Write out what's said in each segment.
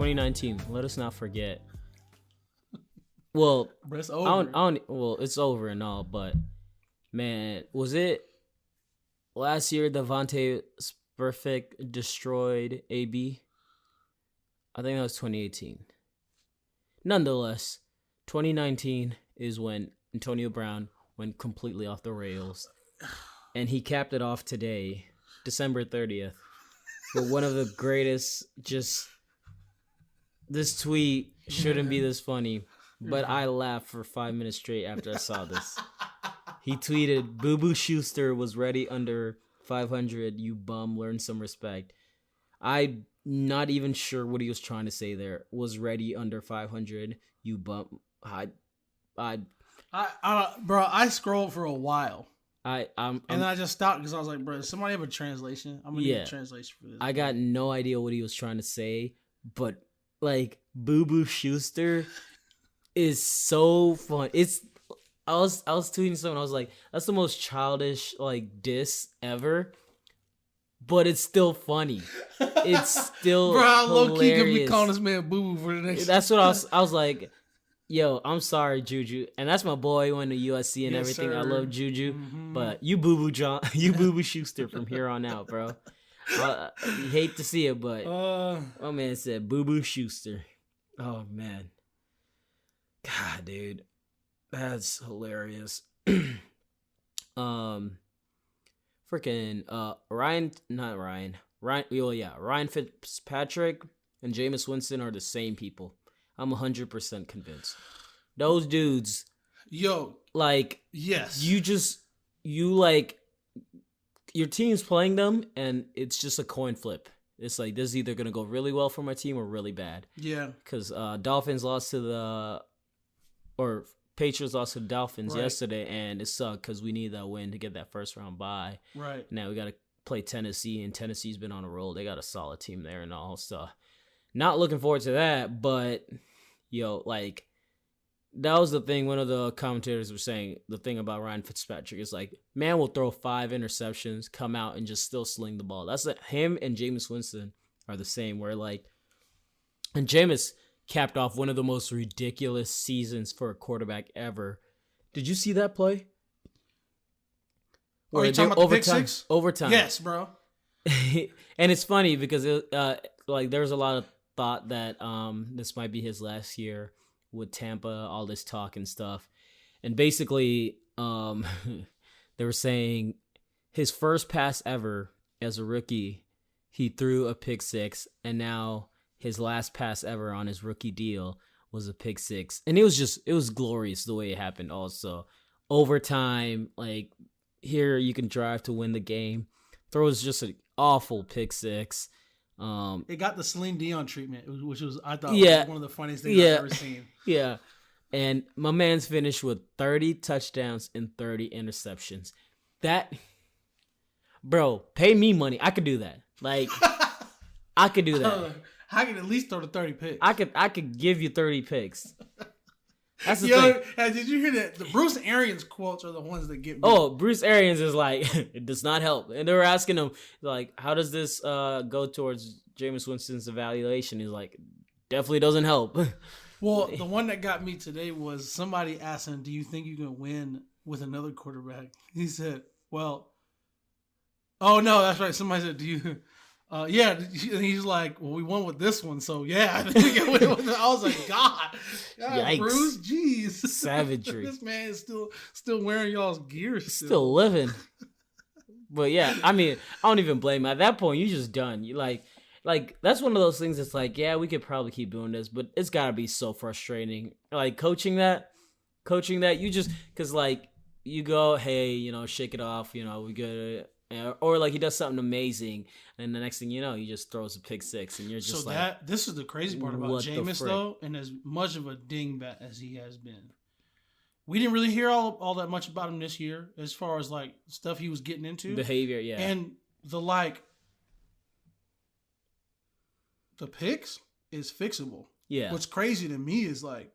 2019. Let us not forget. Well, But it's over. well, it's over and all, but man, was it last year Devontae Perfect destroyed AB? I think that was 2018. Nonetheless, 2019 is when Antonio Brown went completely off the rails, and he capped it off today, December 30th, with one of the greatest. Just this tweet shouldn't be this funny, but I laughed for 5 minutes straight after I saw this. He tweeted, "Boo Boo Schuster was ready under 500. You bum, learn some respect." I'm not even sure what he was trying to say there. Was ready under 500. You bum. Bro, I scrolled for a while. And I just stopped because I was like, bro, does somebody have a translation? I'm gonna need a translation for this. I got no idea what he was trying to say, but like Boo Boo Schuster is so fun. I was tweeting someone. I was like, that's the most childish like diss ever, but it's still funny. It's still bro, I hilarious. low key could be calling this man Boo Boo for the next. That's what I was like. Yo, I'm sorry, Juju, and that's my boy. He went to USC and everything. Sir. I love Juju, but you Boo Boo John, you Boo Boo Schuster from here on out, bro. You hate to see it, but my man said Boo Boo Schuster. Oh man, God, dude, that's hilarious. Freaking Ryan Fitzpatrick and Jameis Winston are the same people. I'm 100% convinced. Those dudes, like, yes, your team's playing them, and it's just a coin flip. It's like, this is either going to go really well for my team or really bad. Yeah. Because Patriots lost to the Dolphins yesterday, and it sucked because we need that win to get that first round bye. Right. Now we got to play Tennessee, and Tennessee's been on a roll. They got a solid team there and all, so not looking forward to that, but, like, that was the thing. One of the commentators was saying, the thing about Ryan Fitzpatrick is, like, man will throw 5 interceptions, come out, and just still sling the ball. That's him and Jameis Winston are the same, where, like, and Jameis capped off one of the most ridiculous seasons for a quarterback ever. Did you see that play? Are you talking about the pick six? Overtime. Yes, bro. And it's funny because there's a lot of thought that this might be his last year with Tampa, all this talk and stuff. And basically, they were saying his first pass ever as a rookie, he threw a pick six, and now his last pass ever on his rookie deal was a pick six. And it was glorious the way it happened also. Overtime, like, here you can drive to win the game. Throws just an awful pick six. It got the Celine Dion treatment, which was, I thought, was one of the funniest things I've ever seen. Yeah. And my man's finished with 30 touchdowns and 30 interceptions. That, bro, pay me money. I could do that. Like, I could do that. I could at least throw the 30 picks. I could give you 30 picks. That's the thing. Did you hear that? The Bruce Arians quotes are the ones that get me. Oh, Bruce Arians is like, it does not help. And they were asking him, like, how does this go towards Jameis Winston's evaluation? He's like, definitely doesn't help. Well, the one that got me today was somebody asked him, do you think you can win with another quarterback? He said, well, oh, no, that's right. Somebody said, do you... yeah, and he's like, well, we won with this one, so yeah. I think we can win with it. I was like, God, yikes. Bruce, jeez, savagery. This man is still wearing y'all's gear. Still living. But yeah, I mean, I don't even blame him. At that point, you just done. You like that's one of those things that's like, yeah, we could probably keep doing this, but it's gotta be so frustrating. Like coaching that, you just because like you go, hey, shake it off, we good. Or like he does something amazing, and the next thing you know, he just throws a pick six, and you're just this is the crazy part about Jameis though, and as much of a dingbat as he has been, we didn't really hear all that much about him this year, as far as like stuff he was getting into, behavior, yeah, and the picks is fixable. Yeah, what's crazy to me is like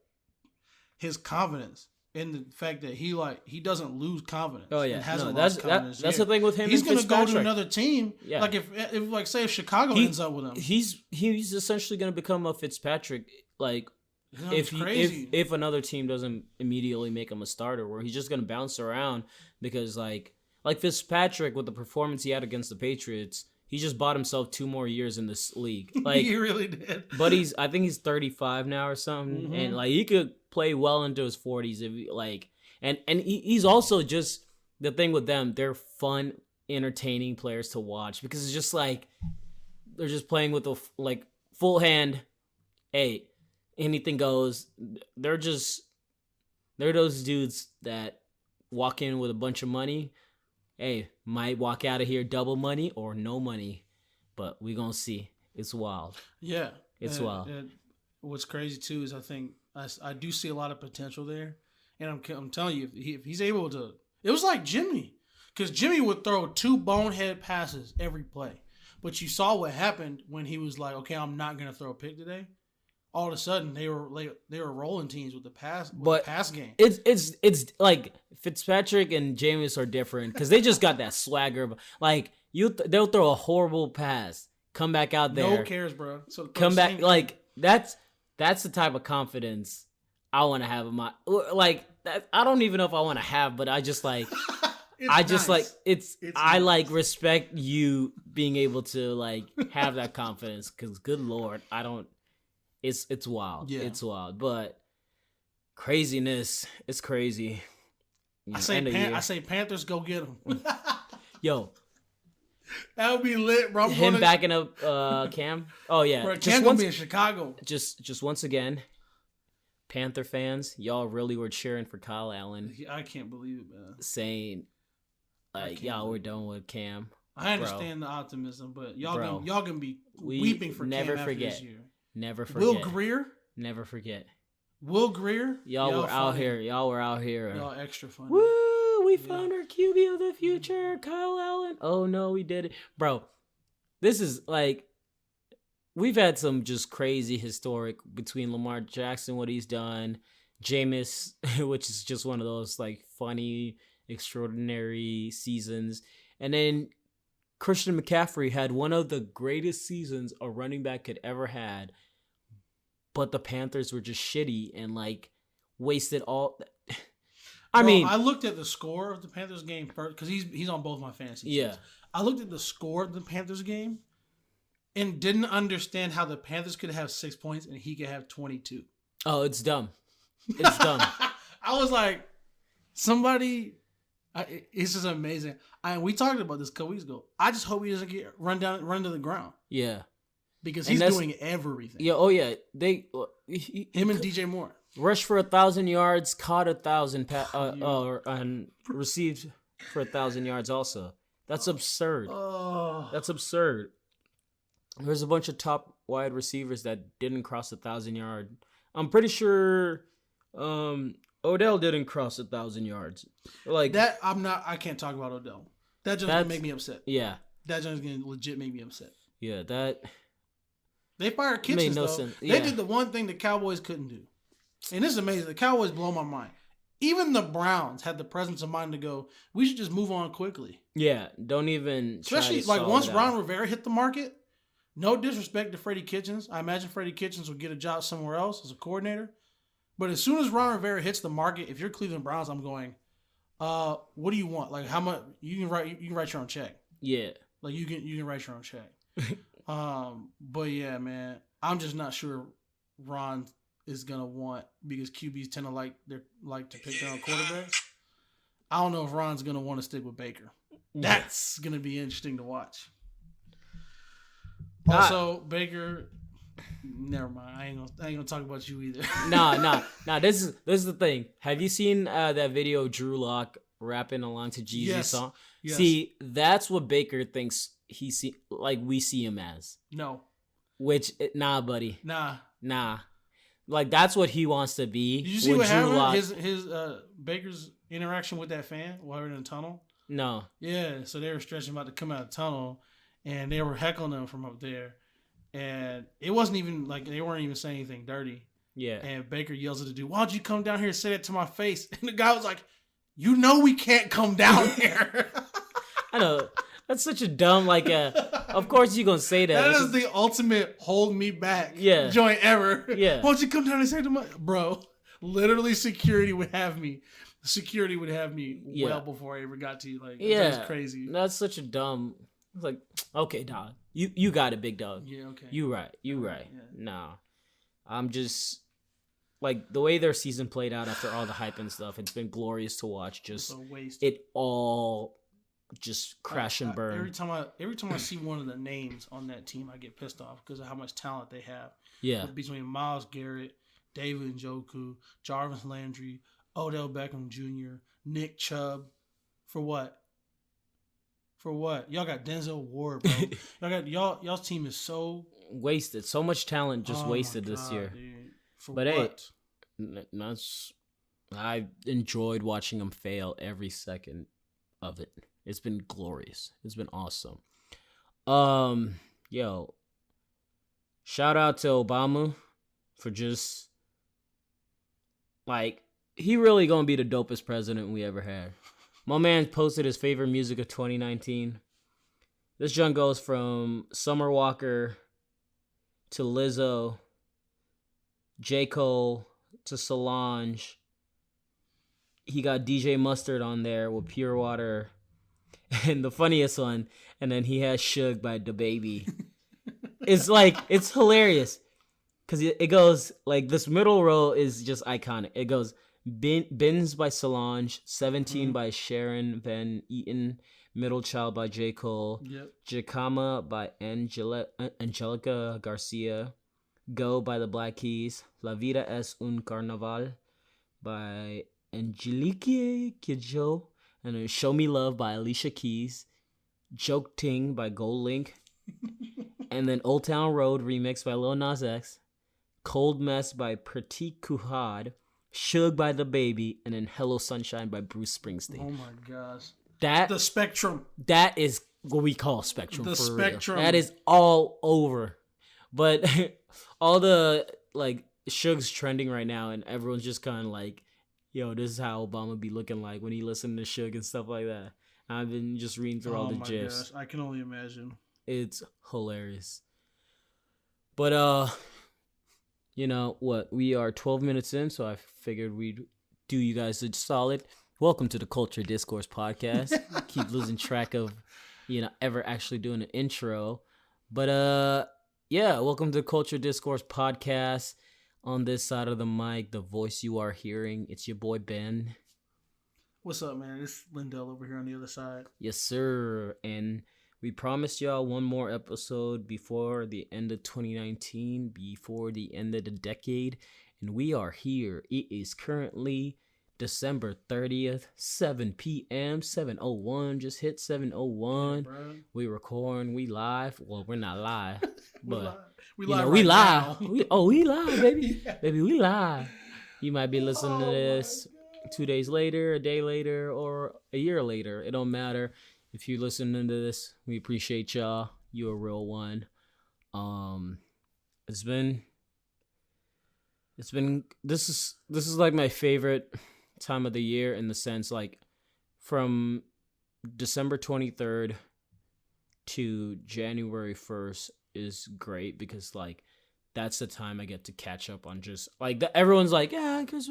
his confidence. in the fact that he doesn't lose confidence. Oh yeah, and hasn't no, lost confidence that's yet. the thing with him. He's going to go to another team. Yeah. Like if like say if Chicago ends up with him, he's essentially going to become a Fitzpatrick. Like if another team doesn't immediately make him a starter, where he's just going to bounce around because like Fitzpatrick with the performance he had against the Patriots, he just bought himself 2 more years in this league. Like he really did. But I think he's 35 now or something, and like he could play well into his 40s if like, and he's also just the thing with them. They're fun, entertaining players to watch because it's just like they're just playing with a like full hand. Hey, anything goes. They're those dudes that walk in with a bunch of money. Hey, might walk out of here double money or no money, but we gonna see. It's wild. Yeah, it's wild. And what's crazy too is I think I do see a lot of potential there, and I'm telling you, if he's able to, it was like Jimmy, because Jimmy would throw 2 bonehead passes every play, but you saw what happened when he was like, okay, I'm not gonna throw a pick today. All of a sudden, they were rolling teams with the pass game. It's like Fitzpatrick and Jameis are different because they just got that swagger. Like they'll throw a horrible pass, come back out there, no cares, bro. So come back like that's the type of confidence I want to have in my like. I don't even know if I want to have, but I just like. It's I nice. Like respect you being able to like have that confidence because good Lord, I don't. It's wild. Yeah. It's wild. But craziness, it's crazy. I say Panthers go get him. Yo. That would be lit, bro. Backing up Cam. Oh yeah. Bro, Cam gonna be in Chicago. Just once again, Panther fans, y'all really were cheering for Kyle Allen. I can't believe it, man. Saying like y'all were done with Cam. I understand the optimism, but y'all gonna be weeping for never Cam forget. After this year. Never forget. Will Greer? Never forget. Will Greer? Y'all were out here. Y'all extra funny. Woo! We found our QB of the future, Kyle Allen. Oh no, we did it. Bro, this is like we've had some just crazy historic between Lamar Jackson, what he's done, Jameis, which is just one of those like funny, extraordinary seasons. And then Christian McCaffrey had one of the greatest seasons a running back could ever had, but the Panthers were just shitty and like wasted all. I mean, I looked at the score of the Panthers game first because he's on both my fantasy teams. I looked at the score of the Panthers game and didn't understand how the Panthers could have 6 points and he could have 22. Oh, it's dumb. It's dumb. I was like, it's just amazing. We talked about this a couple weeks ago. I just hope he doesn't get run to the ground. Yeah, because he's doing everything. Yeah. Oh yeah. Him and DJ Moore rushed for 1,000 yards, caught 1,000, and received for 1,000 yards. Also, that's absurd. That's absurd. There's a bunch of top wide receivers that didn't cross 1,000 yard. I'm pretty sure. Odell didn't cross 1,000 yards. Like that, I can't talk about Odell. That just gonna make me upset. Yeah, that just gonna legit make me upset. Yeah, that. They fired Kitchens though. Sense. Yeah. They did the one thing the Cowboys couldn't do, and this is amazing. The Cowboys blow my mind. Even the Browns had the presence of mind to go, we should just move on quickly. Yeah, don't even. Especially like once Ron Rivera hit the market. No disrespect to Freddie Kitchens. I imagine Freddie Kitchens would get a job somewhere else as a coordinator. But as soon as Ron Rivera hits the market, if you're Cleveland Browns, I'm going, what do you want? Like how much you can write your own check. Yeah. Like you can write your own check. But yeah, man, I'm just not sure Ron is gonna want because QBs tend to like to pick their own quarterbacks. I don't know if Ron's gonna want to stick with Baker. That's gonna be interesting to watch. Also, Baker. Never mind. I ain't gonna talk about you either. Nah. This is the thing. Have you seen that video of Drew Lock rapping along to Jeezy's song? Yes. See, that's what Baker thinks we see him as. No. Nah, buddy. Nah. Like that's what he wants to be. Did you see what happened? His Baker's interaction with that fan while we were in the tunnel? No. Yeah. So they were stretching about to come out of the tunnel, and they were heckling him from up there. And it wasn't even like they weren't even saying anything dirty. Yeah. And Baker yells at the dude, "Why don't you come down here and say that to my face?" And the guy was like, "You know we can't come down here." I know. That's such a dumb, like, of course you're going to say that. That is the ultimate hold me back joint ever. Yeah. Why don't you come down and say to my... Bro, literally security would have me. Security would have me well before I ever got to you. Like, that's crazy. That's such a dumb... It's like, okay, dog. You got it, big dog. Yeah, okay. You right. Yeah. Nah. I'm just... Like, the way their season played out after all the hype and stuff, it's been glorious to watch. Just, it's a waste. It all just crash and burn. Every time I see one of the names on that team, I get pissed off because of how much talent they have. Yeah. Between Myles Garrett, David Njoku, Jarvis Landry, Odell Beckham Jr., Nick Chubb. For what? Y'all got Denzel Ward, bro. Y'all's team is so wasted. So much talent just wasted this year. Dude. For but what? Hey, I enjoyed watching them fail every second of it. It's been glorious. It's been awesome. Yo, shout out to Obama for just like he really gonna be the dopest president we ever had. My man posted his favorite music of 2019. This junk goes from Summer Walker to Lizzo, J. Cole to Solange. He got DJ Mustard on there with Pure Water. And the funniest one, and then he has Suge by DaBaby. It's hilarious. Because it goes, like, this middle row is just iconic. It goes, Bins by Solange, 17 by Sharon Van Eaton, Middle Child by J. Cole, Jacama by Angelica Garcia, Go by the Black Keys, La Vida es un Carnaval by Angelique Kidjo, and then Show Me Love by Alicia Keys, Joke Ting by Gold Link, and then Old Town Road remix by Lil Nas X, Cold Mess by Pratik Kuhad, Suge by DaBaby, and then Hello Sunshine by Bruce Springsteen. Oh my gosh. The spectrum. That is what we call spectrum. The spectrum. Real. That is all over. But all the, like, Suge's trending right now, and everyone's just kind of like, yo, this is how Obama be looking like when he listened to Suge and stuff like that. I've been just reading through all the GIFs. Gosh, I can only imagine. It's hilarious. But, you know what? We are 12 minutes in, so I figured we'd do you guys a solid. Welcome to the Culture Discourse Podcast. Keep losing track of, ever actually doing an intro. But, yeah, welcome to the Culture Discourse Podcast. On this side of the mic, the voice you are hearing, it's your boy Ben. What's up, man? It's Lindell over here on the other side. Yes, sir. And we promised y'all one more episode before the end of 2019, before the end of the decade. And we are here. It is currently December 30th, 7 p.m., 7:01. Just hit 7:01. Yeah, we recording. We live. Well, we're not live, but we live. We live. We live, baby. Yeah. Baby, we live. You might be listening to this 2 days later, a day later, or a year later. It don't matter. If you're listening to this, we appreciate y'all. You're a real one. This is like my favorite time of the year in the sense, like, from December 23rd to January 1st is great because, like, that's the time I get to catch up on just, like, everyone's like, yeah, because,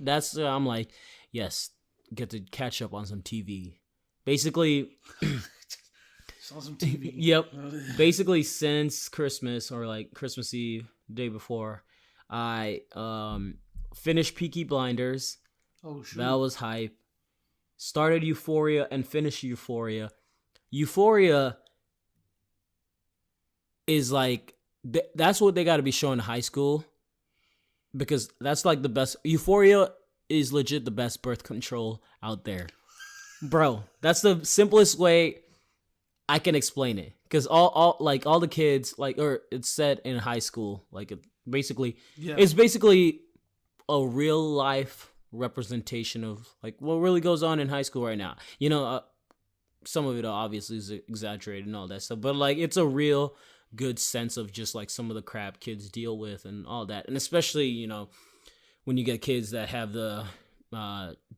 that's, I'm like, yes, get to catch up on some TV. Basically, saw some TV. Yep. Basically, since Christmas or like Christmas Eve, day before, I finished Peaky Blinders. Oh, shoot. That was hype. Started Euphoria and finished Euphoria. Euphoria is like that's what they got to be showing in high school because that's like the best. Euphoria is legit the best birth control out there. Bro, that's the simplest way I can explain it. Because all the kids, or it's set in high school. Like, it's basically a real life representation of, like, what really goes on in high school right now. Some of it obviously is exaggerated and all that stuff. But, like, it's a real good sense of just like some of the crap kids deal with and all that. And especially, you know, when you get kids that have the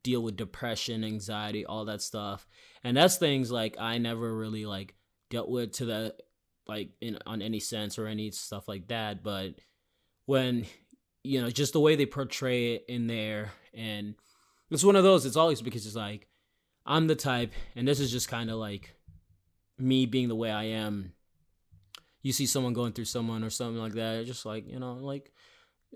deal with depression, anxiety, all that stuff. And that's things like I never really like dealt with to the like in on any sense or any stuff like that. But when, you know, just the way they portray it in there, and it's one of those, it's always because it's like I'm the type, and this is just kind of like me being the way I am. You see someone going through someone or something like that, just like, you know, like,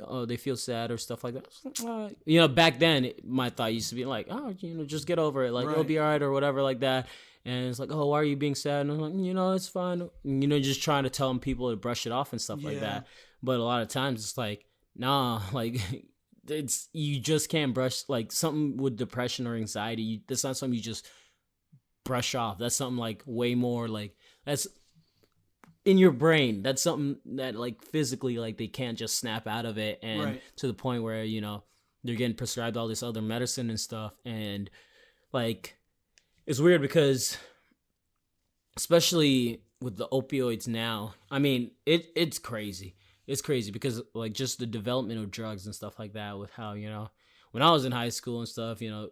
oh, they feel sad or stuff like that. You know, back then, my thought used to be like, oh, you know, just get over it. Like, it'll be all right or whatever like that. And it's like, oh, why are you being sad? And I'm like, you know, it's fine. You know, just trying to tell people to brush it off and stuff like that. But a lot of times it's like, nah, like, it's, you just can't brush, like, something with depression or anxiety. That's not something you just brush off. That's something like way more like, that's in your brain. That's something that like physically, like they can't just snap out of it, and to the point where, you know, they're getting prescribed all this other medicine and stuff. And like, it's weird because especially with the opioids now, I mean, it's crazy. It's crazy because like just the development of drugs and stuff like that, with how, you know, when I was in high school and stuff, you know,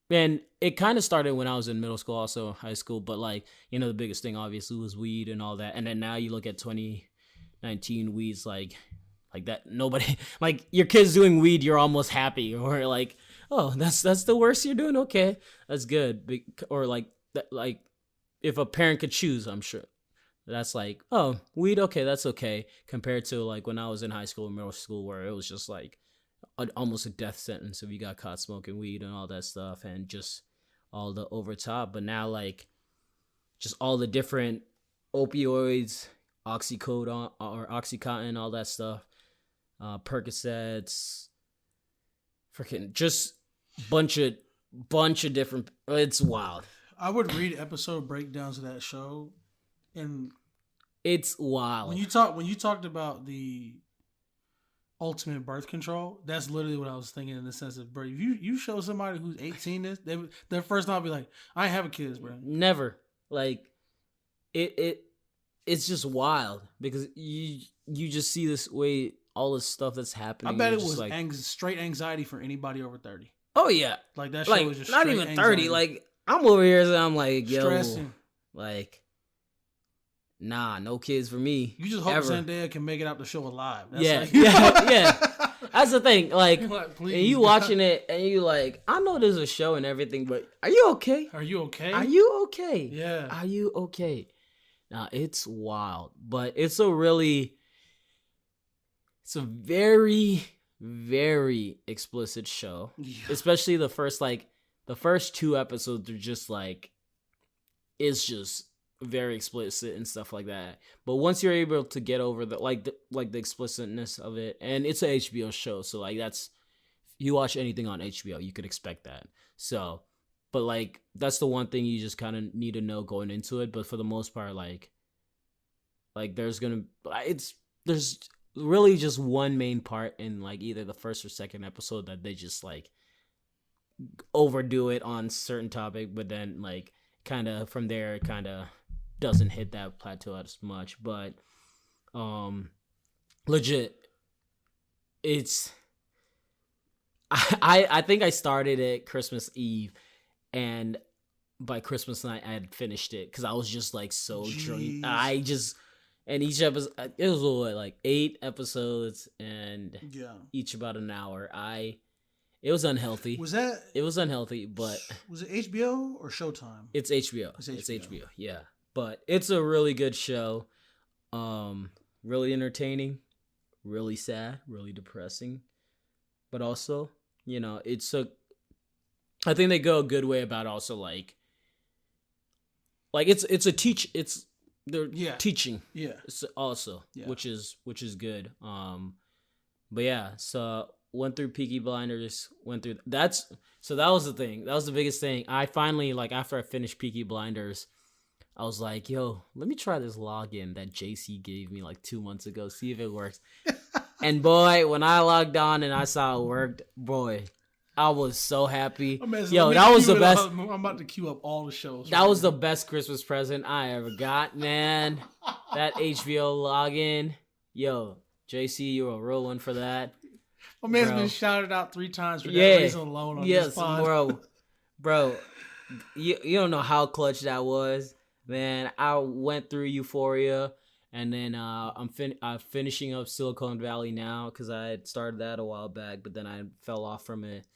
and it kind of started when I was in middle school, also high school. But like, you know, the biggest thing obviously was weed and all that. And then now you look at 2019, weed's like that. Nobody, like, your kid's doing weed, you're almost happy, or like, oh, that's the worst you're doing. Okay, that's good. Or like that, like if a parent could choose, I'm sure that's like, oh, weed, okay, that's okay, compared to like when I was in high school and middle school, where it was just like almost a death sentence if you got caught smoking weed and all that stuff, and just all the overtop. But now, like, just all the different opioids, oxycodone or oxycontin, all that stuff, Percocets, freaking just bunch of different. It's wild. I would read episode breakdowns of that show, and it's wild. When you talked about the ultimate birth control, that's literally what I was thinking, in the sense of, bro, if you show somebody who's 18 this, their first thought would be like, I ain't having kids, bro. Never. Like, it's just wild because you just see this way, all this stuff that's happening. I bet it was like straight anxiety for anybody over 30. Oh yeah, like that show was just not even 30. Like, I'm over here and I'm like, yo, stressing. Like, nah, no kids for me. You just hope Zendaya can make it out the show alive. That's yeah, like, yeah. That's the thing. Like, please, and you watching it and you like, I know there's a show and everything, but are you okay? Are you okay? Are you okay? Yeah. Are you okay? Now, it's wild, but it's a very, very explicit show. Yeah. Especially the first 2 episodes are just like, it's just very explicit and stuff like that. But once you're able to get over the explicitness of it, and it's an HBO show, so like, that's, you watch anything on HBO, you could expect that. So, but like, that's the one thing you just kind of need to know going into it. But for the most part, like there's really just one main part in like either the first or second episode that they just like overdo it on certain topic, but then like kind of from there it kind of doesn't hit that plateau as much. But legit, it's I think I started it Christmas Eve, and by Christmas night I had finished it because I was just like so drunk. And each episode, it was what, like 8 episodes, and each about an hour. It was unhealthy. It was unhealthy, but was it HBO or Showtime? It's HBO. It's HBO. Yeah, but it's a really good show. Really entertaining, really sad, really depressing, but also, you know, I think they go a good way about also like they're teaching. Yeah. Also, which is good. But yeah, so went through Peaky Blinders, that was the thing. That was the biggest thing. I finally, like, after I finished Peaky Blinders, I was like, yo, let me try this login that JC gave me like 2 months ago, see if it works. And boy, when I logged on and I saw it worked, boy, I was so happy. Oh, man, so Yo, let me that was cue the it best. up. I'm about to queue up all the shows. That was the best Christmas present I ever got, man. That HBO login. Yo, JC, you're a real one for that. My man's Bro. been shouted out 3 times for that reason alone on this pod. Bro. You don't know how clutch that was, man. I went through Euphoria, and then I'm finishing up Silicon Valley now because I had started that a while back, but then I fell off from it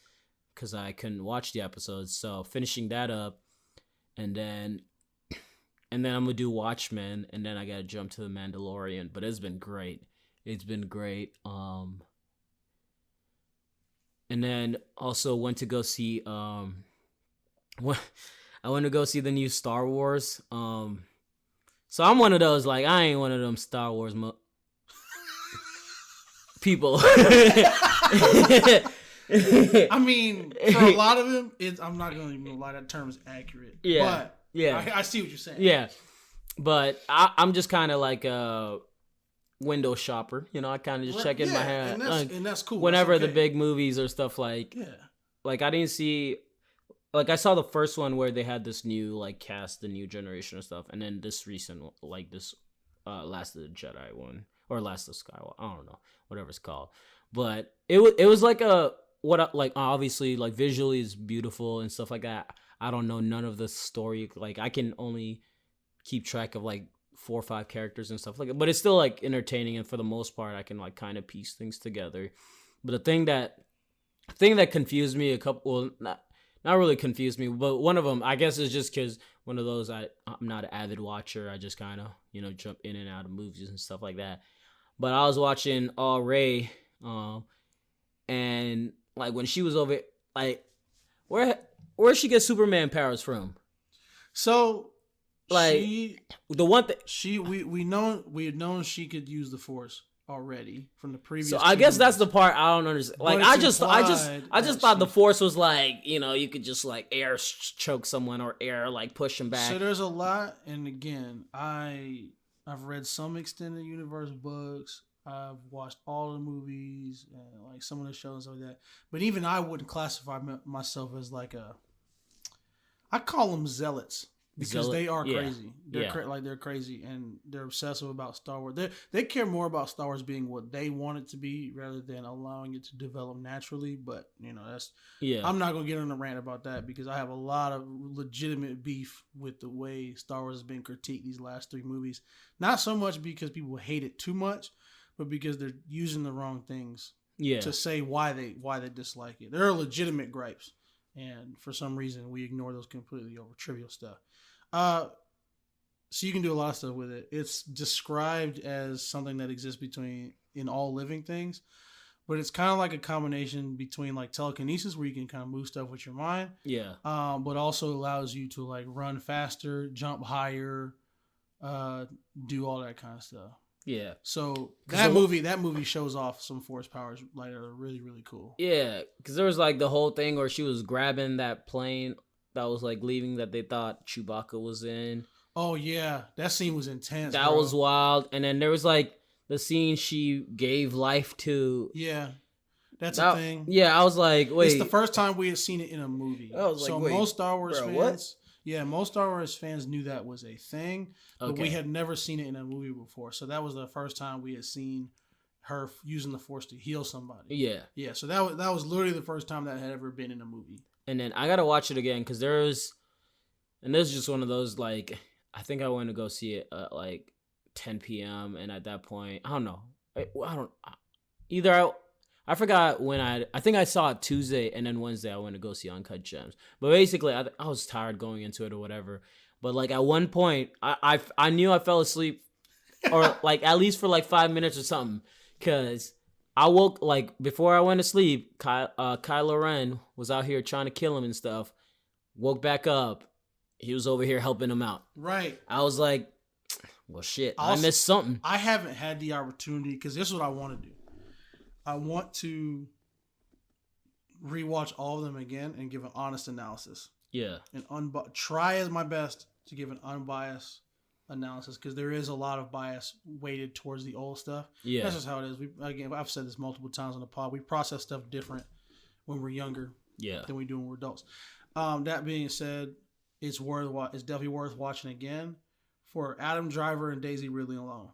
because I couldn't watch the episodes. So finishing that up, and then I'm gonna do Watchmen, and then I gotta jump to The Mandalorian. But it's been great. It's been great. And then also went to go see I went to go see the new Star Wars. So I'm one of those, like, I ain't one of them Star Wars people. I mean, for a lot of them, I'm not going to even lie, that term is accurate. Yeah. But yeah. I see what you're saying. Yeah. But I'm just kind of like a window shopper. You know, I kind of just check in my head. And that's cool. Whenever the big movies or stuff like... Yeah. Like, I didn't see... Like, I saw the first one where they had this new, like, cast, the new generation and stuff. And then this recent, like, this Last of the Jedi one. Or Last of Skywalker. I don't know. Whatever it's called. But it was like obviously, like, visually is beautiful and stuff like that. I don't know none of the story. Like, I can only keep track of, like, 4 or 5 characters and stuff like that. But it's still, like, entertaining. And for the most part, I can, like, kind of piece things together. But the thing that confused me not really confused me, but one of them, I guess, is just because one of those, I'm not an avid watcher. I just kind of, jump in and out of movies and stuff like that. But I was watching Ray, and, like, when she was over, like, where she get Superman powers from? So, like, the one thing... we had known she could use the Force already from the previous. So I guess that's the part I don't understand. Like, I just thought the Force was like, you could just, like, air choke someone or air, like, push them back. So there's a lot, and again, I've read some extended universe books. I've watched all the movies and, like, some of the shows like that. But even I wouldn't classify myself as, like, I call them zealots. Because they are crazy. They're crazy, and they're obsessive about Star Wars. They care more about Star Wars being what they want it to be rather than allowing it to develop naturally. But, that's... Yeah. I'm not going to get on a rant about that because I have a lot of legitimate beef with the way Star Wars has been critiqued these last 3 movies. Not so much because people hate it too much, but because they're using the wrong things to say why they dislike it. There are legitimate gripes, and for some reason we ignore those completely over trivial stuff. So you can do a lot of stuff with it. It's described as something that exists in all living things, but it's kind of like a combination between, like, telekinesis, where you can kind of move stuff with your mind. Yeah. But also allows you to, like, run faster, jump higher, do all that kind of stuff. Yeah. So that movie shows off some Force powers, like, that are really, really cool. Yeah, because there was, like, the whole thing where she was grabbing that plane that was, like, leaving that they thought Chewbacca was in. Oh, yeah. That scene was intense. That was wild. And then there was, like, the scene she gave life to. Yeah. That's a thing. Yeah, I was like, wait. It's the first time we had seen it in a movie. I was like, so wait, most Star Wars fans... What? Yeah, most Star Wars fans knew that was a thing, but Okay. we had never seen it in a movie before. So that was the first time we had seen her using the Force to heal somebody. Yeah. Yeah, so that was literally the first time that had ever been in a movie. And then I gotta watch it again because there's just one of those, like, I think I went to go see it at, like, 10 p.m. and at that point, I don't know. I forgot when I think I saw it Tuesday, and then Wednesday I went to go see Uncut Gems. But basically, I was tired going into it or whatever. But, like, at one point, I knew I fell asleep, or, like, at least for, like, 5 minutes or something, because I woke, like, before I went to sleep, Kylo Ren was out here trying to kill him and stuff. Woke back up. He was over here helping him out. Right. I was like, well, shit, I missed something. I haven't had the opportunity, because this is what I want to do. I want to rewatch all of them again and give an honest analysis. Yeah. And try as my best to give an unbiased analysis, because there is a lot of bias weighted towards the old stuff. Yeah. That's just how it is. I've said this multiple times on the pod. We process stuff different when we're younger Yeah. than we do when we're adults. That being said, it's definitely worth watching again for Adam Driver and Daisy Ridley alone.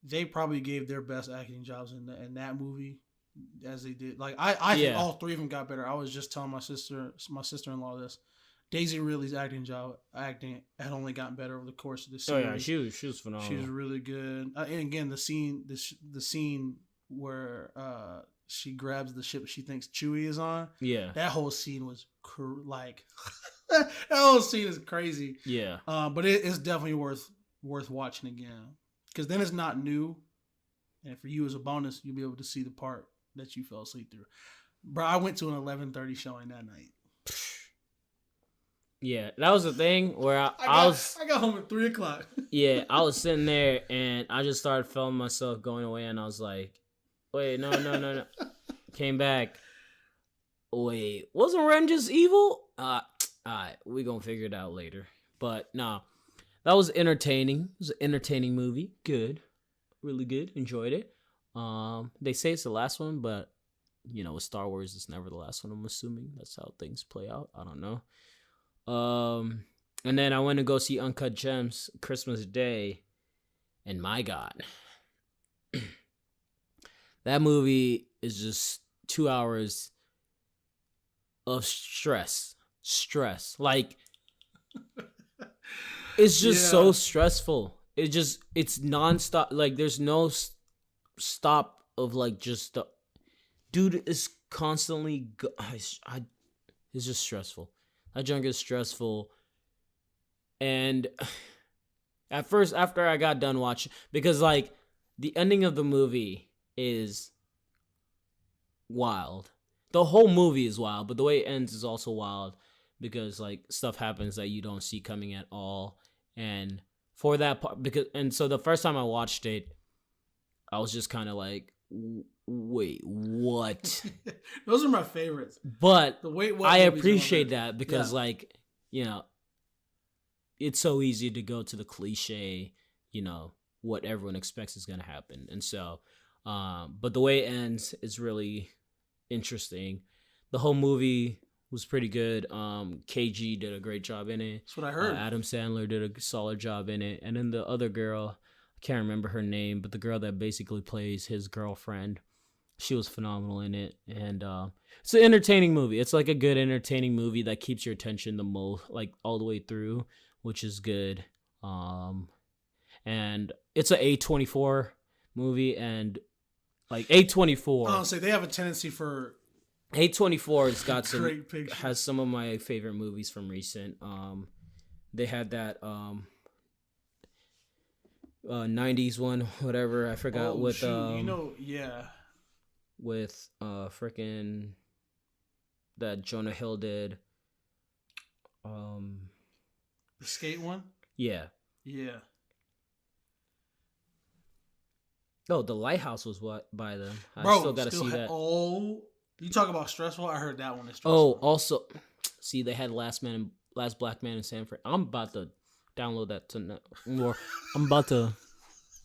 They probably gave their best acting jobs in that movie as they did. Like I think all three of them got better. I was just telling my sister-in-law this. Daisy Ridley's acting had only gotten better over the course of the series. Oh yeah, she was phenomenal. She was really good. And again, the scene where she grabs the ship she thinks Chewie is on. Yeah, that whole scene was that whole scene is crazy. Yeah, but it's definitely worth watching again because then it's not new, and for you as a bonus, you'll be able to see the part that you fell asleep through. Bro, I went to an 11:30 showing that night. Yeah, that was the thing where I got home at 3:00. Yeah, I was sitting there and I just started feeling myself going away, and I was like, "Wait, no." Came back. Wait, wasn't Ren just evil? Alright, we gonna figure it out later. But nah, that was entertaining. It was an entertaining movie. Good, really good. Enjoyed it. They say it's the last one, but you know, with Star Wars, it's never the last one. I'm assuming that's how things play out. I don't know. And then I went to go see Uncut Gems Christmas Day, and my God, that movie is just 2 hours of stress. Like, it's just so stressful. It's nonstop. Like, there's no stop of like just the dude is constantly. It's just stressful. That junk is stressful. And at first, after I got done watching, because like the ending of the movie is wild. The whole movie is wild, but the way it ends is also wild because like stuff happens that you don't see coming at all. And for that part, so the first time I watched it, I was just kind of like, wait, what? Those are my favorites. But I appreciate that because, like, you know, it's so easy to go to the cliche, you know, what everyone expects is going to happen. And so, but the way it ends is really interesting. The whole movie was pretty good. KG did a great job in it. That's what I heard. Adam Sandler did a solid job in it. And then the other girl, I can't remember her name, but the girl that basically plays his girlfriend, she was phenomenal in it. And it's an entertaining movie. It's like a good entertaining movie that keeps your attention the most, like all the way through, which is good. And it's an A24 movie, and like A24. Honestly, they have a tendency for A24 has got some great pictures. Has some of my favorite movies from recent. They had that 90s one, whatever, I forgot with with freaking that Jonah Hill did. The skate one? Yeah. Yeah. Oh, The Lighthouse was by them. I Bro, still gotta see that. Oh, you talk about stressful? I heard that one is stressful. Oh, also, see, they had Last Black Man in San Fran. I'm about to download that tonight. Or I'm about to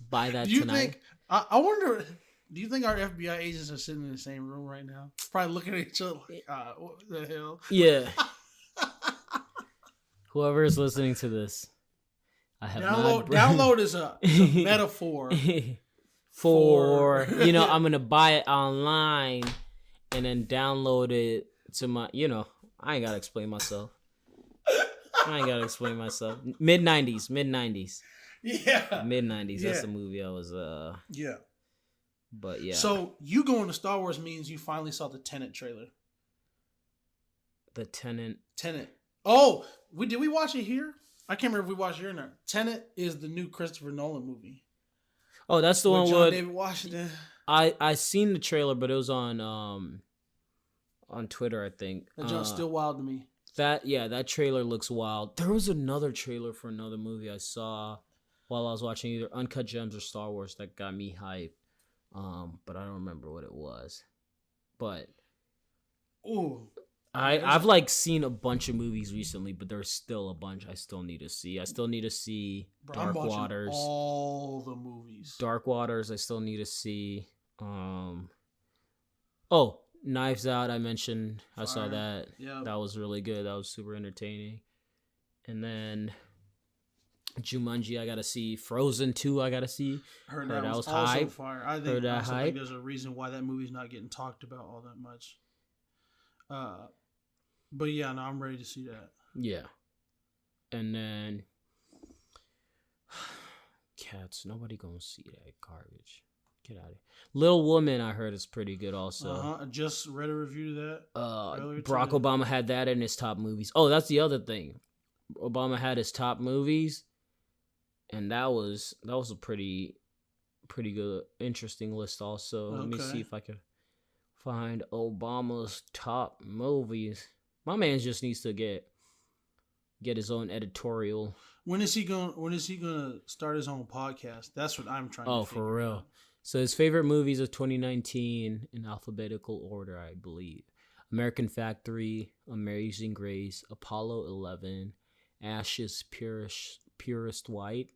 buy that tonight. I wonder, do you think our FBI agents are sitting in the same room right now? Probably looking at each other like, what the hell? Yeah. Whoever is listening to this, I have download is a metaphor for you know, I'm gonna buy it online and then download it to my, you know, I ain't gotta explain myself. Mid 90s. Yeah. Mid 90s. That's the movie I was Yeah. But yeah. So you going to Star Wars means you finally saw the Tenet trailer. The Tenet. Oh, did we watch it here? I can't remember if we watched it here or not. Tenet is the new Christopher Nolan movie. Oh, that's the one with John David Washington. I seen the trailer, but it was on Twitter, I think. That John's still wild to me. That trailer looks wild. There was another trailer for another movie I saw while I was watching either Uncut Gems or Star Wars that got me hyped. But I don't remember what it was. But I've like seen a bunch of movies recently, but there's still a bunch I still need to see. I still need to see Dark Waters. All the movies. Dark Waters I still need to see. Knives Out, I mentioned. I saw Fire. that. Yeah. That was really good. That was super entertaining. And then Jumanji, I gotta see. Frozen 2, I gotta see. Heard that was also hype. fire. I Heard that also hype. think there's a reason why that movie's not getting talked about all that much. But yeah, no, I'm ready to see that. Yeah. And then Cats. Nobody gonna see that garbage. Get out of here. Little Woman, I heard is pretty good also. I just read a review of that. Barack Obama had that in his top movies. Oh, that's the other thing. Obama had his top movies, and that was a pretty good, interesting list also. Let me see if I can find Obama's top movies. My man just needs to get his own editorial. When is he gonna start his own podcast? That's what I'm trying to figure for real. out. So his favorite movies of 2019 in alphabetical order, I believe. American Factory, Amazing Grace, Apollo 11, Ash's Purest White,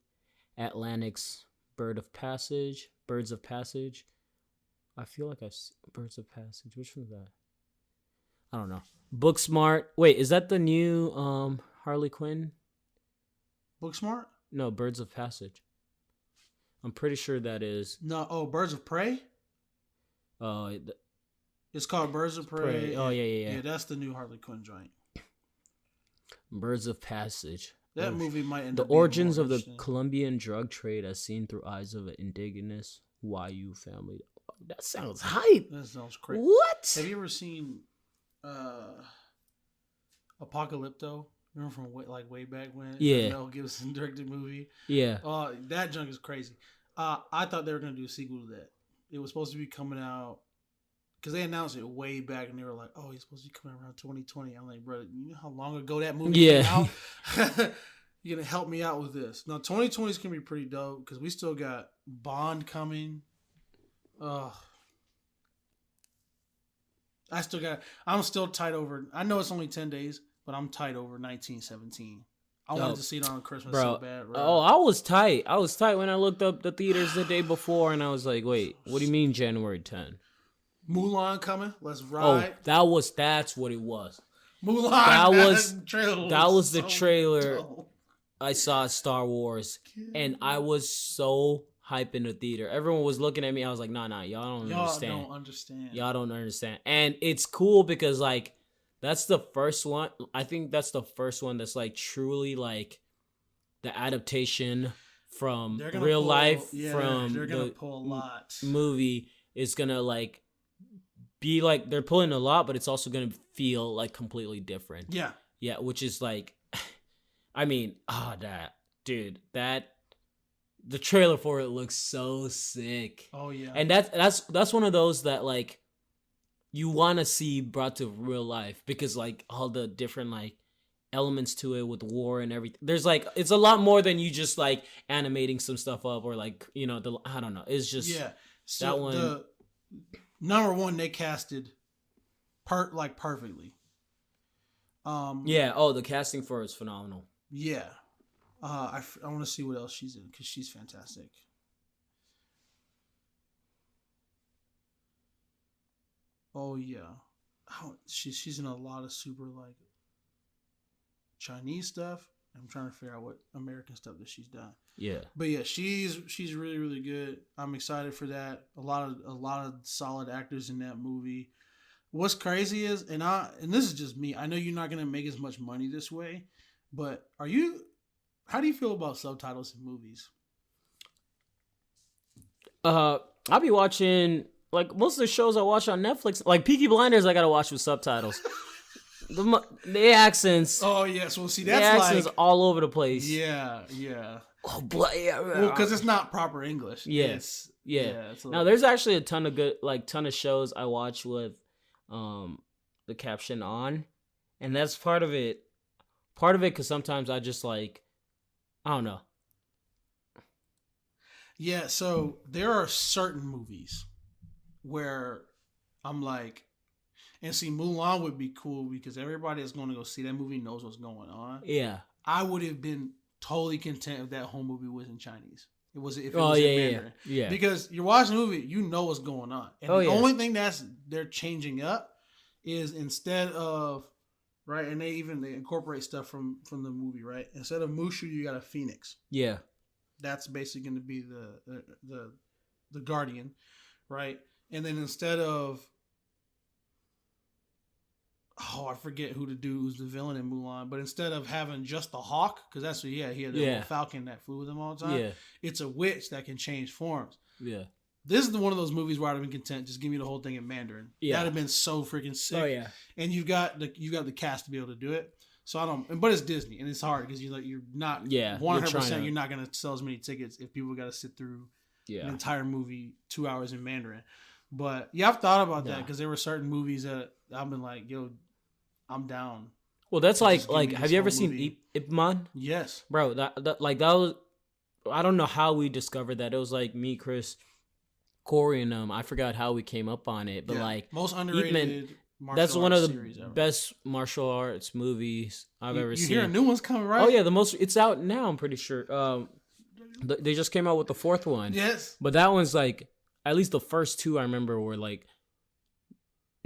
Atlantic's Birds of Passage. I feel like Birds of Passage. Which one is that? I don't know. Booksmart. Wait, is that the new Harley Quinn? Booksmart? No, Birds of Passage. I'm pretty sure that is. No, Birds of Prey? Oh, it's called Birds of Prey. Oh, yeah. Yeah, that's the new Harley Quinn joint. Birds of Passage. That movie might end the up being origins more of the interesting. Colombian drug trade as seen through eyes of an indigenous YU family. Oh, that sounds hype. That sounds crazy. What? Have you ever seen Apocalypto? Remember from way back when? Yeah. Mel Gibson directed movie. Yeah. That junk is crazy. I thought they were gonna do a sequel to that. It was supposed to be coming out because they announced it way back, and they were like, "Oh, he's supposed to be coming around 2020." I'm like, "Bro, you know how long ago that movie came out? You're gonna help me out with this?" Now, 2020 is gonna be pretty dope because we still got Bond coming. I'm still tight over. I know it's only 10 days, but I'm tight over 1917. I wanted to see it on Christmas so bad. Bro. Oh, I was tight. I was tight when I looked up the theaters the day before, and I was like, "Wait, what do you mean January 10?" Mulan coming. Let's ride. Oh, that's what it was. Mulan. That was the trailer. Dope. I saw Star Wars, and I was so hype in the theater. Everyone was looking at me. I was like, "Nah, y'all don't understand. Y'all don't understand." And it's cool because like that's the first one. I think that's the first one that's like truly like the adaptation from real life from they're gonna pull a lot. Movie is gonna like be like they're pulling a lot, but it's also gonna feel like completely different. Yeah, which is like, I mean, the trailer for it looks so sick. Oh yeah, and that's one of those that like you want to see brought to real life because like all the different like elements to it with war and everything. There's like it's a lot more than you just like animating some stuff up or like I don't know. It's just So that one. The number one they casted perfectly. The casting for it is phenomenal. Yeah. I want to see what else she's in because she's fantastic. Oh yeah, she's in a lot of super like Chinese stuff. I'm trying to figure out what American stuff that she's done. Yeah, but yeah, she's really really good. I'm excited for that. A lot of solid actors in that movie. What's crazy is, and this is just me. I know you're not gonna make as much money this way, but how do you feel about subtitles in movies? I'll be watching like most of the shows I watch on Netflix. Like Peaky Blinders, I gotta watch with subtitles. The accents. Oh yes, well see that's the accents like, all over the place. Yeah. Oh, boy, well, because it's not proper English. Yes. Yeah. Now there's actually a ton of shows I watch with, the caption on, and that's part of it. Part of it because sometimes I just like, I don't know. Yeah, so there are certain movies where I'm like, and see, Mulan would be cool because everybody that's going to go see that movie knows what's going on. Yeah. I would have been totally content if that whole movie was in Chinese. If it was in Mandarin. Yeah. Because you're watching the movie, you know what's going on. And the only thing that's they're changing up is instead of right, and they incorporate stuff from the movie, right? Instead of Mushu, you got a phoenix. Yeah. That's basically going to be the guardian, right? And then instead of I forget who's the villain in Mulan, but instead of having just the hawk, because that's what he had the little falcon that flew with him all the time. Yeah. It's a witch that can change forms. Yeah. This is one of those movies where I'd have been content. Just give me the whole thing in Mandarin. Yeah. That'd have been so freaking sick. Oh yeah. And you've got the cast to be able to do it. So I don't. But it's Disney, and it's hard because you're not. 100%. You're not gonna sell as many tickets if people got to sit through an entire movie 2 hours in Mandarin. But yeah, I've thought about that because there were certain movies that I've been like, yo, I'm down. Well, that's like have you ever seen Ip Man? Yes, bro. That was. I don't know how we discovered that. It was like me, Chris, Corey, and I forgot how we came up on it, but like most underrated. That's one of the best martial arts movies I've ever seen. You hear new ones coming, right? Oh yeah, it's out now. I'm pretty sure. They just came out with the fourth one. Yes, but that one's like at least the first two I remember were like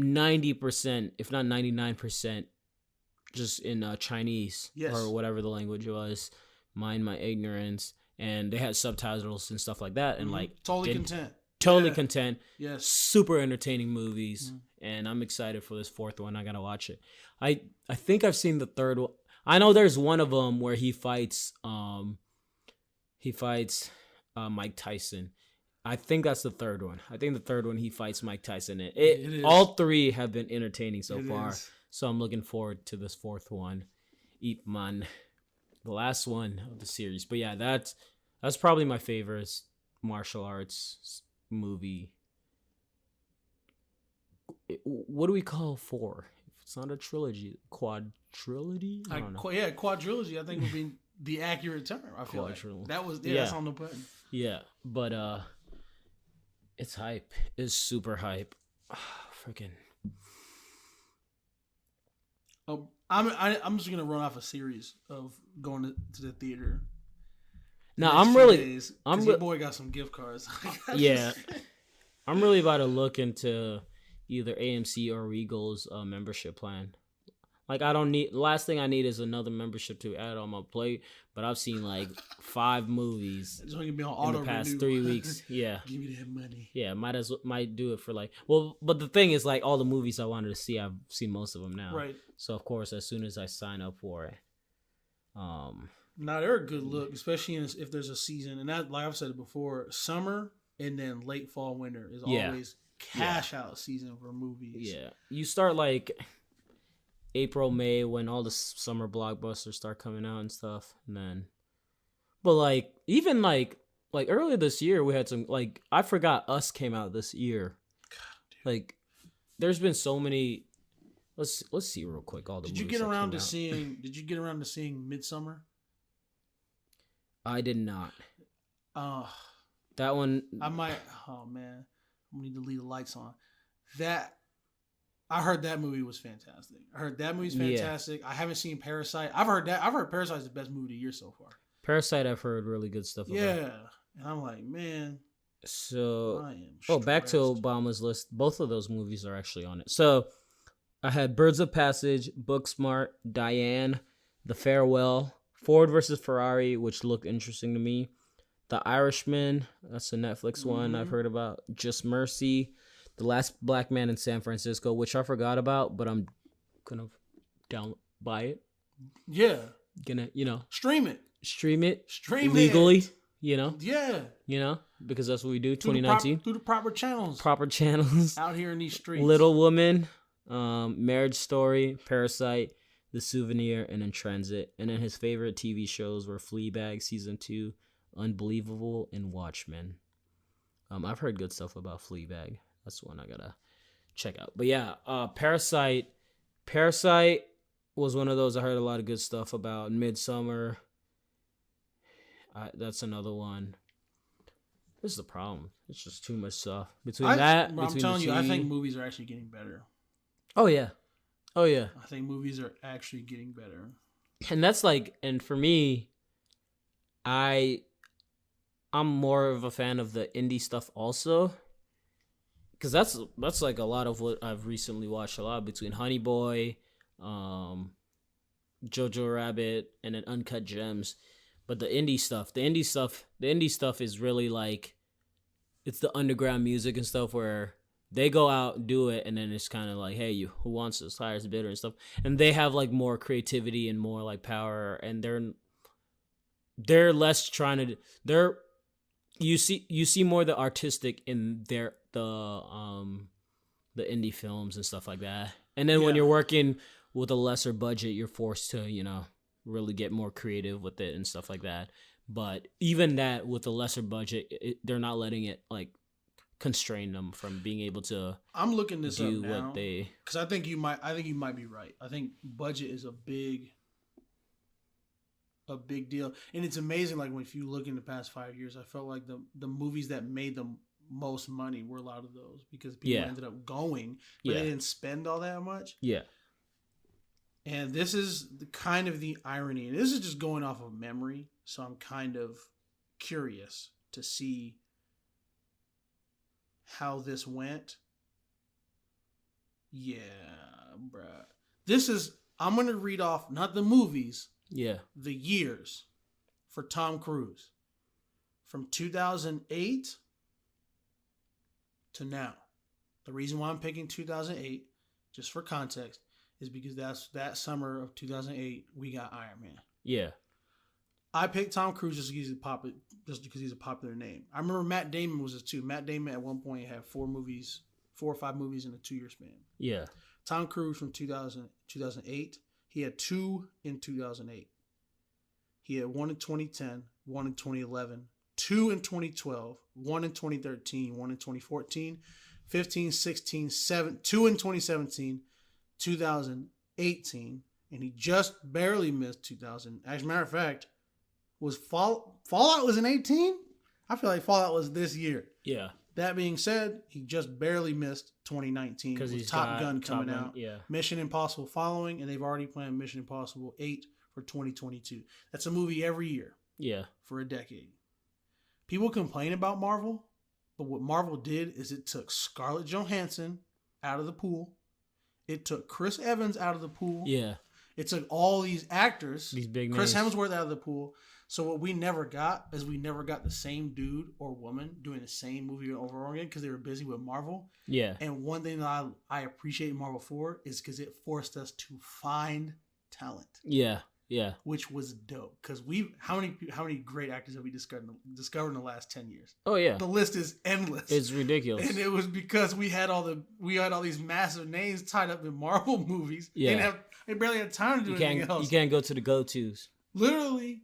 90%, if not 99%, just in Chinese or whatever the language was. Mind my ignorance, and they had subtitles and stuff like that, and like totally content. Totally content. Yes. Super entertaining movies. And I'm excited for this fourth one. I gotta watch it. I think I've seen the third one. I know there's one of them where he fights Mike Tyson. I think that's the third one. I think the third one he fights Mike Tyson. It is. All three have been entertaining so far. So I'm looking forward to this fourth one. Ip Man. The last one of the series. But yeah, that's probably my favorite martial arts movie. What do we call 4? If it's not a trilogy, quadrilogy? I don't know. Quadrilogy I think would be the accurate term. I feel like that was that's on the button. Yeah, but it's hype. It's super hype. Freaking. I'm just gonna run off a series of going to the theater. No, your boy got some gift cards. Yeah, I'm really about to look into either AMC or Regal's membership plan. Like last thing I need is another membership to add on my plate, but I've seen like 5 movies in the past 3 weeks. Yeah. Give me that money. Yeah, might do it for but the thing is like all the movies I wanted to see, I've seen most of them now. Right. So of course, as soon as I sign up for it, now they're a good look, especially if there's a season, and that, like I've said it before, summer and then late fall, winter is always cash out season for movies. Yeah, you start like April, May when all the summer blockbusters start coming out and stuff, and then, but like even like earlier this year we had some like I forgot Us came out this year. God, like, there's been so many. Let's see real quick all the. Did you get around to seeing Midsommar? I did not. That one. I might. Oh man, we need to leave the lights on. I heard that movie was fantastic. I haven't seen Parasite. I've heard Parasite's the best movie of the year so far. Parasite, I've heard really good stuff about. Yeah, and I'm like, man. So, back to Obama's list. Both of those movies are actually on it. So, I had Birds of Passage, Booksmart, Diane, The Farewell, Ford versus Ferrari, which looked interesting to me. The Irishman, that's a Netflix one I've heard about. Just Mercy, The Last Black Man in San Francisco, which I forgot about, but I'm gonna buy it. Yeah. Gonna, stream it legally, Yeah. Because that's what we do. 2019 through the proper channels out here in these streets. Little Woman, Marriage Story, Parasite, The Souvenir, and In Transit. And then his favorite TV shows were Fleabag season 2, Unbelievable, and Watchmen. I've heard good stuff about Fleabag. That's one I gotta check out. But yeah, Parasite was one of those I heard a lot of good stuff about. Midsummer, that's another one. This is the problem. It's just too much stuff. I'm telling you, I think movies are actually getting better. Oh yeah. I think movies are actually getting better. And that's and for me, I'm more of a fan of the indie stuff also. because that's like a lot of what I've recently watched a lot between Honey Boy, um, Jojo Rabbit, and then Uncut Gems. But the indie stuff is really like it's the underground music and stuff where they go out and do it, and then it's kind of like, hey, you who wants this, highest bidder and stuff, and they have like more creativity and more like power, and they're less trying to they're you see more the artistic in the indie films and stuff like that. And then when Yeah. you're working with a lesser budget, you're forced to, really get more creative with it and stuff like that. But even that with a lesser budget, they're not letting it like constrain them from being able to I'm looking this up do now what they. because I think you might be right. I think budget is a big deal, and it's amazing. Like if you look in the past 5 years, I felt like the movies that made the most money were a lot of those because people Yeah. ended up going, but Yeah. they didn't spend all that much. Yeah. And this is kind of the irony, and this is just going off of memory. So I'm kind of curious to see how this went. Yeah, bruh. I'm going to read off, not the movies, Yeah. the years for Tom Cruise from 2008 to now. The reason why I'm picking 2008, just for context, is because that summer of 2008 we got Iron Man. Yeah. I picked Tom Cruise just because he's a popular name. I remember Matt Damon was this too. Matt Damon at one point had 4 or 5 movies in a 2-year span. Yeah. Tom Cruise from 2008. He had 2 in 2008. He had 1 in 2010, 1 in 2011, 2 in 2012, 1 in 2013, 1 in 2014, 15, 16, 7, 2 in 2017, 2018, and he just barely missed 2000. As a matter of fact, was Fallout was in 18? I feel like Fallout was this year. Yeah. That being said, he just barely missed 2019 Because with he's Top got Gun Top coming Gun, out. Yeah. Mission Impossible following, and they've already planned Mission Impossible 8 for 2022. That's a movie every year Yeah. for a decade. People complain about Marvel, but what Marvel did is it took Scarlett Johansson out of the pool. It took Chris Evans out of the pool. Yeah. It took all these actors, These big Chris names. Hemsworth out of the pool. So what we never got is we never got the same dude or woman doing the same movie over and over again because they were busy with Marvel. Yeah. And one thing that I appreciate Marvel for is because it forced us to find talent, Yeah. Yeah. which was dope. Because how many great actors have we discovered in the last 10 years? Oh yeah. The list is endless. It's ridiculous. And it was because we had all these massive names tied up in Marvel movies. Yeah. They barely had time to do anything else. You can't go to the go-tos. Literally,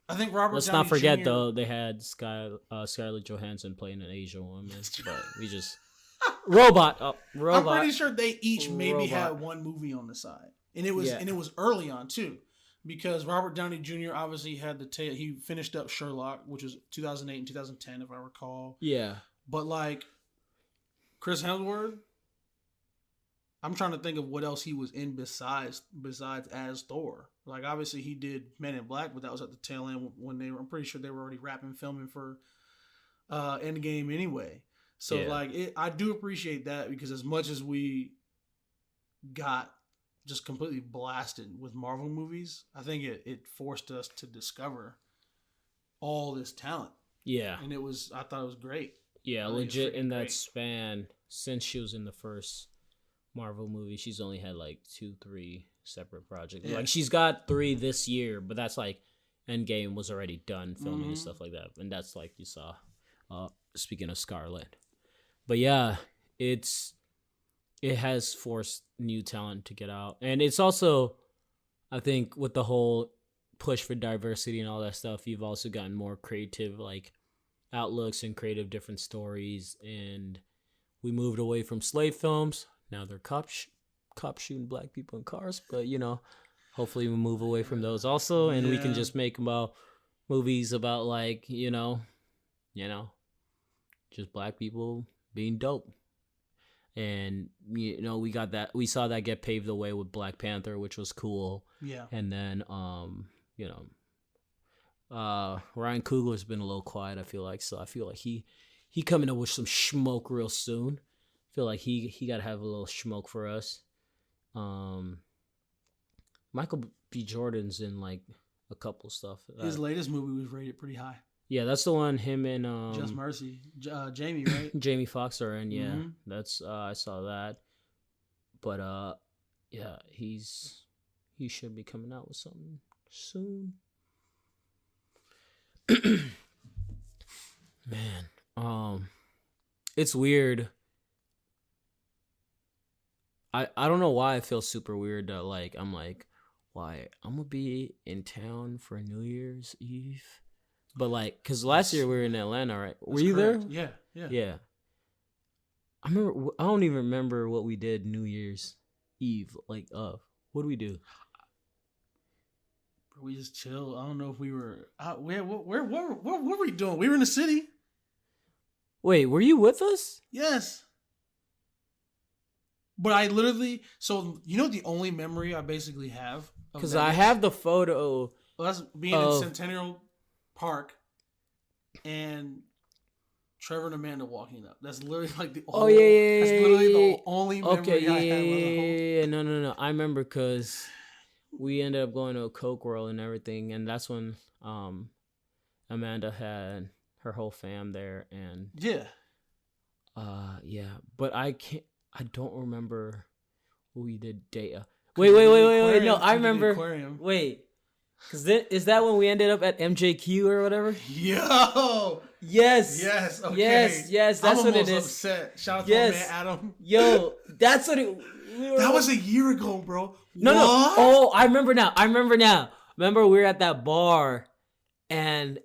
I think Robert. Let's Downey not forget Jr. though, they had Scarlett Johansson playing an Asian woman, but we just robot. I'm pretty sure they each maybe Robot. had one movie on the side, and it was Yeah. early on too, because Robert Downey Jr. obviously had he finished up Sherlock, which was 2008 and 2010 if I recall. Yeah. But like Chris Hemsworth, I'm trying to think of what else he was in besides as Thor. Like obviously he did Men in Black, but that was at the tail end when I'm pretty sure they were already wrapping filming for Endgame anyway. So Yeah. I do appreciate that because as much as we got just completely blasted with Marvel movies, I think it forced us to discover all this talent. Yeah. And I thought it was great. Yeah, I think it's legit freaking in that great. span, since she was in the first Marvel movie, she's only had like 2-3 separate projects. Yeah. Like she's got 3 this year, but that's like Endgame was already done filming Mhm. and stuff like that. And that's like you saw, speaking of Scarlet. But yeah, it has forced new talent to get out. And it's also, I think with the whole push for diversity and all that stuff, you've also gotten more creative like outlooks and creative different stories. And we moved away from slave films. Now they're cops shooting black people in cars. But, hopefully we move away from those also. And we can Yeah. just make about movies about like, just black people being dope. And we saw that get paved the way with Black Panther, which was cool. Yeah. And then Ryan Coogler's been a little quiet, I feel like. So I feel like he he coming up with some smoke real soon. Feel like he got to have a little smoke for us. Michael B. Jordan's in like a couple stuff. His latest movie was rated pretty high. Yeah, that's the one him and Just Mercy, Jamie, right? Jamie Foxx are in. Yeah, Mm-hmm. that's I saw that. But yeah, he should be coming out with something soon. Man, it's weird. I don't know why I feel super weird that like I'm like, why I'm gonna be in town for New Year's Eve, but like, cause last year we were in Atlanta, right? Were you correct. there? Yeah. Yeah. I remember. I don't even remember what we did New Year's Eve. Like, what do we do? We just chill. I don't know if we were. Where? What were we doing? We were in the city. Wait, were you with us? Yes. But I literally, so you know, the only memory I basically have, because I have the photo. Well, that's being in Centennial Park and Trevor and Amanda walking up. That's literally like the only. That's literally the only memory I have. Yeah. No. I remember because we ended up going to a Coke World and everything, and that's when Amanda had her whole fam there, and yeah. But I don't remember what we did data. Wait. No, I remember. Wait. Is that when we ended up at MJQ or whatever? Yo! Yes. Okay. Yes. That's what it is. Upset. Shout out to my man Adam. Yo, that's what it. That was a year ago, bro. No. Oh, I remember now. Remember we were at that bar, and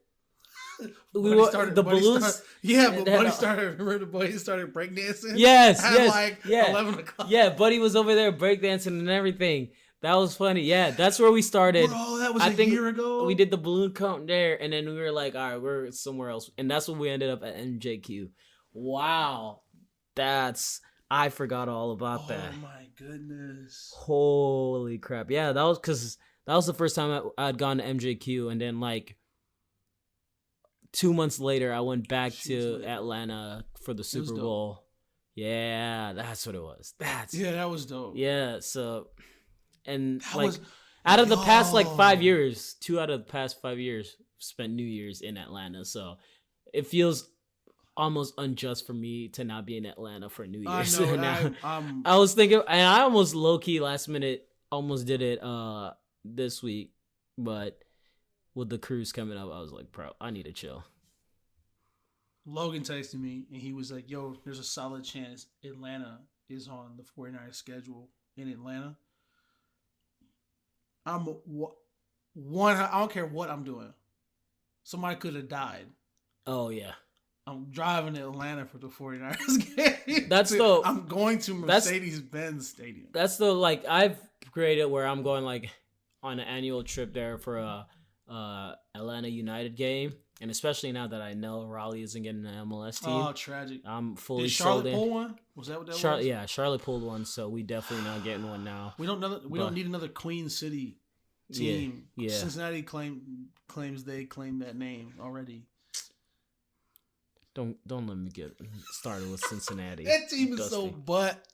we were the balloons. Buddy started. Remember the buddy started breakdancing? Yes. At 11 o'clock. Yeah, Buddy was over there breakdancing and everything. That was funny. Yeah, that's where we started. Bro, that was a year ago. We did the balloon count there, and then we were like, all right, we're somewhere else. And that's when we ended up at MJQ. Wow. I forgot all about that. Oh, my goodness. Holy crap. Yeah, that was the first time I'd gone to MJQ, and then, like, 2 months later, I went back to Atlanta for the Super Bowl. Yeah, that's what it was. That was dope. Yeah, so... And out of the past 5 years, 2 out of the past 5 years spent New Year's in Atlanta. So it feels almost unjust for me to not be in Atlanta for New Year's. I was thinking, and I almost low key last minute almost did it this week, but with the cruise coming up, I was like, bro, I need to chill. Logan texted me and he was like, yo, there's a solid chance Atlanta is on the 49ers schedule in Atlanta. I don't care what I'm doing. Somebody could have died. Oh, yeah. I'm driving to Atlanta for the 49ers game. I'm going to Mercedes-Benz Stadium. That's I've created where I'm going on an annual trip there for a Atlanta United game. And especially now that I know Raleigh isn't getting an MLS team. Oh, tragic. I'm fully Did Charlotte pull one? Was that what that was? Yeah, Charlotte pulled one, so we definitely not getting one now. We don't need another Queen City team. Yeah. Cincinnati claims they claim that name already. Don't let me get started with Cincinnati. That team is so butt.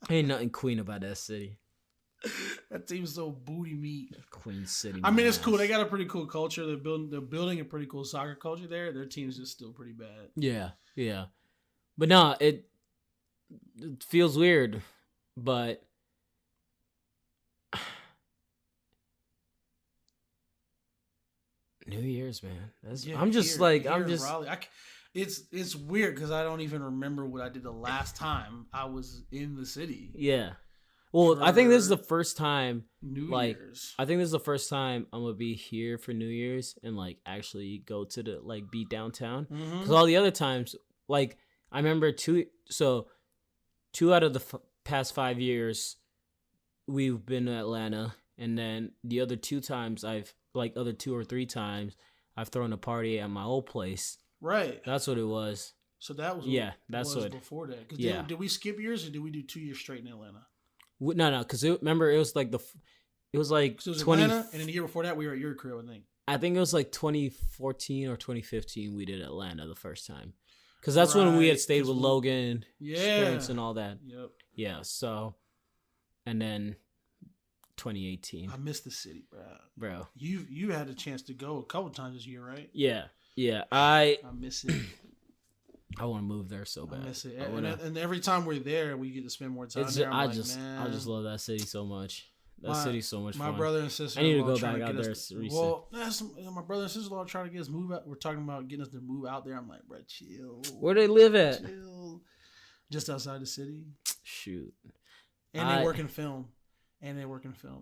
Ain't nothing Queen about that city. That team's so booty meat. Queen City. I mean, it's cool. They got a pretty cool culture. They're building a pretty cool soccer culture there. Their team's just still pretty bad. Yeah. But no, it feels weird. But New Year's, man. It's weird because I don't even remember what I did the last time I was in the city. Yeah. Well, I think this is the first time New Year's. I think this is the first time I'm gonna be here for New Year's and actually go to the be downtown. Because all the other times, I remember two out of the past 5 years we've been to Atlanta, and then the other 2 times other 2 or 3 times I've thrown a party at my old place. Right. That's what it was. So that was before that. Did we skip years or did we do 2 years straight in Atlanta? No, because remember it was it was 20 Atlanta, and then the year before that we were at your crib, I think. I think it was 2014 or 2015 we did Atlanta the first time. because that's when we had Right, stayed 'cause with we- Logan, Yeah. parents and all that. Yep. Yeah. So, and then 2018, I miss the city, bro. You had a chance to go a couple times this year, right? Yeah. I miss it. I want to move there so bad. I miss it. I And, wanna- and every time we're there, we get to spend more time It's there. I I'm just love that city so much. That city's so much my fun. brother and sister. I need to go back out there. Well, my brother and sister are trying to get us move out. We're talking about getting us to move out there. I'm like, bro, chill. Where they live at? Chill. Just outside the city. Shoot. And they work in film.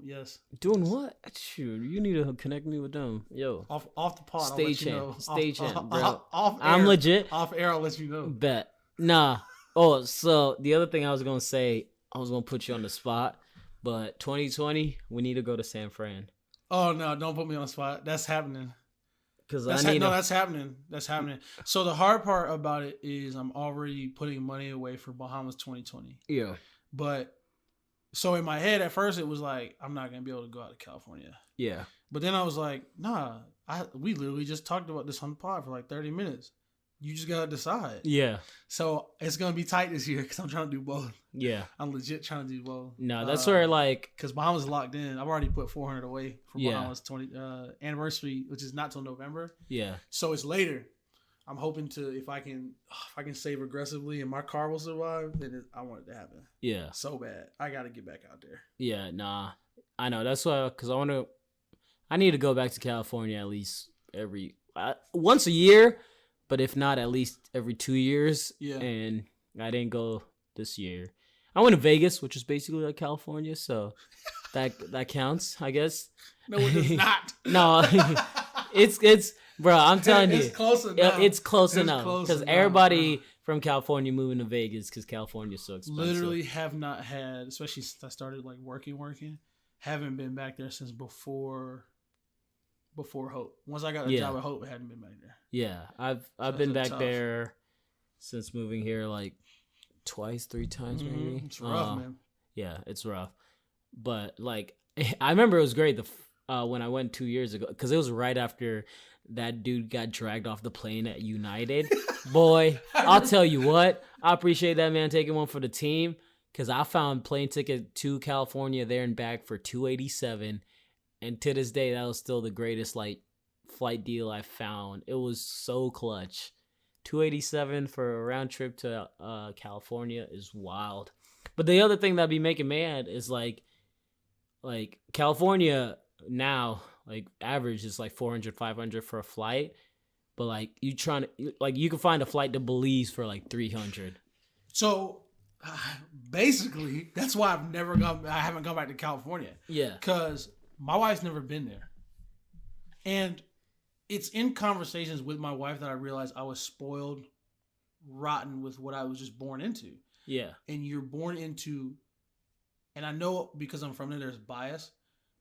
Yes. Doing what? Shoot, you need to connect me with them. Yo. Off the pod. Stage I'll let you know. Stage hand, bro. Off air, I'm legit. Off air, I'll let you know. Bet. Nah. Oh, so the other thing I was gonna say, I was gonna put you on the spot, but 2020, we need to go to San Fran. Oh no! Don't put me on the spot. That's happening. Because that's happening. That's happening. So the hard part about it is I'm already putting money away for Bahamas 2020. Yeah. But so in my head at first it was like I'm not gonna be able to go out to California. Yeah. But then I was like, nah. We literally just talked about this on the pod for like 30 minutes. You just gotta decide. Yeah. So it's gonna be tight this year because I'm trying to do both. Yeah. I'm legit trying to do both. No, that's where like because Bahamas is locked in. I've already put 400 away for Yeah. Bahamas 20 anniversary, which is not till November. Yeah. So it's later. I'm hoping to if I can save aggressively and my car will survive, then I want it to happen. Yeah. So bad. I got to get back out there. Yeah. Nah. I know. That's why because I need to go back to California at least once a year. But if not, at least every 2 years. Yeah. And I didn't go this year. I went to Vegas, which is basically like California, so that counts, I guess. No, it does not. No, it's bro. I'm telling you, it's close enough. It's close enough close because enough, everybody bro. from California moving to Vegas because California is so expensive. Literally have not had, especially since I started like working, haven't been back there since before Hope. Once I got a job at Hope, I hadn't been back there. Yeah, I've been back there since moving here like twice, 3 times maybe. It's rough, man. Yeah, it's rough. But like I remember it was great when I went 2 years ago because it was right after that dude got dragged off the plane at United. Boy, I'll tell you what, I appreciate that man taking one for the team because I found plane ticket to California there and back for $287, and to this day that was still the greatest like flight deal I found. It was so clutch. $287 for a round trip to California is wild. But the other thing that'd be making mad is like California now, like average is like 400, 500 for a flight. But like you can find a flight to Belize for like 300. So basically, that's why I haven't gone back to California. Yeah. Because my wife's never been there. And it's in conversations with my wife that I realized I was spoiled rotten with what I was just born into. Yeah. And you're born into, and I know because I'm from there, there's bias,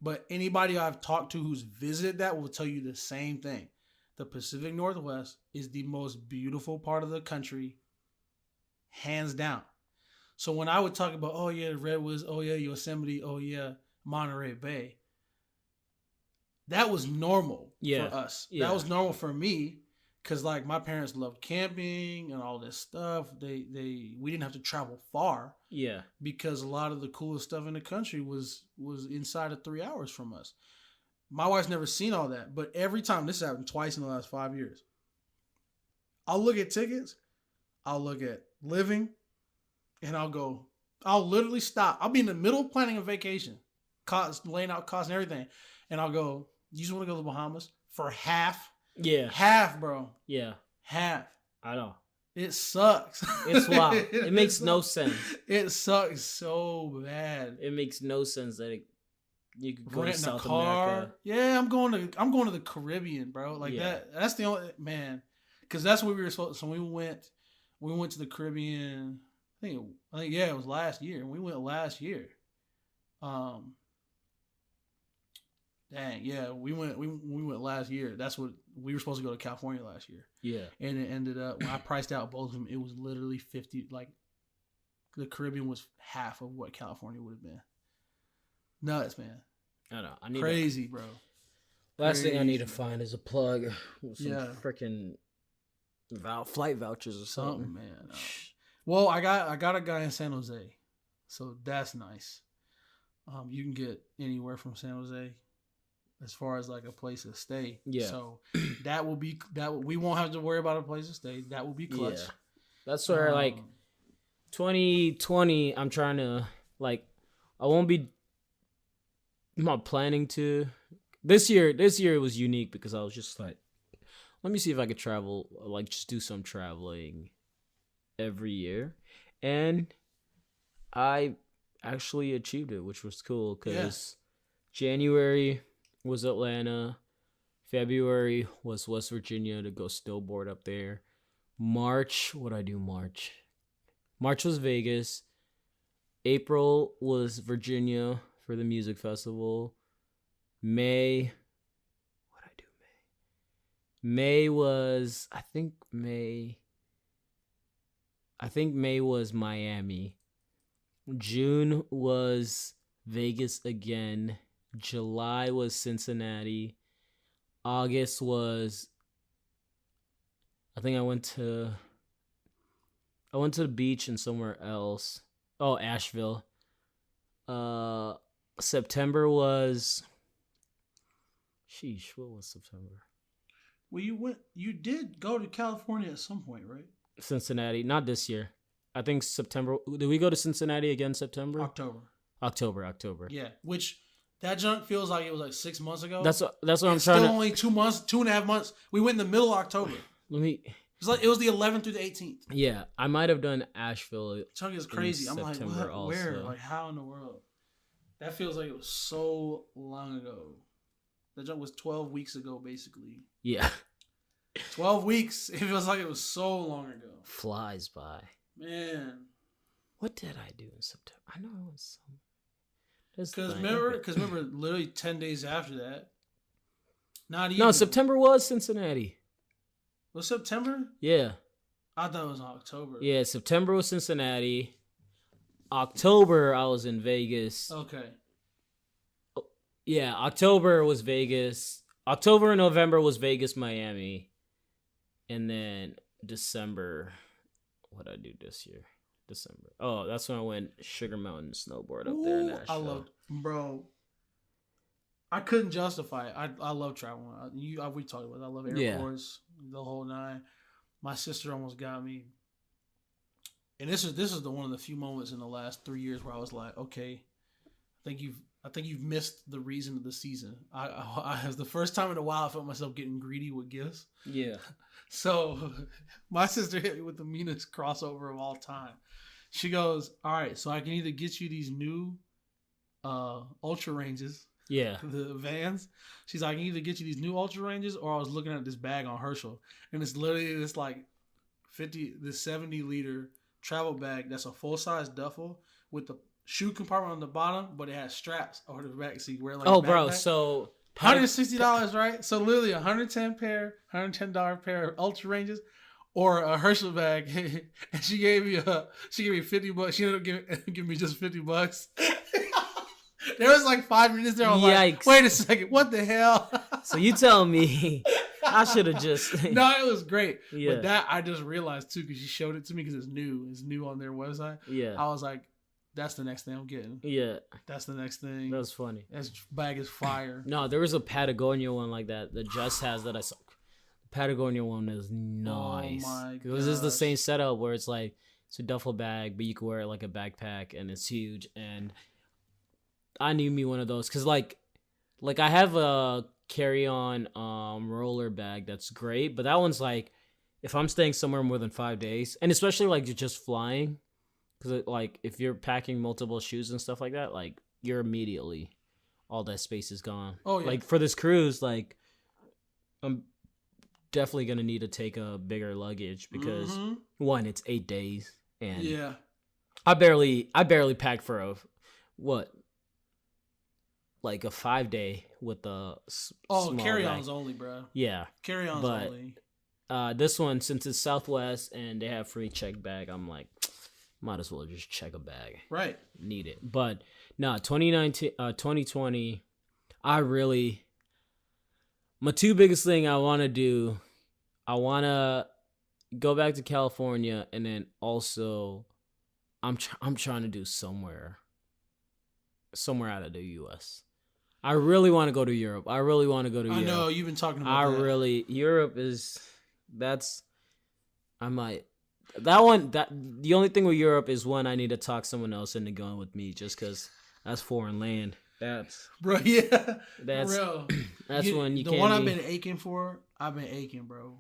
but anybody I've talked to who's visited that will tell you the same thing. The Pacific Northwest is the most beautiful part of the country, hands down. So when I would talk about, oh yeah, the Redwoods, oh yeah, Yosemite, oh yeah, Monterey Bay, that was normal for us. Yeah. That was normal for me because like my parents loved camping and all this stuff. We didn't have to travel far. Yeah. Because a lot of the coolest stuff in the country was inside of 3 hours from us. My wife's never seen all that, but every time, this happened twice in the last 5 years, I'll look at tickets, I'll look at living, and I'll literally stop. I'll be in the middle of planning a vacation, laying out costs and everything, and I'll go, you just want to go to the Bahamas for half? Yeah. Half, bro. Yeah. Half. I know. It sucks. It's wild. It makes no sense. It sucks so bad. It makes no sense that you could go Renting to South a car. America. Yeah, I'm going to the Caribbean, bro. Like that's the only man. Because that's what we were supposed. So we went to the Caribbean. I think it was last year. We went last year. Dang, yeah, we went last year. That's what we were supposed to go to California last year. Yeah. And it ended up when I priced out both of them, it was literally 50. Like the Caribbean was half of what California would have been. Nuts, man. I know. I need crazy, bro. Last thing I need to find is a plug with some Yeah. freaking Flight vouchers or something. Something, man. Well, I got a guy in San Jose, so that's nice. You can get anywhere from San Jose, as far as like a place to stay. Yeah. So we won't have to worry about a place to stay. That will be clutch. Yeah. That's where like 2020. I'm trying to like. I won't be. I'm not planning to. This year it was unique because I was just like, let me see if I could travel, like just do some traveling every year. And I actually achieved it, which was cool because January was Atlanta. February was West Virginia to go snowboard up there. March, what'd I do March? March was Vegas. April was Virginia for the music festival. May was I think May was Miami. June was Vegas again. July was Cincinnati. August was I think I went to the beach and somewhere else. Oh, Asheville. September was sheesh, what was September? Well, you did go to California at some point, right? Cincinnati, not this year. I think September. Did we go to Cincinnati again September? October. Yeah, which that junk feels like it was like 6 months ago. That's what I'm trying to. Still only 2 months, 2.5 months. We went in the middle of October. It was the 11th through the 18th. Yeah, I might have done Asheville. Chunk is crazy. I'm like, what? Also. Where? Like, how in the world? That feels like it was so long ago. That jump was 12 weeks ago, basically. Yeah. 12 weeks. It feels like it was so long ago. Flies by. Man. What did I do in September? I know it was something. Because remember, literally 10 days after that. No, September was Cincinnati. Was September? Yeah. I thought it was October. Yeah, September was Cincinnati. October, I was in Vegas. Okay. Yeah, October was Vegas. October and November was Vegas, Miami. And then December, what did I do this year? December. Oh, that's when I went Sugar Mountain snowboard up there in Nashville. Bro. I couldn't justify it. I love traveling. We talked about it. I love airports, the whole nine. My sister almost got me. And this is one of the few moments in the last 3 years where I was like, okay, I think you've missed the reason of the season. I was the first time in a while I felt myself getting greedy with gifts. Yeah. So my sister hit me with the meanest crossover of all time. She goes, all right, so I can either get you these new Ultra Ranges. Yeah. The Vans. She's like, I can either get you these new Ultra Ranges, or I was looking at this bag on Herschel. And it's literally this like 70-liter travel bag that's a full-size duffel with the shoe compartment on the bottom, but it has straps over the back so you wear like bro, so $160, right? So literally $110 pair of Ultra Ranges or a Herschel bag. And she gave me $50. She ended up giving me just $50. There was like 5 minutes there. I was like, wait a second, what the hell? So you tell me I should have just... No, it was great. Yeah. But that I just realized too because she showed it to me because it's new. It's new on their website. Yeah. I was like, that's the next thing I'm getting. Yeah. That's the next thing. That was funny. That bag is fire. No, there was a Patagonia one like that. The Just has that I saw. The Patagonia one is nice. Oh my god. Because it's the same setup where it's like, it's a duffel bag, but you can wear it like a backpack and it's huge. And I need me one of those because like I have a carry-on roller bag that's great, but that one's like if I'm staying somewhere more than 5 days, and especially like you're just flying, because like if you're packing multiple shoes and stuff like that, like you're immediately all that space is gone. Oh yeah. Like for this cruise, like I'm definitely gonna need to take a bigger luggage because one, it's 8 days, and yeah, I barely packed for like a 5 day with the carry-ons only, bro. Yeah, carry-ons only. This one, since it's Southwest and they have free check bag, I'm like, might as well just check a bag. Right. Need it. But no, 2020, my two biggest thing I want to do, I want to go back to California, and then also I'm trying to do somewhere out of the U.S. I really want to go to Europe. I really want to go to Europe. I know you've been talking about that. Europe is I might that one that the only thing with Europe is one I need to talk someone else into going with me just because that's foreign land. That's bro, yeah, that's real. that's when you the can't. One I've been aching for. I've been aching, bro,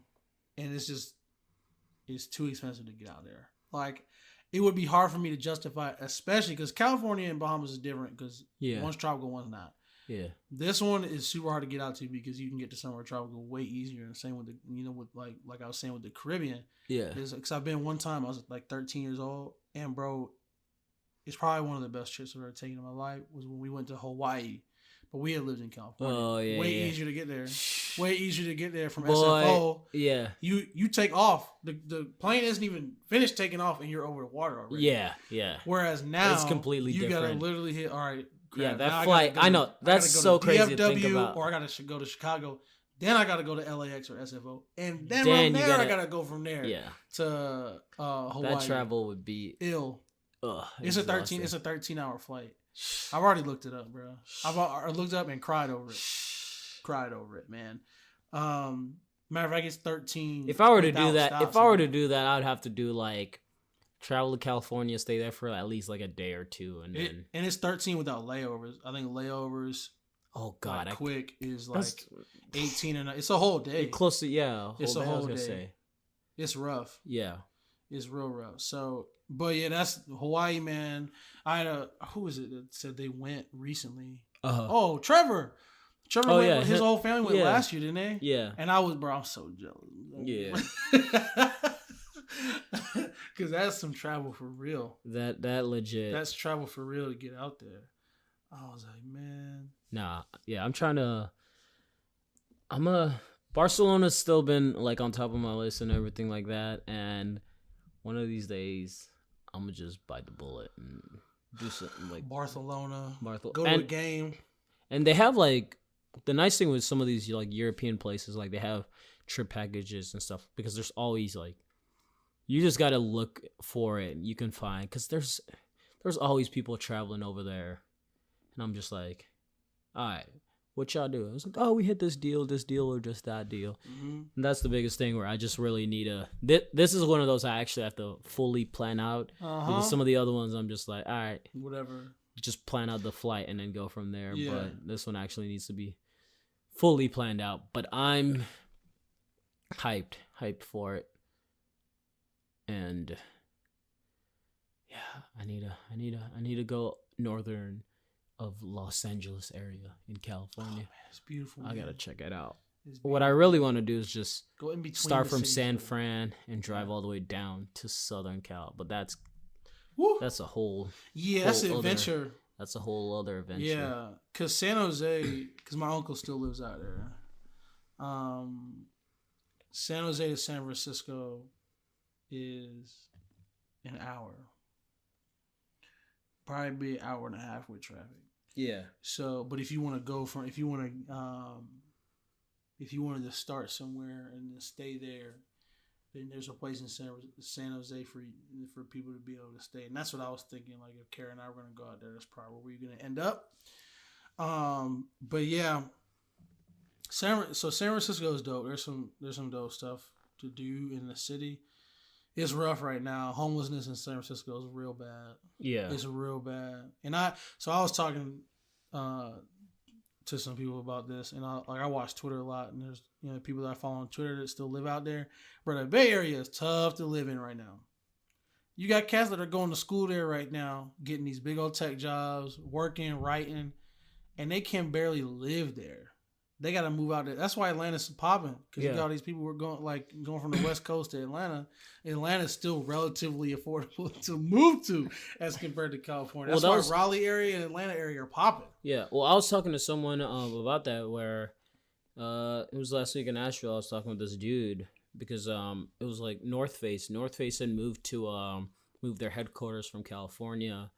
and it's too expensive to get out there. Like, it would be hard for me to justify, especially because California and Bahamas is different because one's tropical, one's not. Yeah. This one is super hard to get out to because you can get to somewhere tropical way easier. And same with with like I was saying with the Caribbean. Yeah. Because I've been one time, I was like 13 years old, and bro, it's probably one of the best trips I've ever taken in my life was when we went to Hawaii. But we had lived in California. Oh, yeah. Way easier to get there. Way easier to get there from Boy, SFO. Yeah. You take off. The plane isn't even finished taking off and you're over the water already. Yeah, yeah. Whereas now it's completely you different. gotta literally hit, all right, crap, yeah, that flight. I know. That's so crazy to think about. Or I gotta go to Chicago. Then I gotta go to LAX or SFO. And then Then from there I gotta go from there Yeah. to Hawaii. That travel would be ill. Ugh, It's a 13-hour flight. I've already looked it up, bro. I looked up and cried over it. Cried over it, man. Matter of fact, it's 13. If I were to do that, I'd have to do like travel to California, stay there for at least like a day or two, and then it's 13 without layovers. I think layovers. Oh God, like quick is like 18 and it's a whole day. Close to it's a whole day. Say. It's rough. Yeah, it's real rough. So, but yeah, that's Hawaii, man. I had who was it that said they went recently? Oh, Trevor. Trevor went, his whole family went last year, didn't they? Yeah. And I was, bro, I'm so jealous. Yeah. Because that's some travel for real. That legit. That's travel for real to get out there. I was like, man. Nah, yeah, Barcelona's still been like on top of my list and everything like that, and one of these days I'm gonna just bite the bullet and do something like Barcelona. Go to a game. And they have like the nice thing with some of these like European places, like they have trip packages and stuff because there's always like you just gotta look for it and you can find because there's always people traveling over there, and I'm just like, all right, what y'all do? I was like, oh, we hit this deal, or just that deal. Mm-hmm. And that's the biggest thing where I just really need this is one of those I actually have to fully plan out because some of the other ones I'm just like, all right, whatever, just plan out the flight and then go from there. Yeah. But this one actually needs to be fully planned out. But I'm hyped for it. And yeah, I need to go northern of Los Angeles area in California. Oh, man, it's beautiful. I gotta check it out. What I really want to do is just go in between. Start from San Fran and drive all the way down to Southern Cal. But that's a whole that's an adventure. That's a whole other adventure. Yeah, because San Jose, because my uncle still lives out there. San Jose to San Francisco is an hour. Probably be an hour and a half with traffic. Yeah. So, but if you want to if you wanted to start somewhere and then stay there, then there's a place in San Jose for people to be able to stay. And that's what I was thinking. Like if Kara and I were going to go out there, that's probably where we're going to end up. But yeah, San Francisco is dope. There's some dope stuff to do in the city. It's rough right now. Homelessness in San Francisco is real bad. Yeah, it's real bad. And I was talking to some people about this, and I watch Twitter a lot, and there's people that I follow on Twitter that still live out there. But the Bay Area is tough to live in right now. You got cats that are going to school there right now, getting these big old tech jobs, working, writing, and they can barely live there. They got to move out there. That's why Atlanta's popping, because you got all these people who are going from the West Coast to Atlanta. Atlanta's still relatively affordable to move to as compared to California. That's why Raleigh area and Atlanta area are popping. Yeah. Well, I was talking to someone about that where it was last week in Nashville. I was talking with this dude because it was like North Face. North Face had moved their headquarters from California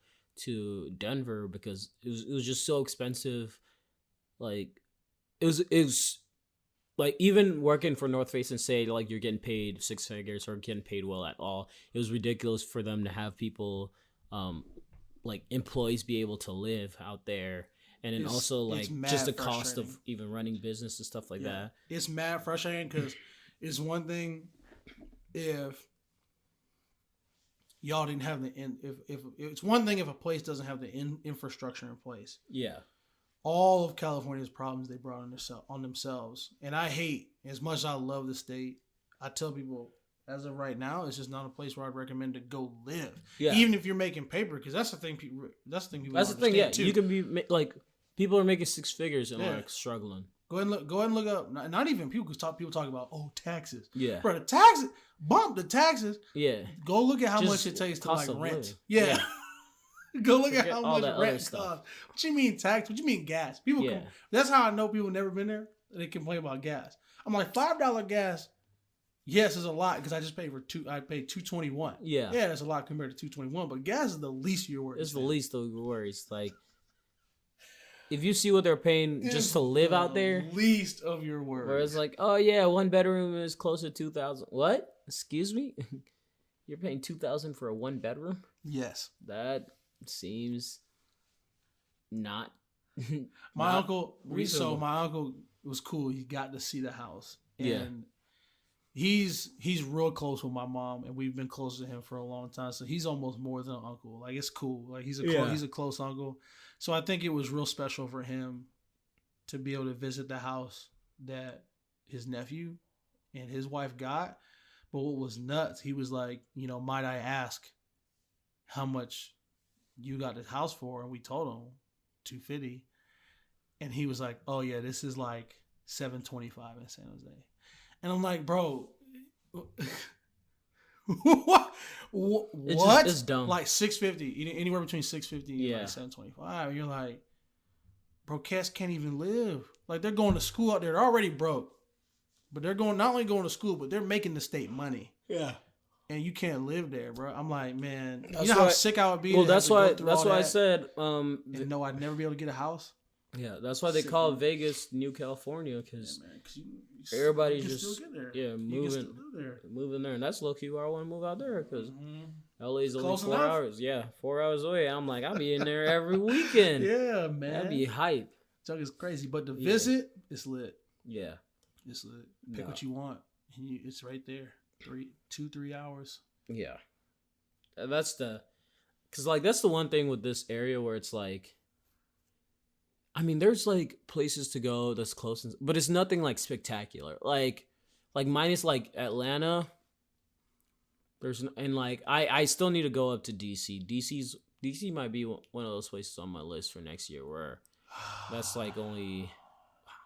to Denver because it was just so expensive. Like it was like even working for North Face and say like you're getting paid six figures or getting paid well at all, it was ridiculous for them to have people, like employees be able to live out there, and then also like just the cost of even running business and stuff like that. It's mad frustrating because it's one thing if y'all didn't have if it's one thing if a place doesn't have the infrastructure in place. Yeah. All of California's problems they brought on themselves. And I hate, as much as I love the state, I tell people, as of right now, it's just not a place where I'd recommend to go live. Yeah. Even if you're making paper, because that's the thing people yeah. Too. You can be, like, people are making six figures and, like, struggling. Go ahead and look up, not even people, because people talk about, taxes. Yeah. Bro, the taxes, bump the taxes. Yeah. Go look at how much it takes to, like, rent. Yeah. Go look at how much rent costs. What you mean tax? What you mean gas? People, that's how I know people never been there. They complain about gas. I'm like, $5 gas. Yes, is a lot because I just paid I paid $2.21. Yeah, that's a lot compared to $2.21. But gas is the least of your worries. It's the least of your worries. Like, if you see what they're paying just to live out there, least of your worries. Where it's like, oh yeah, one bedroom is close to $2,000. What? Excuse me? You're paying $2,000 for a one bedroom? Yes, that seems not. My uncle was cool. He got to see the house. And he's real close with my mom, and we've been close to him for a long time. So he's almost more than an uncle. Like, it's cool. Like, he's a close uncle. So I think it was real special for him to be able to visit the house that his nephew and his wife got. But what was nuts, he was like, might I ask how much you got this house for? And we told him $250, and he was like, oh yeah, this is like $725 in San Jose. And I'm like, bro, what? It's dumb. Like $650, anywhere between $650 and like $725. You're like, bro, cats can't even live. Like, they're going to school out there. They're already broke, but they're not only going to school, but they're making the state money. Yeah. And you can't live there, bro. I'm like, man, you know how sick I would be. Well, that's why I said, and no, I'd never be able to get a house. Yeah, that's why they call Vegas New California, because everybody's just moving there, and that's low key where I want to move out there, because LA is only 4 hours. Yeah, 4 hours away. I'm like, I'll be in there every weekend. Yeah, man, that'd be hype. Chuck is crazy, but the visit, it's lit. Yeah, it's lit. Pick what you want, and it's right there. 3 hours. Yeah, that's because like that's the one thing with this area where it's like, I mean, there's like places to go that's close, but it's nothing like spectacular. Like minus like Atlanta. And like I still need to go up to DC. DC might be one of those places on my list for next year where that's like only,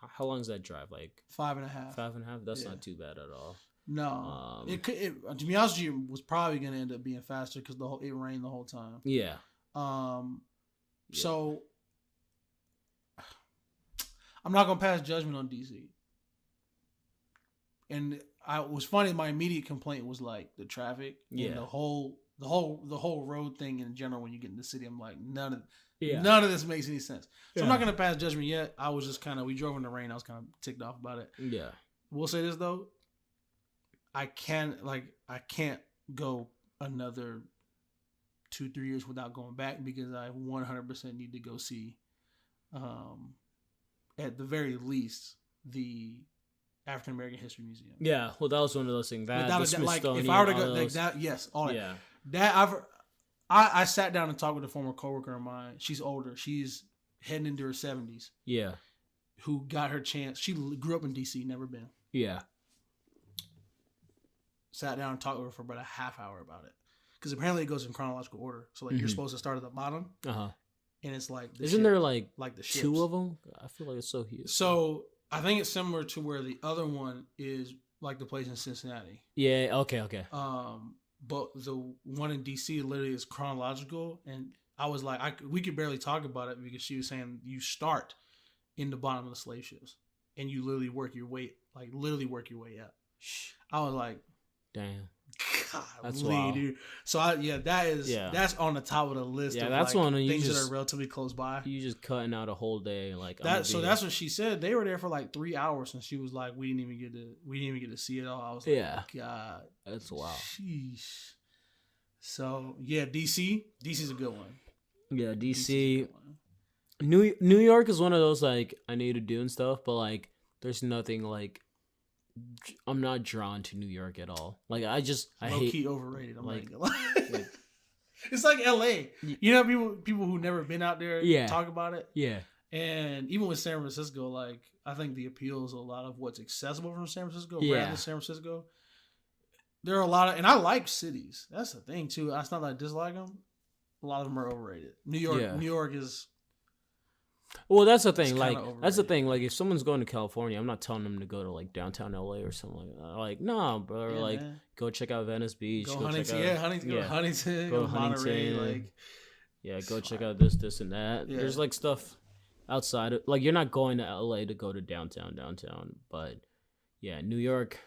how long is that drive? Like 5.5. 5.5. That's not too bad at all. No, it to be honest with you, was probably gonna end up being faster because it rained the whole time. Yeah. So I'm not gonna pass judgment on DC. And it was funny. My immediate complaint was like the traffic and the whole road thing in general. When you get in the city, I'm like, none of this makes any sense. So I'm not gonna pass judgment yet. I was just we drove in the rain. I was kind of ticked off about it. Yeah. We'll say this though. I can't go another 2-3 years without going back, because I 100% need to go see, at the very least, the African American History Museum. Yeah, well, that was one of those things. That the Smithsonian, if I were to go that, yes, all that. Yeah. That I sat down and talked with a former coworker of mine. She's older. She's heading into her 70s. Yeah. Who got her chance? She grew up in DC, never been. Yeah. Sat down and talked with her for about a half hour about it, because apparently it goes in chronological order. So like you're supposed to start at the bottom, and it's like isn't there like the ships. 2 of them? I feel like it's so huge. So I think it's similar to where the other one is, like the place in Cincinnati. Yeah. Okay. But the one in DC literally is chronological, and I was like, we could barely talk about it because she was saying you start in the bottom of the slave ships and you literally work your way up. I was like, damn, That's Golly, wild. dude. So that's on the top of the list. Yeah, of that's like one you things that just are relatively close by. you just cutting out a whole day. Like That's what she said. They were there for like 3 hours, and she was like, we didn't even get to see it all. I was like, Yeah. God, That's wild. sheesh. So yeah, DC's a good one. Yeah, DC's a DC. good one. New York is one of those like I need to do and stuff, but like there's nothing like I'm not drawn to New York at all. Like I Low hate key overrated. I'm like- like, like it's like LA. You know, people who never been out there Yeah. talk about it. yeah. And even with San Francisco, like I think the appeal is a lot of what's accessible from San Francisco. Yeah. Rather than San Francisco, there are a lot of, and I like cities. That's the thing too. It's not that I dislike them. A lot of them are overrated. New York is. Well, that's the thing. It's Like kinda that's the overrated. thing. Like if someone's going to California, I'm not telling them to go to like downtown LA or something like that. Like no, bro. Yeah, like man. go check out Venice Beach. Go check Huntington, out, yeah, Huntington, go to Huntington, Go go to to Monterey, Huntington. like Yeah, go It's check fine. out this, and that. Yeah. There's like stuff outside of like you're not going to LA to go to downtown, but yeah, New York.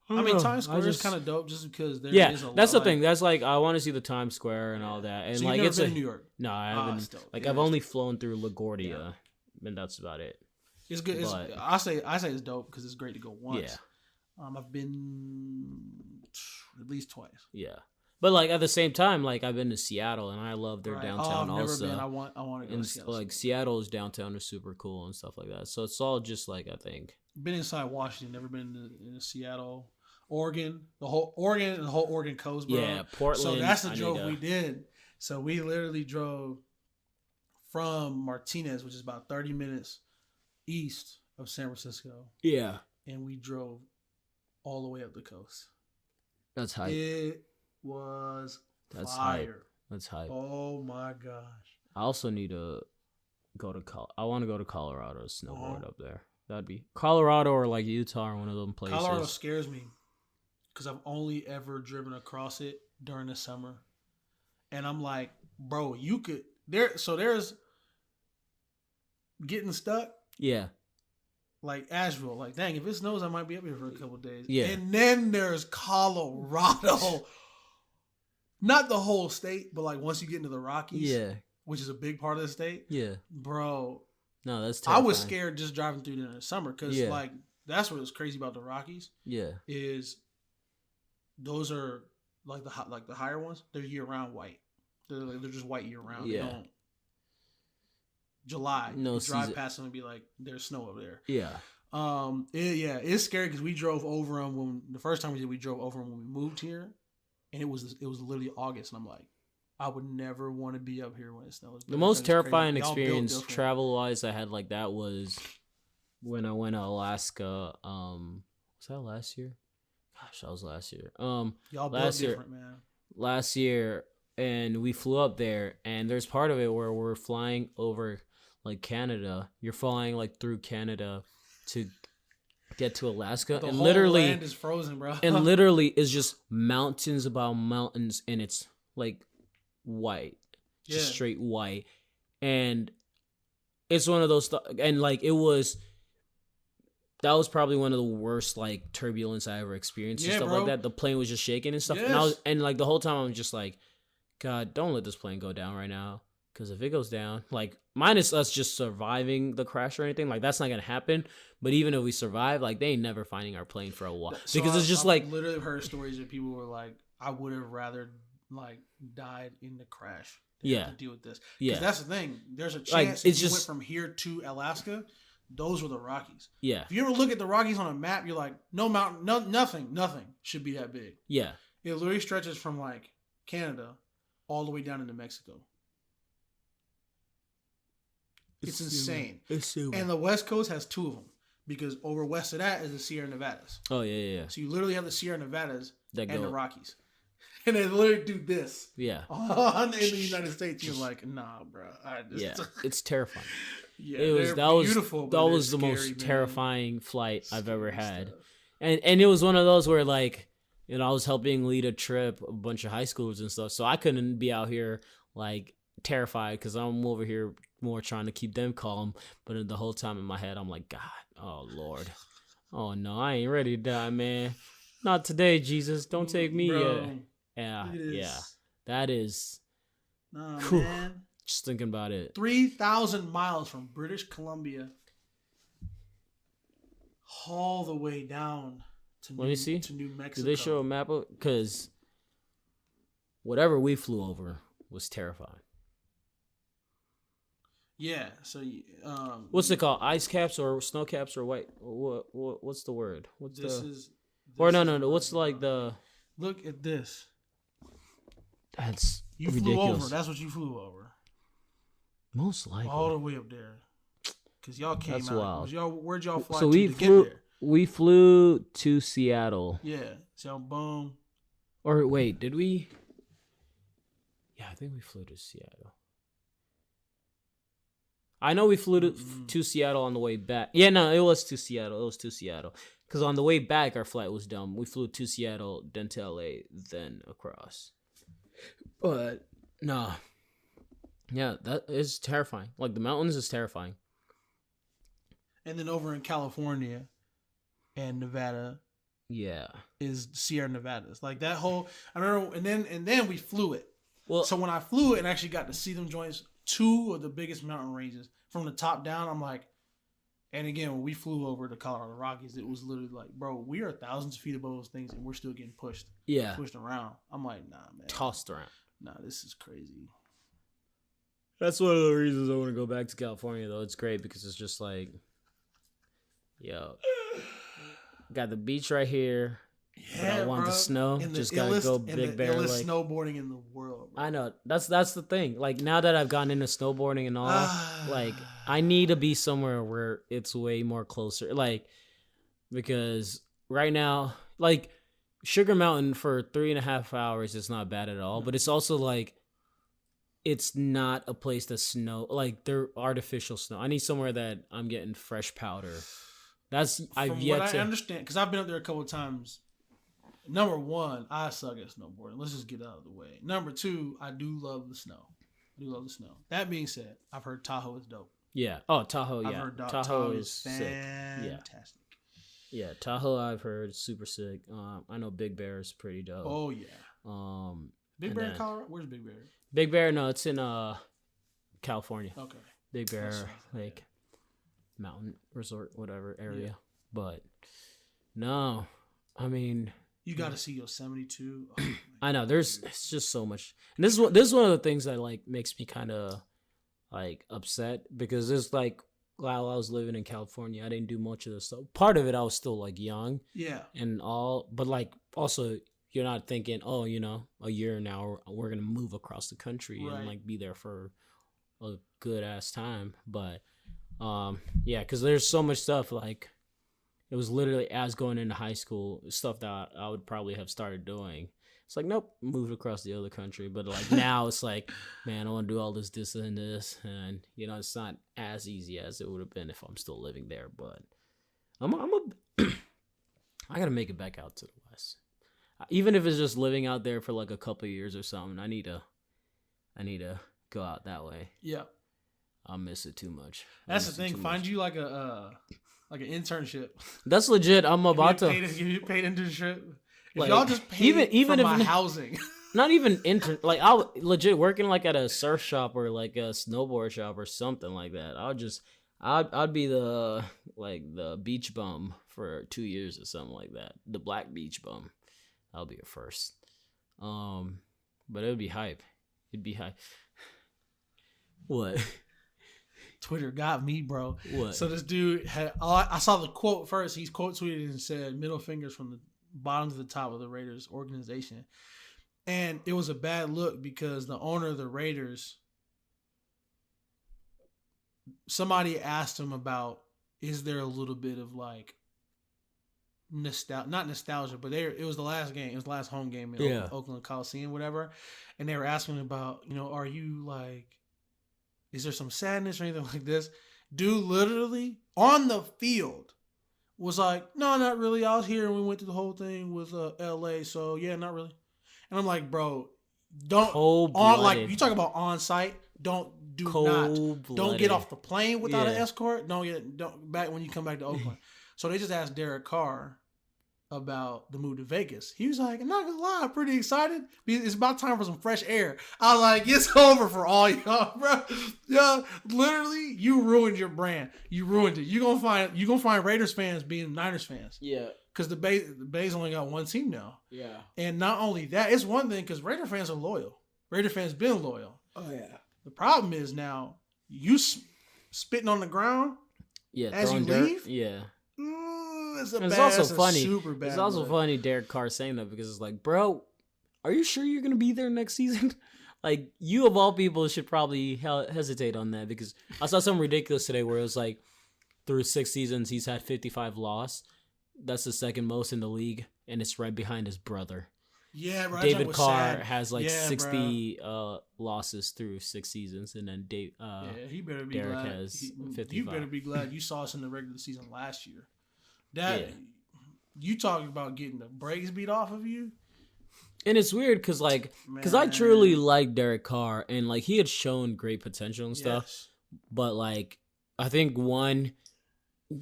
I mean, Times Square is kind of dope just because there is a lot. that's the like, thing. That's like I want to see the Times Square and all that, and So like you've never it's been a to New York. no, I Ah, haven't. it's dope. Like Yeah, I've it's only flown through LaGuardia, and that's about it. It's good. but- I say it's dope because it's great to go once. Yeah. I've been at least twice. Yeah, but like at the same time, like I've been to Seattle and I love their Right. downtown I've never also. been. I want to go And to Seattle. like Seattle's downtown is super cool and stuff like that. So it's all just like I think. Been inside Washington. Never been in Seattle, Oregon. The whole Oregon coast, bro. Yeah, Portland. So that's the I need drove to- we did. So we literally drove from Martinez, which is about 30 minutes east of San Francisco, Yeah, and we drove all the way up the coast. that's hype. It was That's hype. fire. That's hype. Oh my gosh. I also need to go to I want to go to Colorado, snowboard Uh-huh. up there. That'd be Colorado or like Utah or one of them places. Colorado scares me because I've only ever driven across it during the summer, and I'm like, bro, you could there. So there's getting stuck Yeah, like Asheville. Like, dang, if it snows, I might be up here for a couple days. Yeah. and then there's Colorado. Not the whole state, but like once you get into the Rockies, yeah, which is a big part of the state, yeah. bro. No, that's I terrifying. was scared just driving through there in the summer because Yeah. like that's what's crazy about the Rockies Yeah, is those are like the higher ones. They're year round white. They're just white year round. Yeah. They don't, July, No you drive season. past them and be like, there's snow over there. yeah, It's scary because we drove over them when the first time we drove over them when we moved here, and it was literally August, and I'm like, I would never want to be up here when it snows. the most terrifying Y'all built experience different. travel wise I had like that was when I went to Alaska. Was that last year? Gosh, that was last year. Y'all built last year- different, man. Last year, and we flew up there, and there's part of it where we're flying over like Canada. You're flying like through Canada to get to Alaska, The and whole literally land is frozen, bro. and literally is just mountains about mountains, and it's like white, just Yeah. straight white, and it's one of those and like that was probably one of the worst like turbulence I ever experienced and Yeah, stuff bro. like that. The plane was just shaking and stuff, and Yes. like the whole time I'm just like, God, don't let this plane go down right now, because if it goes down, like minus us just surviving the crash or anything, like that's not gonna happen. But even if we survive, like they ain't never finding our plane for a while, So because it's just I've like literally heard stories where people were like, I would have rather like died in the crash than Yeah. have to deal with this. Yeah. Because that's the thing. There's a chance Like, if it's you just- went from here to Alaska, those were the Rockies. yeah, If you ever look at the Rockies on a map, you're like, no mountain, nothing should be that big. yeah, It literally stretches from like Canada all the way down into Mexico. It's insane. It's super. And the West Coast has two of them because over west of that is the Sierra Nevadas. Oh yeah. So you literally have the Sierra Nevadas That and the go. Rockies. And they literally do this Yeah, in the United States. You're like, nah, bro. yeah. It's terrifying. yeah, It was they're beautiful, but that they're was the scary, most man. terrifying flight I've ever Scary had. stuff. And it was one of those where like, you know, I was helping lead a trip, a bunch of high schoolers and stuff, so I couldn't be out here like terrified because I'm over here more trying to keep them calm. But the whole time in my head, I'm like, God, oh Lord, oh no, I ain't ready to die, man. Not today, Jesus. Don't take me Bro, yet. Yeah, look at yeah. this. That is. Nah, Whew. man. Just thinking about it. 3,000 miles from British Columbia all the way down to Let me see. to New Mexico. Do they show a map of? Because whatever we flew over was terrifying. Yeah. So, What's it called? Ice caps or snow caps or white? What's the word? What's this the? is. Or this no. is What's like the? Look at this. That's You ridiculous. flew over. That's what you flew over. Most likely. All the way up there. Because y'all came That's out. wild. Where'd y'all fly So to get there? we flew to Seattle. Yeah. So, boom. Or wait, did we? Yeah, I think we flew to Seattle. I know we flew to Seattle on the way back. Yeah, no, it was to Seattle. It was to Seattle. Because on the way back, our flight was dumb. We flew to Seattle, then to LA, then across. But, no. Yeah, that is terrifying. Like, the mountains is terrifying. And then over in California and Nevada. Yeah. Is Sierra Nevadas. Like that whole, I remember, and then we flew it. Well, so when I flew it and actually got to see them joints, two of the biggest mountain ranges from the top down, I'm like, and again, when we flew over the Colorado Rockies, it was literally like, bro, we are thousands of feet above those things and we're still getting pushed around. I'm like, nah, man. Tossed around. Nah, this is crazy. That's one of the reasons I want to go back to California, though. It's great because it's just like, yo, got the beach right here. Yeah, but I want the snow. Just gotta go Big Bear. Like snowboarding in the world. Bro. I know. That's the thing. Like now that I've gotten into snowboarding and all, like I need to be somewhere where it's way more closer. Like because right now, like Sugar Mountain for 3.5 hours is not bad at all. But it's also like it's not a place that's snow. Like they're artificial snow. I need somewhere that I'm getting fresh powder. That's I've yet to understand because I've been up there a couple of times. Number one, I suck at snowboarding. Let's just get out of the way. Number two, I do love the snow. That being said, I've heard Tahoe is dope. Yeah. Oh, Tahoe. I've yeah. heard Tahoe is fantastic. Yeah. Tahoe I've heard super sick. I know Big Bear is pretty dope. Oh yeah. Big Bear in Colorado. Where's Big Bear? Big Bear, no, it's in California. Okay. Big Bear, like mountain resort, whatever area. Yeah. But no, I mean. You got to see Yosemite too. Oh, I know. It's just so much, and this is one of the things that like makes me kind of like upset because it's like while I was living in California, I didn't do much of this stuff. Part of it, I was still like young, yeah, and all, but like also you're not thinking, oh, you know, a year now we're gonna move across the country and like be there for a good ass time, but yeah, because there's so much stuff like. It was literally as going into high school, stuff that I would probably have started doing. It's like, nope, moved across the other country. But like now it's like, man, I want to do all this, and this. And, you know, it's not as easy as it would have been if I'm still living there. But I got to make it back out to the West. Even if it's just living out there for like a couple of years or something, I need to go out that way. Yeah. I'll miss it too much. That's the thing. Find you like like an internship. That's legit. I'm about to give you paid internship. If like, y'all just pay even for if my housing, not even like I'll legit working like at a surf shop or like a snowboard shop or something like that. I'd be the beach bum for 2 years or something like that. The black beach bum. That'll be a first. But it would be hype. It'd be hype. What? Twitter got me, bro. What? So this dude I saw the quote first. He's quote tweeted and said, "Middle fingers from the bottom to the top of the Raiders organization," and it was a bad look because the owner of the Raiders, somebody asked him about, is there a little bit of like not nostalgia, but it was the last game. It was the last home game in Oakland Coliseum, whatever, and they were asking about, you know, are you like. Is there some sadness or anything like this? Dude literally on the field was like, no, not really. I was here and we went through the whole thing with LA. So yeah, not really. And I'm like, bro, don't like you talk about on site. Don't get off the plane without an escort. Don't back when you come back to Oakland. So they just asked Derek Carr about the move to Vegas. He was like, I'm not gonna lie, I'm pretty excited. It's about time for some fresh air. I was like, it's over for all y'all, bro. Yeah, literally, you ruined your brand. You ruined it. You're gonna find Raiders fans being Niners fans. Yeah. Because the Bays only got one team now. Yeah. And not only that, it's one thing because Raider fans are loyal. Raider fans been loyal. Oh yeah. The problem is now you spitting on the ground. Yeah. As you dirt. leave. Yeah. It's also funny. Super bad. It's also funny Derek Carr saying that because it's like, bro, are you sure you're gonna be there next season? Like, you of all people should probably hesitate on that, because I saw something ridiculous today where it was like, through 6 seasons he's had 55 losses. That's the second most in the league, and it's right behind his brother. Yeah, bro. David Carr has like yeah, 60 losses through 6 seasons, and then he better be Derek glad. has 55. You better be glad you saw us in the regular season last year. You talking about getting the brakes beat off of you? And it's weird because I truly like Derek Carr, and like he had shown great potential and stuff, but like I think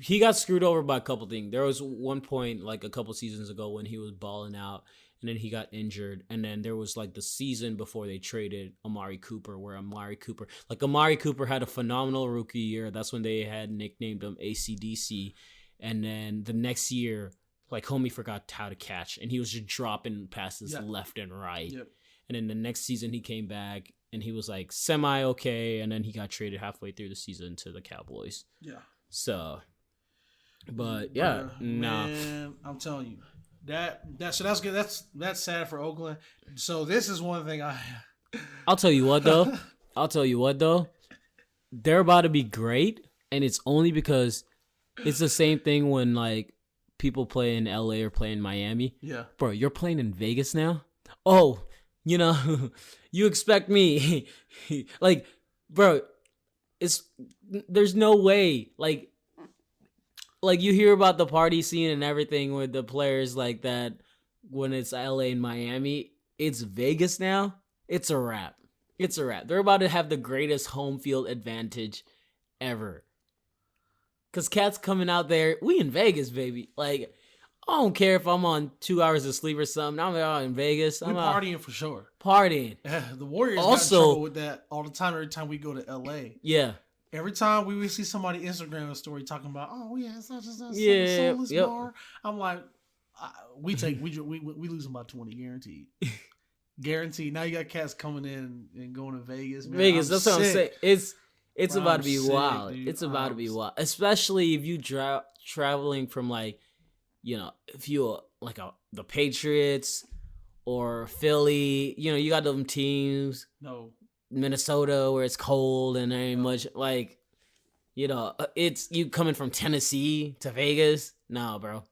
he got screwed over by a couple things. There was one point like a couple seasons ago when he was balling out, and then he got injured, and then there was like the season before they traded Amari Cooper, where Amari Cooper had a phenomenal rookie year. That's when they had nicknamed him ACDC, and then the next year, like, homie forgot how to catch, and he was just dropping passes left and right. Yep. And then the next season he came back, and he was like semi-okay, and then he got traded halfway through the season to the Cowboys. Yeah. So, but man, I'm telling you, so that's good. That's sad for Oakland. So this is one thing I'll tell you what though. They're about to be great, and it's only because it's the same thing when like people play in LA or play in Miami. Yeah. Bro, you're playing in Vegas now? Oh, you expect me. Like, bro, there's no way. Like you hear about the party scene and everything with the players like that when it's LA and Miami. It's Vegas now. It's a wrap. They're about to have the greatest home field advantage ever. Because Cat's coming out there. We in Vegas, baby. Like, I don't care if I'm on 2 hours of sleep or something. I'm out in Vegas. I'm partying for sure. Partying. The Warriors also got in trouble with that all the time every time we go to LA. Yeah. Every time we would see somebody Instagram a story talking about, oh yeah, it's not just a soulless bar. I'm like, we lose about 20 guaranteed. Guaranteed. Now you got Cats coming in and going to Vegas. Man, Vegas, that's what I'm saying. It's about to be wild. Dude. It's about to be wild, especially if you traveling from like, if you like the Patriots or Philly. You got them teams. No. Minnesota where it's cold and there ain't much like, it's you coming from Tennessee to Vegas. No, bro.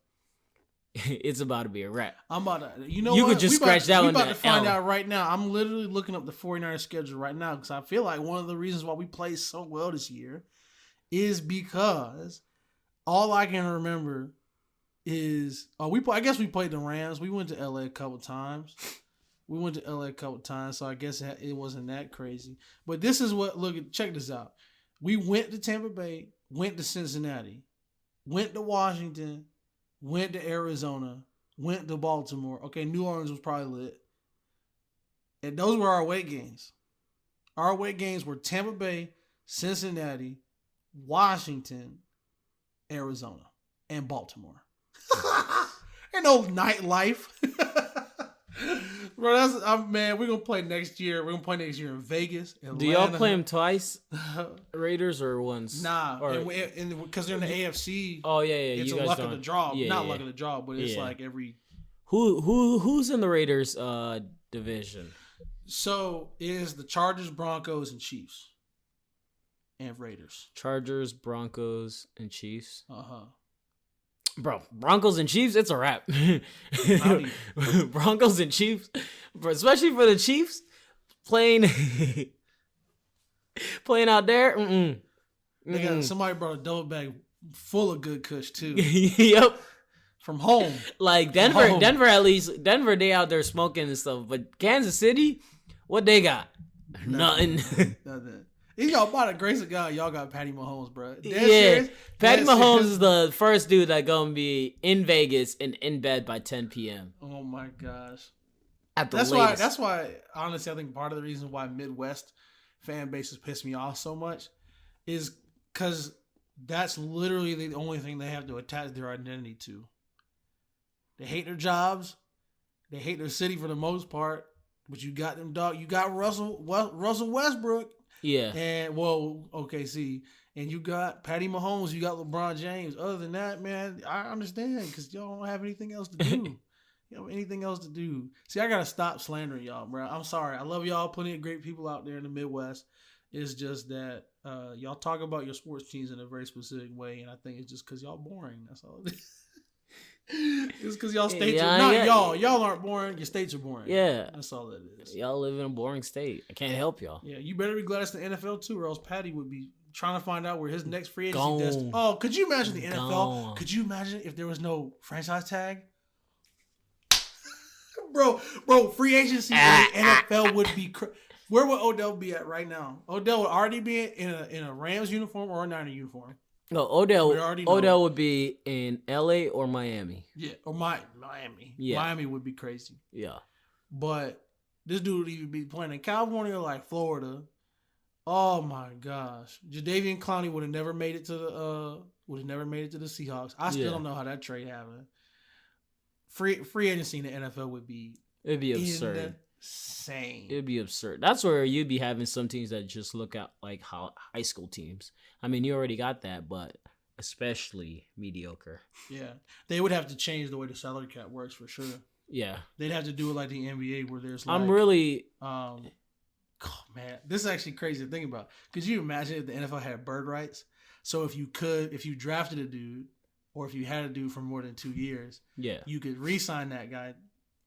It's about to be a wrap. I'm about to, you could just scratch that one. We're about to find out right now. I'm literally looking up the 49ers schedule right now because I feel like one of the reasons why we played so well this year is because all I can remember is I guess we played the Rams. We went to LA a couple times. So I guess it wasn't that crazy. But this is check this out. We went to Tampa Bay, went to Cincinnati, went to Washington, went to Arizona, went to Baltimore. Okay, New Orleans was probably lit. And those were our away games. Our away games were Tampa Bay, Cincinnati, Washington, Arizona, and Baltimore. Ain't no nightlife. Bro, man, we're going to play next year. We're going to play next year in Vegas. Atlanta. Do y'all play them twice? Raiders or once? Nah, because they're in the AFC. Oh, yeah. It's you a guys luck don't. of the draw. Not luck of the draw, but it's like every... Who's in the Raiders division? So, it is the Chargers, Broncos, and Chiefs. And Raiders. Chargers, Broncos, and Chiefs? Uh-huh. Bro, Broncos and Chiefs, it's a wrap. Broncos and Chiefs, especially for the Chiefs, playing out there. Somebody brought a double bag full of good kush too. Yep, from home. Like Denver at least. Denver, they out there smoking and stuff. But Kansas City, what they got? Nothing. Nothing. Y'all, by the grace of God, y'all got Patty Mahomes, bro. Patty Mahomes is the first dude that gonna be in Vegas and in bed by 10 p.m. Oh my gosh. At the latest. That's why, honestly, I think part of the reason why Midwest fan bases piss me off so much is because that's literally the only thing they have to attach their identity to. They hate their jobs. They hate their city for the most part. But you got them dog. You got Russell Westbrook. Yeah. And OKC. And you got Patty Mahomes. You got LeBron James. Other than that, man, I understand because y'all don't have anything else to do. You know, anything else to do. See, I gotta stop slandering y'all, bro. I'm sorry. I love y'all. Plenty of great people out there in the Midwest. It's just that y'all talk about your sports teams in a very specific way, and I think it's just because y'all boring. That's all it is. It's because y'all states are not y'all. Y'all aren't boring. Your states are boring. Yeah, that's all it is. Y'all live in a boring state. I can't help y'all. Yeah, you better be glad it's the NFL too, or else Patty would be trying to find out where his next free agency destiny. Oh, could you imagine the NFL? Could you imagine if there was no franchise tag? Bro, free agency in the NFL would be. Where would Odell be at right now? Odell would already be in a Rams uniform or a Niner uniform. No, Odell would be in LA or Miami. Yeah, or Miami. Yeah. Miami would be crazy. Yeah. But this dude would even be playing in California or like Florida. Oh my gosh. Jadeveon Clowney would have never made it to the Seahawks. I still don't know how that trade happened. Free agency in the NFL would be absurd. Insane. It'd be absurd. That's where you'd be having some teams that just look at like high school teams. I mean, you already got that, but especially mediocre. Yeah. They would have to change the way the salary cap works for sure. Yeah. They'd have to do it like the NBA where there's like oh man, this is actually crazy to think about. Could you imagine if the NFL had bird rights? So if you drafted a dude or if you had a dude for more than 2 years, you could re-sign that guy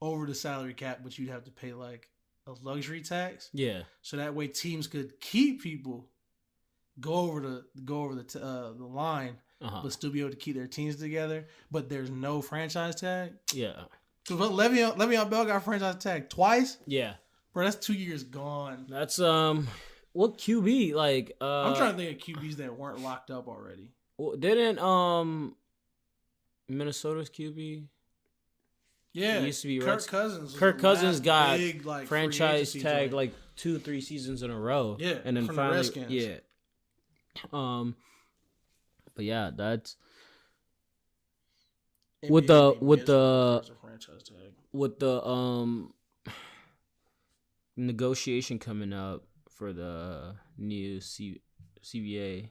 over the salary cap, but you'd have to pay like a luxury tax. Yeah. So that way teams could keep people, go over the line, but still be able to keep their teams together. But there's no franchise tag. Yeah. So Le'Veon Bell got a franchise tag twice. Yeah. Bro, that's 2 years gone. That's what QB like? I'm trying to think of QBs that weren't locked up already. Didn't Minnesota's QB? Yeah, it used to be Kirk Cousins. Kirk Cousins got big, like, franchise tag like 2-3 seasons in a row. Yeah, and then from finally, the Redskins. Yeah. But yeah, that's with the negotiation coming up for the new CBA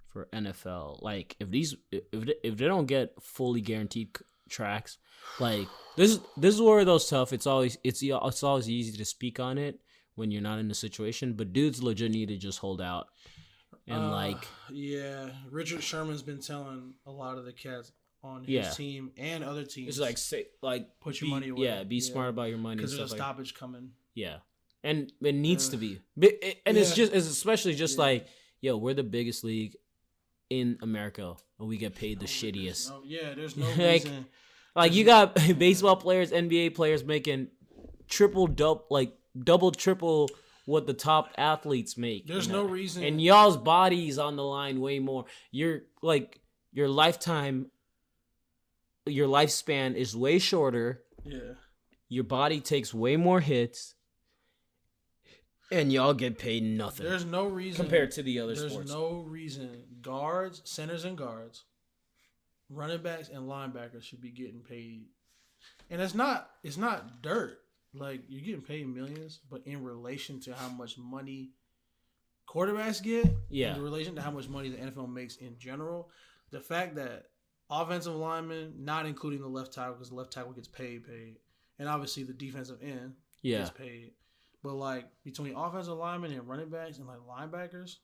for NFL. Like if they don't get fully guaranteed tracks, like this is where those tough. It's always easy to speak on it when you're not in the situation, but dudes legit need to just hold out and Richard Sherman's been telling a lot of the cats on his team and other teams. It's put your money away. Yeah, be smart about your money because there's a like, stoppage coming. Yeah, and it needs to be. It's especially just like, yo, we're the biggest league in America and we get paid the shittiest. There's no reason. Like you got baseball players, NBA players making double, triple what the top athletes make. There's no reason. And y'all's body's on the line way more. You're like your lifespan is way shorter. Yeah. Your body takes way more hits. And y'all get paid nothing. There's no reason compared to the other sports. There's no reason guards, centers and guards, running backs and linebackers should be getting paid. And it's not dirt. Like you're getting paid millions, but in relation to how much money quarterbacks get, in relation to how much money the NFL makes in general, the fact that offensive linemen, not including the left tackle because the left tackle gets paid, and obviously the defensive end gets paid. But like between offensive linemen and running backs and like linebackers,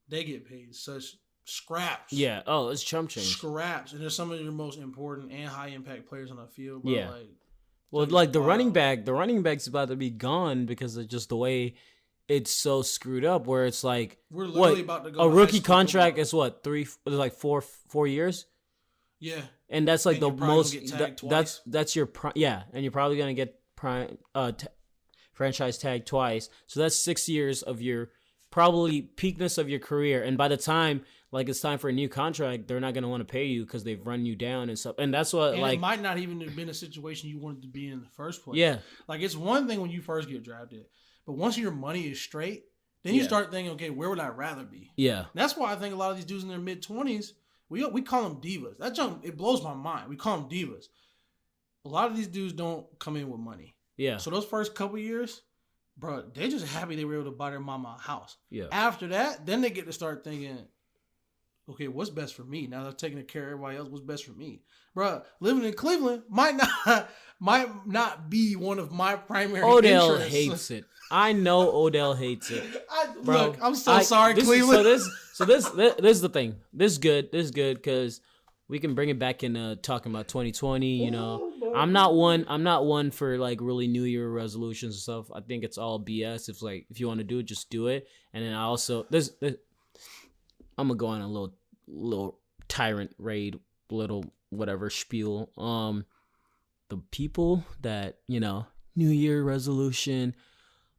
they get paid such scraps. Yeah. Oh, it's chump change. Scraps, and they're some of your most important and high impact players on the field. But the running back's about to be gone because of just the way it's so screwed up. Where it's like we're literally about to go. A rookie contract is what 4 years. Yeah, and that's like the most. That's your and you're probably gonna get franchise tag twice. So that's 6 years of your probably peakness of your career, and by the time like it's time for a new contract, they're not gonna want to pay you because they've run you down and stuff. And that's what And like it might not even have been a situation you wanted to be in the first place. yeah. Like it's one thing when you first get drafted, but once your money is straight, then you start thinking, okay, where would I rather be? Yeah. That's why I think a lot of these dudes in their mid-20s, we call them divas. That junk, it blows my mind. We call them divas. A lot of these dudes don't come in with money. Yeah. So those first couple years, bro, they're just happy they were able to buy their mama a house. Yeah. After that, then they get to start thinking, okay, what's best for me? Now they're taking care of everybody else. What's best for me, bro? Living in Cleveland might not be one of my primary Odell interests. hates it. I know Odell hates it. Bro, Look, I'm so sorry, Cleveland. This is the thing. This is good because we can bring it back into talking about 2020. You know, I'm not one for like really New Year resolutions and stuff. I think it's all BS. If you want to do it, just do it. And then I also I'm gonna go on a little tyrant raid, little whatever spiel. The people that, you know, New Year resolution,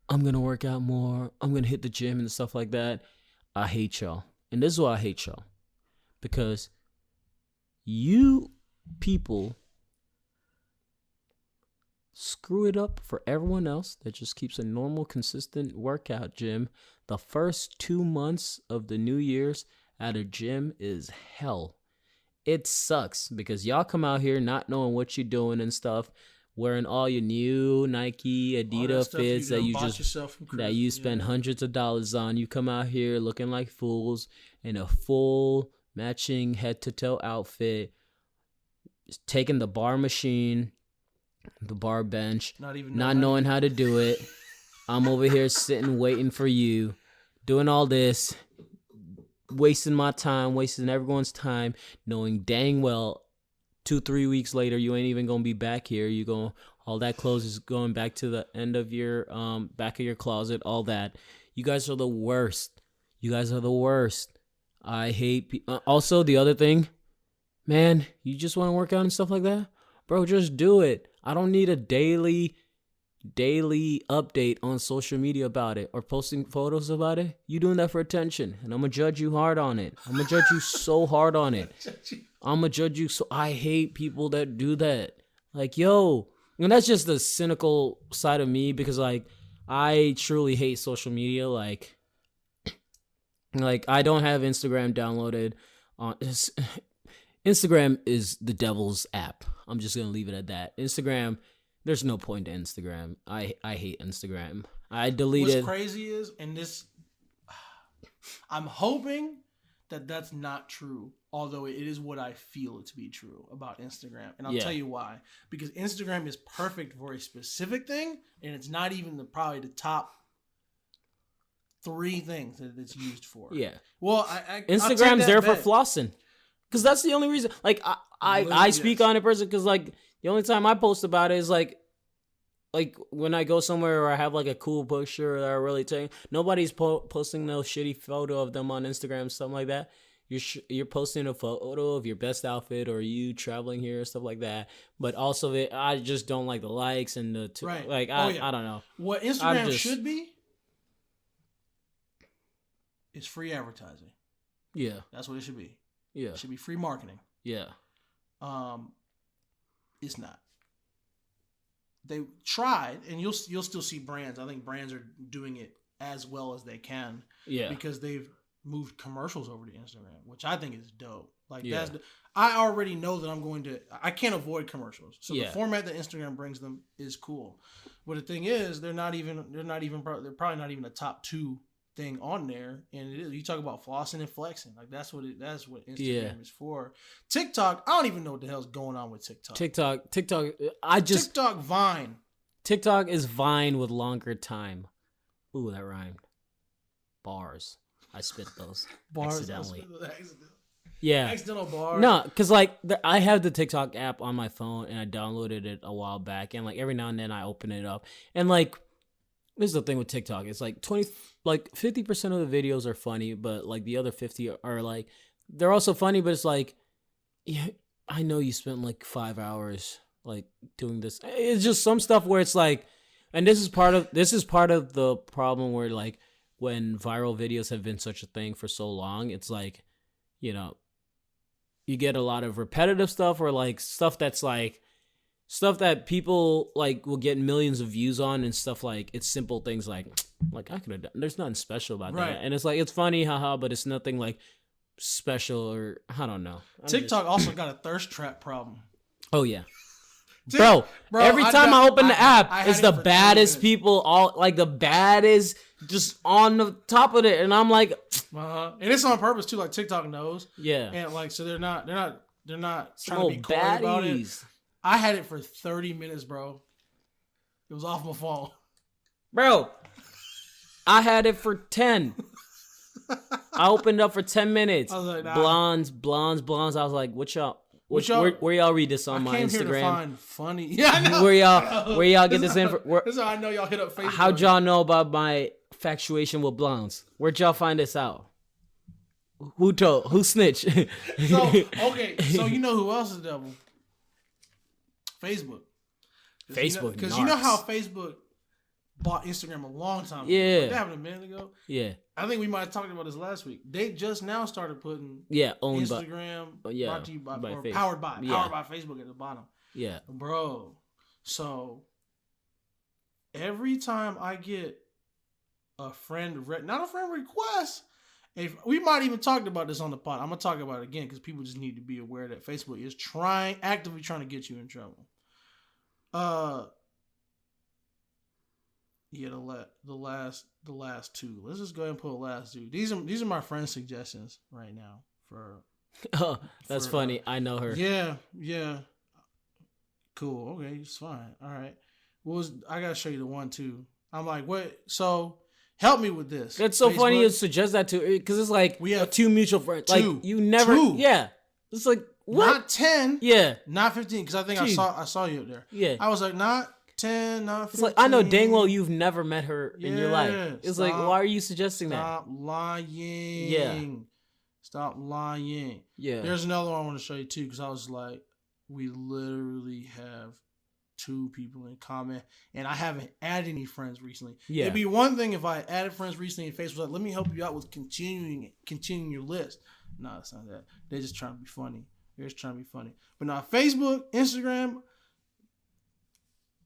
I'm gonna work out more, I'm gonna hit the gym and stuff like that. I hate y'all. And this is why I hate y'all. Because you people screw it up for everyone else that just keeps a normal, consistent workout gym. The first 2 months of the New Year's at a gym is hell. It sucks because y'all come out here not knowing what you're doing and stuff, wearing all your new Nike, Adidas fits that you spend hundreds of dollars on. You come out here looking like fools in a full matching head-to-toe outfit, taking the bar machine, the bar bench, not knowing how to do it. I'm over here sitting waiting for you, doing all this, wasting my time, wasting everyone's time, knowing dang well 2-3 weeks later you ain't even gonna be back here. All that clothes is going back to the end of your back of your closet, all that. You guys are the worst. I hate also the other thing, man, you just want to work out and stuff like that, bro, just do it. I don't need a daily update on social media about it or posting photos about it. You doing that for attention, and I'm gonna judge you hard on it. I'm gonna judge you so hard on it. I hate people that do that. Like, yo, and that's just the cynical side of me because like I truly hate social media. Like I don't have Instagram downloaded. Instagram is the devil's app. I'm just gonna leave it at that. Instagram, there's no point to Instagram. I hate Instagram. I deleted. What's crazy is, and this, I'm hoping that that's not true. Although it is what I feel it to be true about Instagram, and I'll tell you why. Because Instagram is perfect for a specific thing, and it's not even probably the top 3 things that it's used for. Yeah. Well, Instagram's there for flossing, because that's the only reason. Like I speak on it person because like the only time I post about it is like when I go somewhere or I have like a cool picture that I really take. Nobody's posting no shitty photo of them on Instagram, something like that. You're posting a photo of your best outfit or you traveling here, stuff like that. But also, I just don't like the likes and the right. Like I don't know. What Instagram should be is free advertising. Yeah, that's what it should be. Yeah, it should be free marketing. Yeah, it's not. They tried, and you'll still see brands. I think brands are doing it as well as they can. Yeah, because they've moved commercials over to Instagram, which I think is dope. Like I already know that I can't avoid commercials. So the format that Instagram brings them is cool. But the thing is, they're probably not even a top 2 thing on there. And it is, you talk about flossing and flexing. Like that's what Instagram is for. TikTok, I don't even know what the hell's going on with TikTok. Vine. TikTok is Vine with longer time. Ooh, that rhymed. Bars. I spit those accidentally. Yeah. Accidental bars. No, because like I have the TikTok app on my phone and I downloaded it a while back, and like every now and then I open it up, and like this is the thing with TikTok. It's like 50% of the videos are funny, but like the other 50 are like they're also funny, but it's like I know you spent like 5 hours like doing this. It's just some stuff where it's like, and this is part of the problem where like when viral videos have been such a thing for so long, it's like, you know, you get a lot of repetitive stuff or like stuff that's like stuff that people like will get millions of views on and stuff like it's simple things like I could have done. There's nothing special about that, and it's like it's funny, haha, but it's nothing like special or I don't know. TikTok also got a thirst trap problem. Oh yeah. Bro, every time I open the app, it's the baddest people, all like the baddest, just on the top of it, and I'm like, and it's on purpose too. Like TikTok knows, yeah, and like so they're not trying to be coy baddies about it. I had it for 30 minutes, bro. It was off my phone, bro. I had it for 10. I opened up for 10 minutes. I was like, nah. Blondes. I was like, what y'all? Where y'all read this on my Instagram? I came here to find funny. Yeah, I know. Where y'all get this info? This is how I know y'all hit up Facebook. How'd y'all know about my infatuation with blondes? Where'd y'all find this out? Who told? Who snitched? So you know who else is the devil? Facebook. Because you know how Facebook bought Instagram a long time ago. Yeah. That happened a minute ago. Yeah. I think we might have talked about this last week. They just now started putting owned Instagram brought to you by powered by Facebook at the bottom. Yeah. Bro. So every time I get a friend not a friend request, if we might even talked about this on the pod. I'm gonna talk about it again because people just need to be aware that Facebook is actively trying to get you in trouble. Yeah, the last two. Let's just go ahead and put the last two. These are my friend's suggestions right now for. Oh, that's funny. I know her. Yeah. Cool. Okay, it's fine. All right. I gotta show you the one too. I'm like, what? So help me with this. That's so Facebook. Funny to suggest that to because it's like we have two mutual friends. Two. Like you never. Two. Yeah. It's like what? Not 10. Yeah. Not 15. Because I think I saw you up there. Yeah. I was like, not 10, not 15. It's like I know dang well you've never met her in your life. It's like why are you suggesting that? Stop lying. Yeah. Stop lying. Yeah. There's another one I want to show you too because I was like, we literally have 2 people in common, and I haven't added any friends recently. Yeah. It'd be one thing if I added friends recently and Facebook was like, let me help you out with continuing your list. No, it's not that. They're just trying to be funny. But now Facebook, Instagram,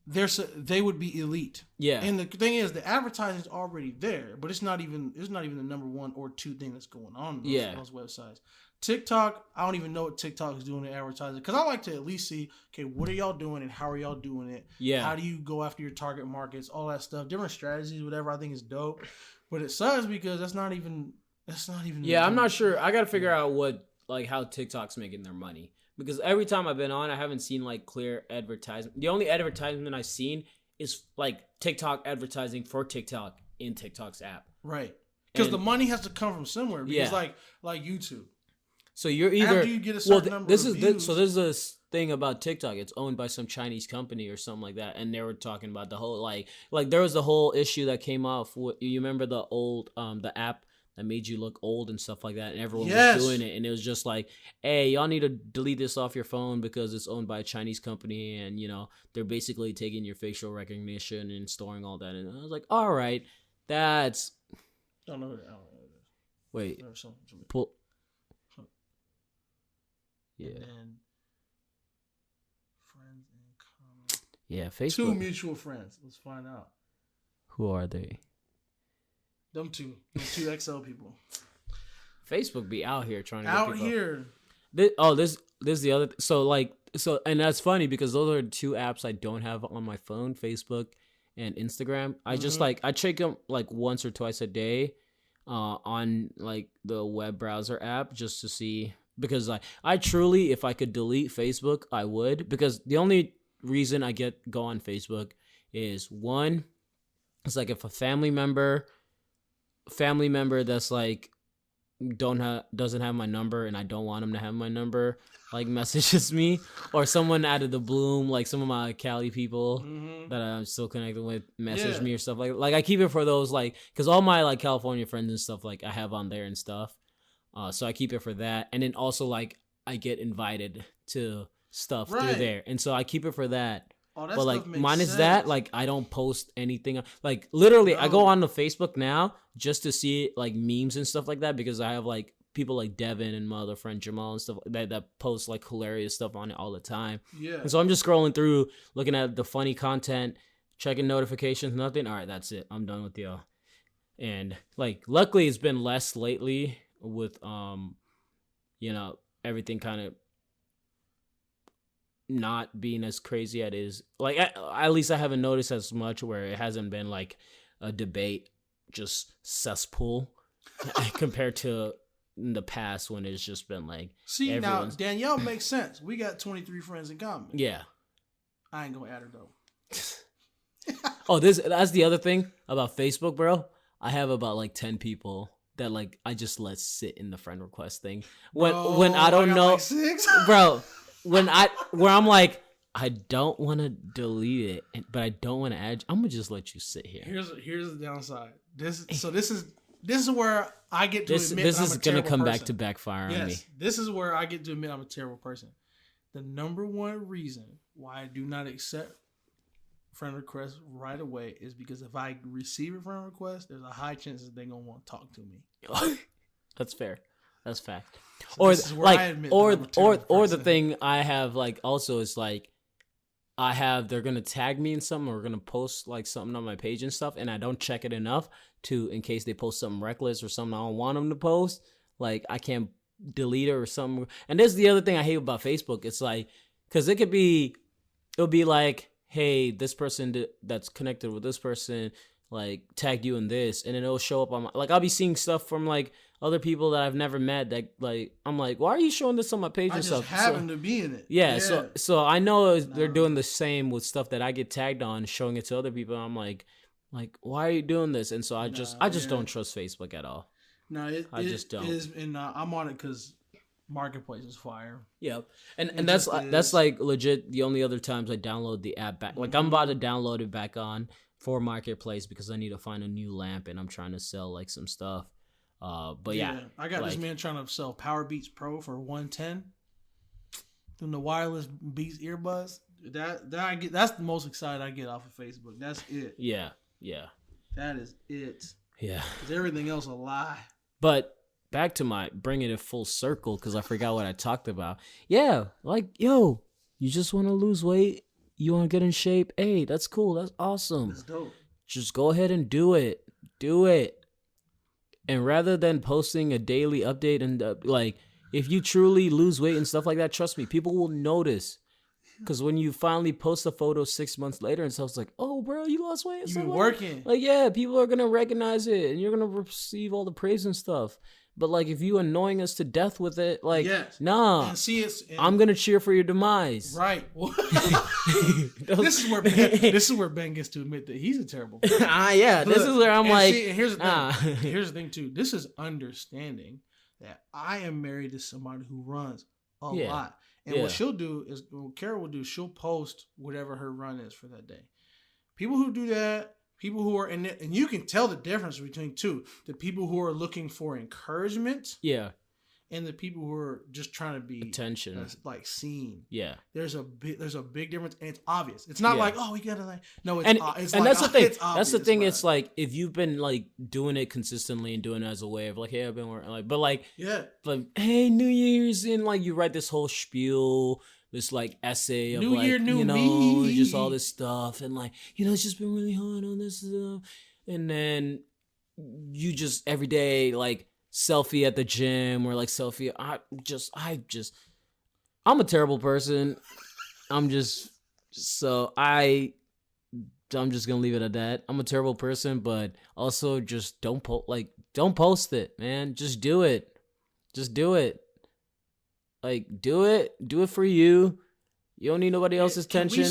they would be elite. Yeah. And the thing is, the advertising's already there, but it's not even the number 1 or 2 thing that's going on those websites. TikTok, I don't even know what TikTok is doing in advertising because I like to at least see, okay, what are y'all doing and how are y'all doing it? Yeah. How do you go after your target markets? All that stuff, different strategies, whatever. I think is dope, but it sucks because that's not even. Yeah, I'm not sure. I got to figure out how TikTok's making their money because every time I've been on, I haven't seen like clear advertisement. The only advertisement I've seen is like TikTok advertising for TikTok in TikTok's app. Right. Because the money has to come from somewhere. Because like YouTube. So you're either after you get a certain number of views. So there's this thing about TikTok. It's owned by some Chinese company or something like that, and they were talking about the whole like there was the whole issue that came off. You remember the old the app that made you look old and stuff like that, and everyone was doing it, and it was just like, hey, y'all need to delete this off your phone because it's owned by a Chinese company, and they're basically taking your facial recognition and storing all that. And I was like, all right, that's. I don't know who that is. Wait, pull. Yeah. And then friends in common. Yeah, Facebook. 2 mutual friends. Let's find out. Who are they? Them two XL people. Facebook be out here trying to out here. This is the other. So and that's funny because those are 2 apps I don't have on my phone: Facebook and Instagram. I just I check them like once or twice a day, on like the web browser app just to see. Because I truly, if I could delete Facebook, I would. Because the only reason I go on Facebook is one, it's like if a family member that's like doesn't have my number and I don't want them to have my number, like messages me, or someone out of the bloom, like some of my Cali people that I'm still connected with message me or stuff like I keep it for those because all my like California friends and stuff I have on there and stuff. So I keep it for that. And then also I get invited to stuff through there. And so I keep it for that. Oh, that But stuff like makes minus sense. that, like I don't post anything. Like literally, I go No. on the Facebook now just to see like memes and stuff like that because I have like people like Devan and my other friend Jamal and stuff that post like hilarious stuff on it all the time. Yeah. And so I'm just scrolling through, looking at the funny content, checking notifications, nothing. All right, that's it. I'm done with y'all. And like luckily it's been less lately with everything kind of not being as crazy as it is. Like at least I haven't noticed as much where it hasn't been like a debate just cesspool compared to in the past when it's just been like See, now Danielle makes sense. We got 23 friends in common. Yeah. I ain't gonna add her though. Oh, that's the other thing about Facebook, bro. I have about like 10 people that like I just let sit in the friend request thing. When I don't know, like 6? bro. Where I'm like, I don't want to delete it, but I don't want to add. I'm gonna just let you sit here. Here's the downside. This is where I get to admit this that is I'm a gonna terrible come person. back to backfire on me. Yes, this is where I get to admit I'm a terrible person. The number one reason why I do not accept friend requests right away is because if I receive a friend request, there's a high chance that they're gonna want to talk to me. That's fair. That's fact. So or the thing I have like also is like they're gonna tag me in something or gonna post like something on my page and stuff, and I don't check it enough in case they post something reckless or something I don't want them to post. Like I can't delete it or something. And there's the other thing I hate about Facebook. It's like because it'll be like, hey, this person that's connected with this person like tagged you in this, and then it'll show up on like I'll be seeing stuff from like other people that I've never met that like I'm like, why are you showing this on my page and stuff? I just happen to be in it. Yeah. So I know they're doing the same with stuff that I get tagged on, showing it to other people. And I'm like, why are you doing this? And so I just don't trust Facebook at all. No, I just don't. It is, and I'm on it because Marketplace is fire. Yeah, and that's like legit the only other times I download the app back. Like I'm about to download it back on for Marketplace because I need to find a new lamp and I'm trying to sell like some stuff. But yeah, I got this man trying to sell Power Beats Pro for $110. From the wireless Beats earbuds. That's the most excited I get off of Facebook. That's it. Yeah. That is it. Yeah. Because everything else a lie. But back to my bringing it full circle because I forgot what I talked about. Yeah, like yo, you just want to lose weight, you want to get in shape. Hey, that's cool. That's awesome. That's dope. Just go ahead and do it. Do it. And rather than posting a daily update and like, if you truly lose weight and stuff like that, trust me, people will notice. Because when you finally post a photo 6 months later and stuff, it's like, oh, bro, you lost weight. You've been working. Like, yeah, people are going to recognize it and you're going to receive all the praise and stuff. But like, if you annoying us to death with it, like, nah, and I'm going to cheer for your demise. Right. This is where Ben gets to admit that he's a terrible person. Yeah, this is where I'm like, here's the thing. Here's the thing too. This is understanding that I am married to somebody who runs a lot. And what she'll do is, what Kara will do, she'll post whatever her run is for that day. People who do that, people who are in it, and you can tell the difference between two. The people who are looking for encouragement. Yeah. And the people who are just trying to be attention, like seen. Yeah, there's a big difference, and it's obvious. It's not like, oh, we gotta like, no, it's and like, that's the thing. It's obvious, that's the thing. right? It's like if you've been like doing it consistently and doing it as a way of like, hey, I've been working, like, but like, but hey, New Year's, and like you write this whole spiel, this like essay of New like, Year, new me, just all this stuff, and like, it's just been really hard on this stuff, and then you just every day like. Selfie at the gym or like selfie. I'm a terrible person. I'm just gonna leave it at that. I'm a terrible person, but also just don't post it, man. Just do it. Like do it for you. You don't need nobody else's attention.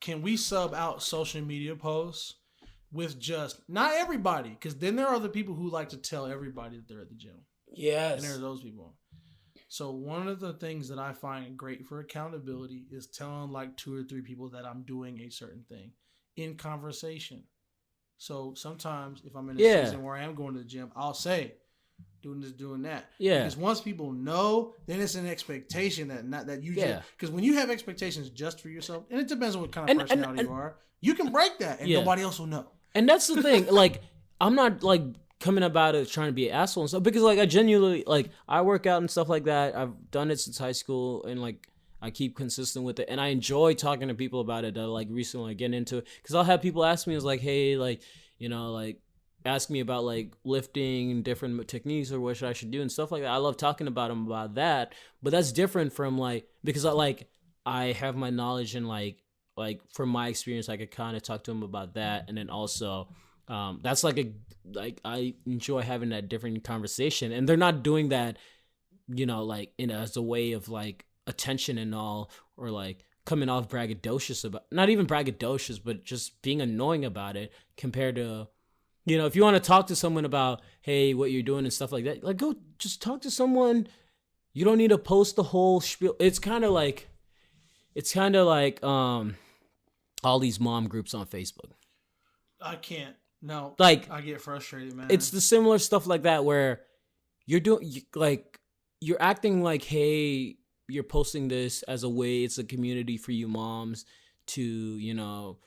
Can we sub out social media posts? With just not everybody, because then there are other people who like to tell everybody that they're at the gym. Yes, and there are those people. So one of the things that I find great for accountability is telling like 2 or 3 people that I'm doing a certain thing in conversation. So sometimes if I'm in a season where I am going to the gym, I'll say, doing this, doing that. Yeah. Because once people know, then it's an expectation that you just, because when you have expectations just for yourself, and it depends on what kind of personality you are, you can break that and nobody else will know. And that's the thing. Like, I'm not like coming about it trying to be an asshole and stuff, because like I genuinely, like, I work out and stuff like that. I've done it since high school, and like I keep consistent with it, and I enjoy talking to people about it that like recently getting into it, because I'll have people ask me, it's like, hey, like, you know, like ask me about like lifting and different techniques or what I should do and stuff like that. I love talking about them about that, but that's different from like, because I have my knowledge and like from my experience, I could kind of talk to them about that, and then also that's like I enjoy having that different conversation, and they're not doing that, you know, like as a way of like attention and all, or like coming off braggadocious about, not even braggadocious, but just being annoying about it, compared to, you know, if you want to talk to someone about, hey, what you're doing and stuff like that, like go just talk to someone. You don't need to post the whole spiel. It's kind of like all these mom groups on Facebook. I can't. No, like I get frustrated, man. It's the similar stuff like that where you're you're acting like, hey, you're posting this as a way, it's a community for you moms to, you know,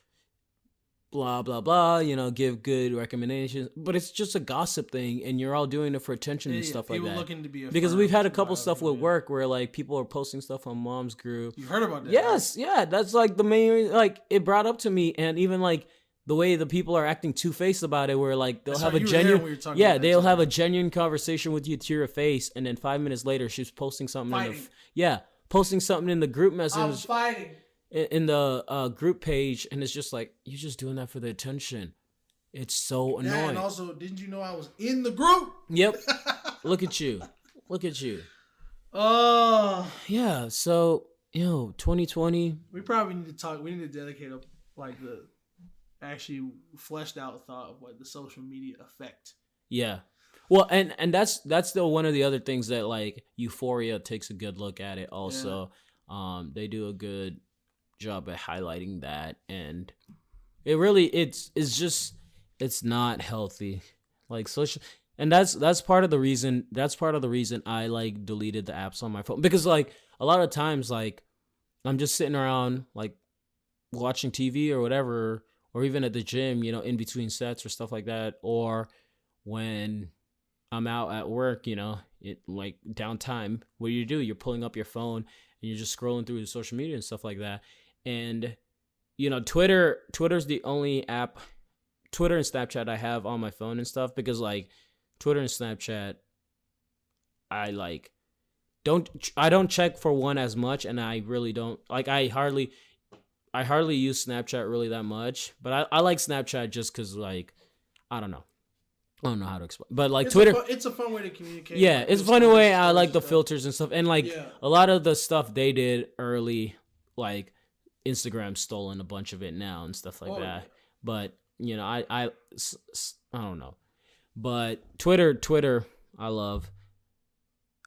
blah blah blah, you know, give good recommendations, but it's just a gossip thing, and you're all doing it for attention and stuff like that. Looking to be because we've had a couple stuff with work where like people are posting stuff on mom's group. You heard about that? Yes, right? Yeah, that's like the main, like it brought up to me, and even like the way the people are acting two-faced about it, where like they'll have a genuine, they'll have a genuine conversation with you to your face, and then 5 minutes later she's posting something posting something in the group message. I'm fighting. In the group page, and it's just like, you're just doing that for the attention. It's so annoying. Yeah, and also, didn't you know I was in the group? Yep. Look at you. Yeah. So 2020. We probably need to talk. We need to dedicate like the actually fleshed out thought of what the social media effect. Yeah. Well, and that's the one of the other things that like Euphoria takes a good look at it also. Yeah. They do a good job at highlighting that, and it really it's not healthy, like social, and that's part of the reason I like deleted the apps on my phone, because like a lot of times like I'm just sitting around like watching TV or whatever, or even at the gym, you know, in between sets or stuff like that, or when I'm out at work, you know, it like downtime, what do? You're pulling up your phone and you're just scrolling through the social media and stuff like that. And, you know, Twitter's the only app, Twitter and Snapchat I have on my phone and stuff, because like Twitter and Snapchat, I don't check for one as much, and I really don't, like, I hardly use Snapchat really that much, but I like Snapchat just because, like, I don't know how to explain, but like Twitter, it's a fun way to communicate. Yeah, it's a fun way. I like the filters and stuff, and like a lot of the stuff they did early, like Instagram stolen a bunch of it now and stuff like that. Yeah. But you know, I don't know, but Twitter I love.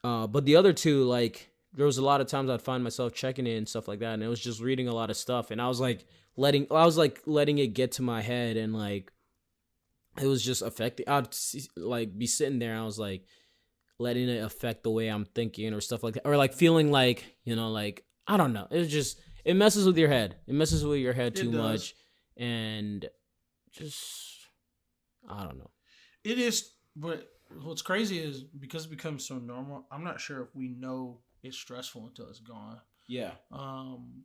But the other two, like, there was a lot of times I'd find myself checking it and stuff like that, and it was just reading a lot of stuff, and I was letting it get to my head, and like it was just affecting. I'd like be sitting there, and I was like letting it affect the way I'm thinking or stuff like that, or like feeling like, you know, like, I don't know. It messes with your head. It messes with your head too much, and just, I don't know. It is, but what's crazy is because it becomes so normal, I'm not sure if we know it's stressful until it's gone. Yeah. And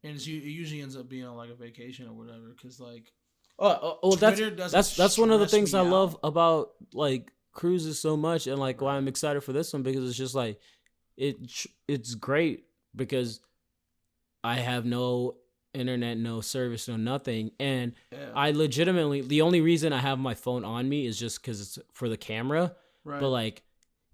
it usually ends up being on like a vacation or whatever, because like, that's one of the things I love about like cruises so much, and like why I'm excited for this one, because it's just like it's great because I have no internet, no service, no nothing, and I legitimately, the only reason I have my phone on me is just because it's for the camera. Right. But like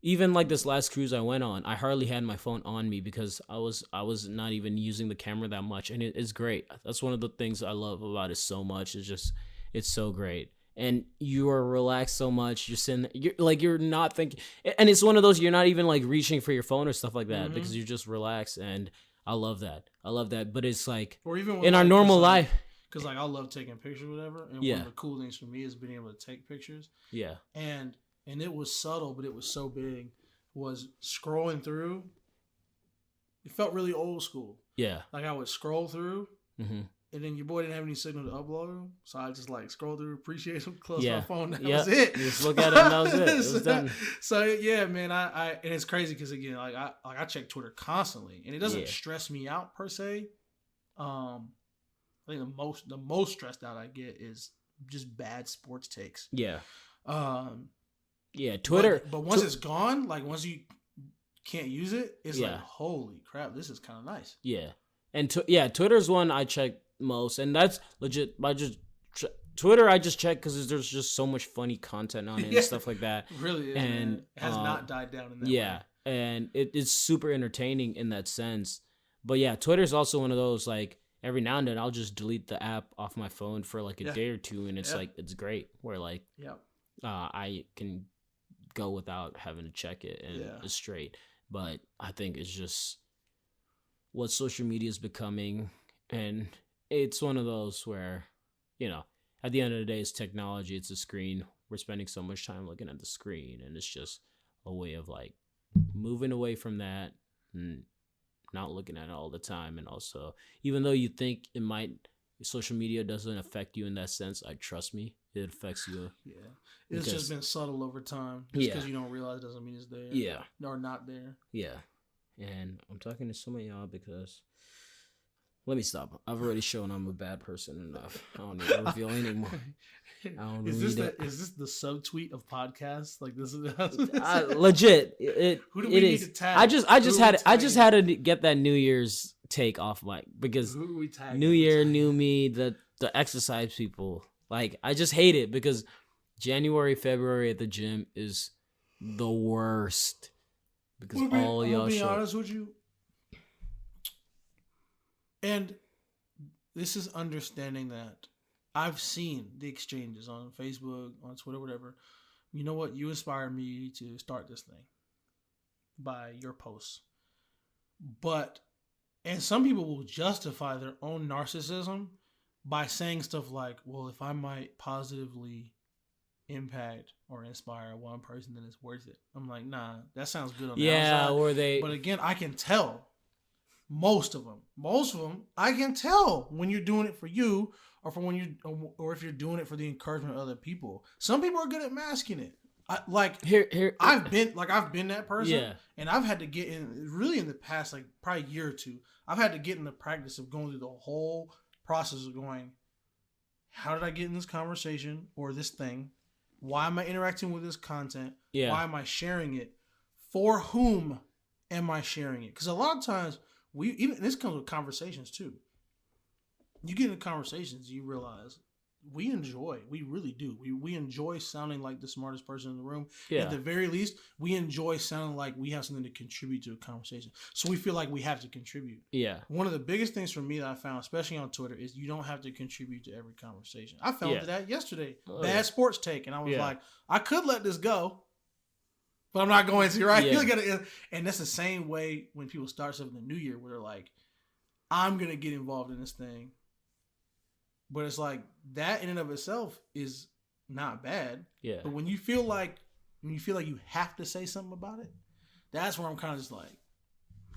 even like this last cruise I went on, I hardly had my phone on me because I was not even using the camera that much, and it's great. That's one of the things I love about it so much. It's so great, and you are relaxed so much. You're sitting, you're not thinking, and it's one of those, you're not even like reaching for your phone or stuff like that, because you're just relaxed, and I love that. But it's like, or even in our normal life, because like I love taking pictures or whatever, and one of the cool things for me is being able to take pictures. Yeah, and and it was subtle, but it was so big, was scrolling through. It felt really old school. Yeah. Like I would scroll through, Mm-hmm. and then your boy didn't have any signal to upload, so I just like scroll through, appreciate him, close Yeah. my phone. That Yep. was it. Just look at it, and that was it. It was done. So yeah, man, I and it's crazy because again, I check Twitter constantly, and it doesn't Yeah. stress me out per se. I think the most stressed out I get is just bad sports takes. Yeah. Um, Yeah. Twitter. but once it's gone, like once you can't use it, it's Yeah. like holy crap, this is kind of nice. Yeah. And Twitter's one I check most, and that's legit. Twitter I just check because there's just so much funny content on it Yeah. and stuff like that. It really is, And, man. It has not died down in that Yeah, way. and it's super entertaining in that sense. But yeah, Twitter's also one of those, like, every now and then I'll just delete the app off my phone for like a Yeah. day or two, and it's Yeah. like it's great where like Yep. I can go without having to check it and Yeah. it's straight. But I think it's just what social media is becoming, and it's one of those where, you know, at the end of the day, it's technology, it's a screen. We're spending so much time looking at the screen, and it's just a way of like moving away from that and not looking at it all the time. And also, even though you think it might, social media doesn't affect you in that sense, trust me, it affects you. Yeah. It's Because- just been subtle over time. Just Yeah. because you don't realize doesn't mean it's there. Yeah. Or not there. Yeah. And I'm talking to some of y'all because, let me stop. I've already shown I'm a bad person enough. I don't need to reveal anymore. don't Is this need is this the subtweet of podcasts? Like this is Legit. Who do we it need is. to tag? I just Who do we had tag? to get that New Year's take off mic because Who do we tag? New Year, new me, the exercise people. Like, I just hate it because January, February at the gym is the worst because all y'all I'll be show. honest with you. And this is understanding that I've seen the exchanges on Facebook, on Twitter, whatever. You know what? You inspired me to start this thing by your posts. And some people will justify their own narcissism by saying stuff like, well, if I might positively impact or inspire one person, then it's worth it. I'm like, nah, that sounds good on the outside. Or they. But again, I can tell most of them, I can tell when you're doing it for you or for when you, or if you're doing it for the encouragement of other people. Some people are good at masking it. I've been that person, Yeah. and I've had to get in really in the past, like probably a year or two. I've had to get in the practice of going through the whole process of going, how did I get in this conversation or this thing? Why am I interacting with this content? Yeah. Why am I sharing it? For whom am I sharing it? Because a lot of times this comes with conversations too. You get into conversations, you realize we really do. We enjoy sounding like the smartest person in the room. Yeah. At the very least, we enjoy sounding like we have something to contribute to a conversation. So we feel like we have to contribute. Yeah. One of the biggest things for me that I found, especially on Twitter, is you don't have to contribute to every conversation. I fell into that yesterday. Bad sports take. And I was like, I could let this go, but I'm not going to, right? Yeah. And that's the same way when people start stuff in the new year where they're like, I'm going to get involved in this thing. But it's like that in and of itself is not bad. Yeah. But when you feel like you have to say something about it, that's where I'm kind of just like,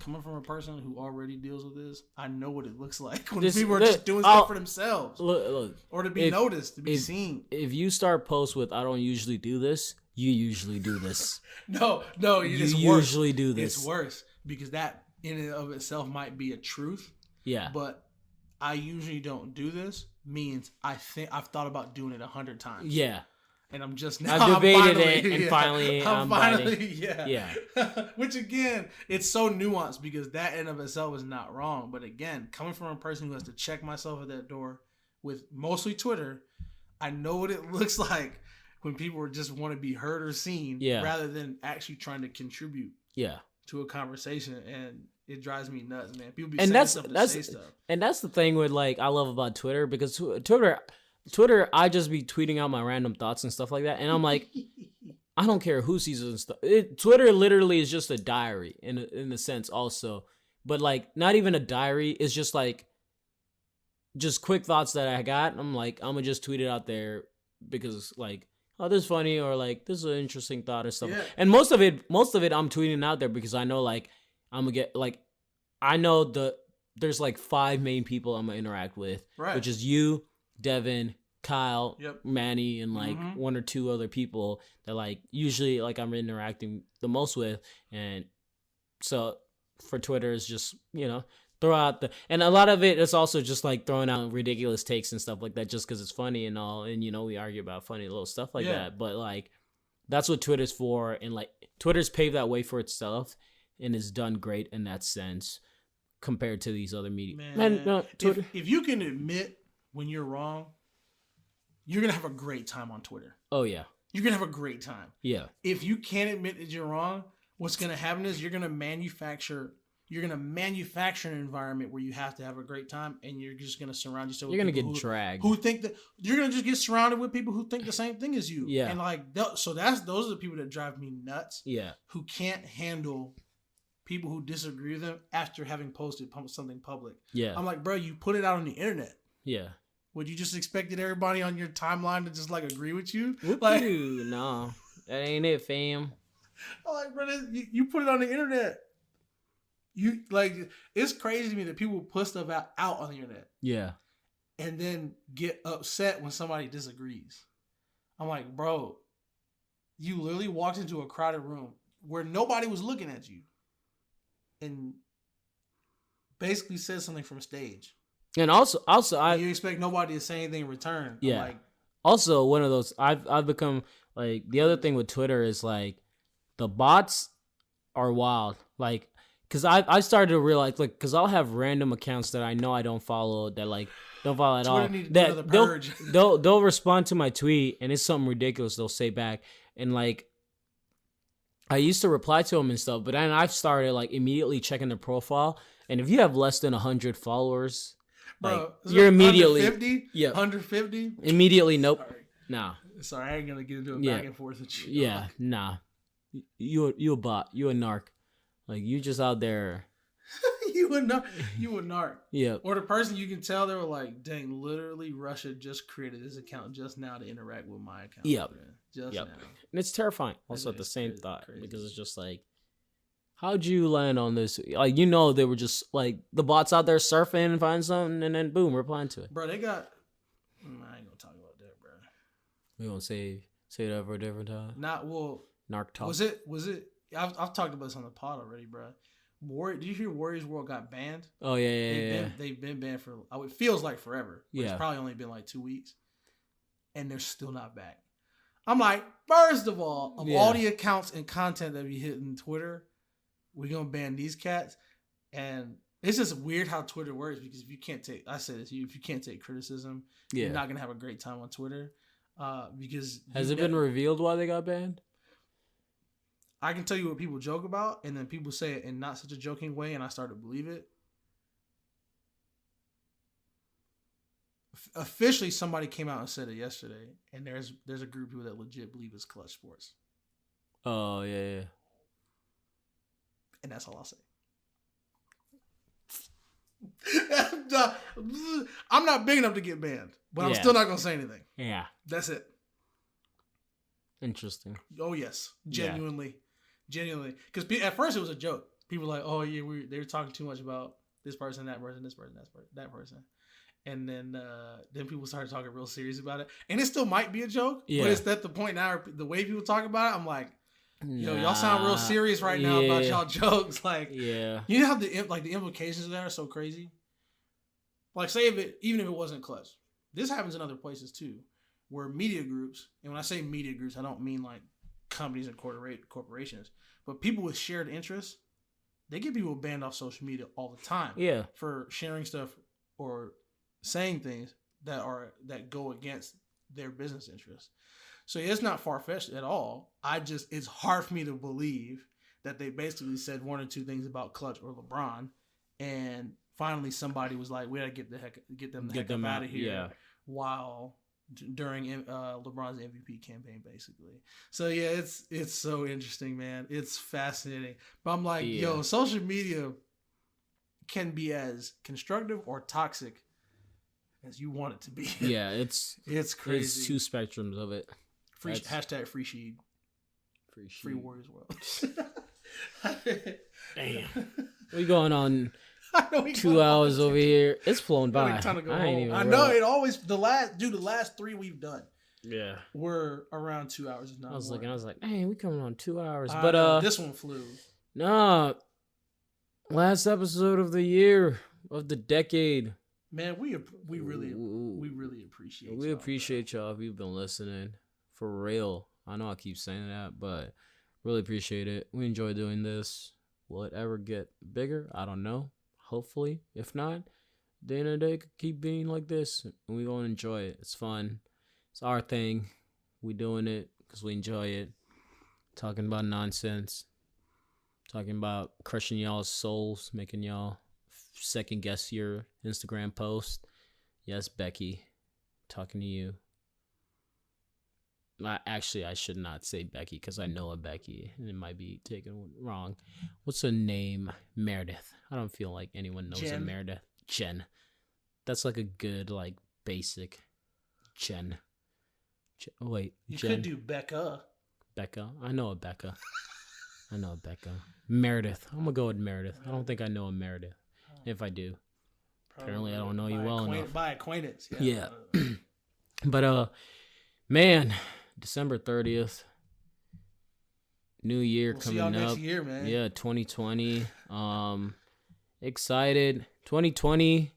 coming from a person who already deals with this, I know what it looks like when people are just doing stuff for themselves. Look, or to be noticed, to be seen. If you start posts with, I don't usually do this, you usually do this. No, you usually do this. It's worse because that in and of itself might be a truth. Yeah. But I usually don't do this means I've thought about doing it 100 times. Yeah. And I'm just now. I've debated it, and finally, I'm finally, yeah. Which again, it's so nuanced because that in and of itself is not wrong. But again, coming from a person who has to check myself at that door with mostly Twitter, I know what it looks like when people just want to be heard or seen, rather than actually trying to contribite. To a conversation, and it drives me nuts, man. People be saying stuff to say stuff. And that's the thing with like I love about Twitter, because Twitter, I just be tweeting out my random thoughts and stuff like that, and I'm like, I don't care who sees it and stuff. Twitter literally is just a diary in a sense, also, but like not even a diary. It's just like just quick thoughts that I got. I'm like, I'm gonna just tweet it out there because like oh, this is funny, or like this is an interesting thought or stuff. Yeah. And most of it I'm tweeting out there because I know like I'm gonna get like I know there's like 5 main people I'm gonna interact with, Right. which is you, Devin, Kyle, Yep. Manny, and like Mhm. 1 or 2 other people that like usually like I'm interacting the most with. And so for Twitter it's just, you know, throw out and a lot of it is also just like throwing out ridiculous takes and stuff like that just because it's funny and all, and you know we argue about funny little stuff like that, but like that's what Twitter's for, and like Twitter's paved that way for itself and is done great in that sense compared to these other media. Man, no, Twitter. If you can admit when you're wrong, you're gonna have a great time on Twitter. Oh yeah, You're gonna have a great time. yeah, If you can't admit that you're wrong, what's gonna happen is you're gonna manufacture an environment where you have to have a great time, and you're just gonna surround yourself. you're gonna with people get dragged. who think that you're gonna just get surrounded with people who think the same thing as you. Yeah. And like those are the people that drive me nuts. Yeah, Who can't handle people who disagree with them after having posted something public. yeah, I'm like, bro, you put it out on the internet. yeah. Would you just expected everybody on your timeline to just like agree with you? Whoop Like, you, no, that ain't it, fam. I'm like, bro, you put it on the internet. You like, it's crazy to me that people put stuff out on the internet Yeah, and then get upset when somebody disagrees. I'm like, bro, you literally walked into a crowded room where nobody was looking at you and basically said something from stage. and also And you expect nobody to say anything in return. Yeah. I'm like, also one of those I've become like, the other thing with Twitter is like the bots are wild, like because I started to realize, like, because I'll have random accounts that I know I don't follow, that like don't follow at Twitter all, needs to do that another purge. they'll respond to my tweet and it's something ridiculous they'll say back, and like I used to reply to them and stuff, but then I've started like immediately checking their profile, and if you have less than 100 followers, bro, like is you're it immediately 150? yeah 150? immediately nope. Sorry. Nah. Sorry, I ain't gonna get into a Yeah. back and forth with you. Yeah, nah. You a bot. You a narc. Like, you just out there. you a narc. Yeah. Or the person you can tell they were like, dang, literally Russia just created this account just now to interact with my account. Yep. Man. Just Yep. now. And it's terrifying also at the It's same crazy, thought, crazy. because it's just like, how'd you land on this? Like, you know, they were just like the bots out there surfing and find something and then boom, replying to it. Bro, they got I ain't gonna talk about that, bro. We gonna say that for a different time. Not well Narc talk. was it I've talked about this on the pod already, bro. Did you hear Warriors World got banned? Oh yeah. They've been banned for it feels like forever. But Yeah. It's probably only been like 2 weeks. And they're still not back. I'm like, first of all, of all the accounts and content that be hitting Twitter, we're gonna ban these cats. And it's just weird how Twitter works, because if you can't take if you can't take criticism, Yeah. you're not gonna have a great time on Twitter. Because Has it been revealed why they got banned? I can tell you what people joke about, and then people say it in not such a joking way, and I start to believe it. Officially, somebody came out and said it yesterday, and there's a group of people that legit believe it's Clutch Sports, Oh yeah. and that's all I'll say. I'm not big enough to get banned, but I'm Yeah. still not gonna say anything. Yeah. That's it. Interesting. Oh yes, genuinely, because at first it was a joke. People were like, oh yeah, they were talking too much about this person, that person, that person, and then people started talking real serious about it, and it still might be a joke, but it's at the point now, the way people talk about it, I'm like, yo, y'all sound real serious right now about y'all jokes, like, Yeah. you know how the implications of that are so crazy. Like, say even if it wasn't Clutch, this happens in other places too, where media groups, and when I say media groups, I don't mean like companies and corporations, but people with shared interests, they get people banned off social media all the time. Yeah. For sharing stuff or saying things that go against their business interests. So it's not far-fetched at all. It's hard for me to believe that they basically said 1 or 2 things about Clutch or LeBron, and finally somebody was like, we gotta get them out of here. Yeah. While during LeBron's MVP campaign, basically. So yeah, it's so interesting, man. It's fascinating. But I'm like, yo, social media can be as constructive or toxic as you want it to be. Yeah, it's crazy. It's 2 spectrums of it. Hashtag free Sheed. Free Warriors World. Damn. We going on I know 2 hours over here. It's flown by. I know it always the last 3 we've done. Yeah. Were around 2 hours. If not I was more. looking. I was like, "Hey, we coming on 2 hours." But this one flew. Nah. Last episode of the year, of the decade. Man, we really appreciate. We appreciate y'all if you've been listening for real. I know I keep saying that, but really appreciate it. We enjoy doing this. Will it ever get bigger? I don't know. Hopefully, if not, day and day could keep being like this, and we gonna enjoy it. It's fun. It's our thing. We doing it because we enjoy it. Talking about nonsense. Talking about crushing y'all's souls, making y'all second guess your Instagram post. Yes, Becky, talking to you. Actually, I should not say Becky because I know a Becky and it might be taken wrong. What's her name? Meredith. I don't feel like anyone knows a Meredith. Jen. That's like a good, like, basic Jen. Wait, you Jen. could do Becca. Becca. I know a Becca. Meredith. I'm gonna go with Meredith. I don't think I know a Meredith. If I do, apparently I don't know you well enough. By acquaintance. Yeah. But man, December 30th, New Year we'll coming see y'all up. next year, man. Yeah, 2020. Excited. 2020,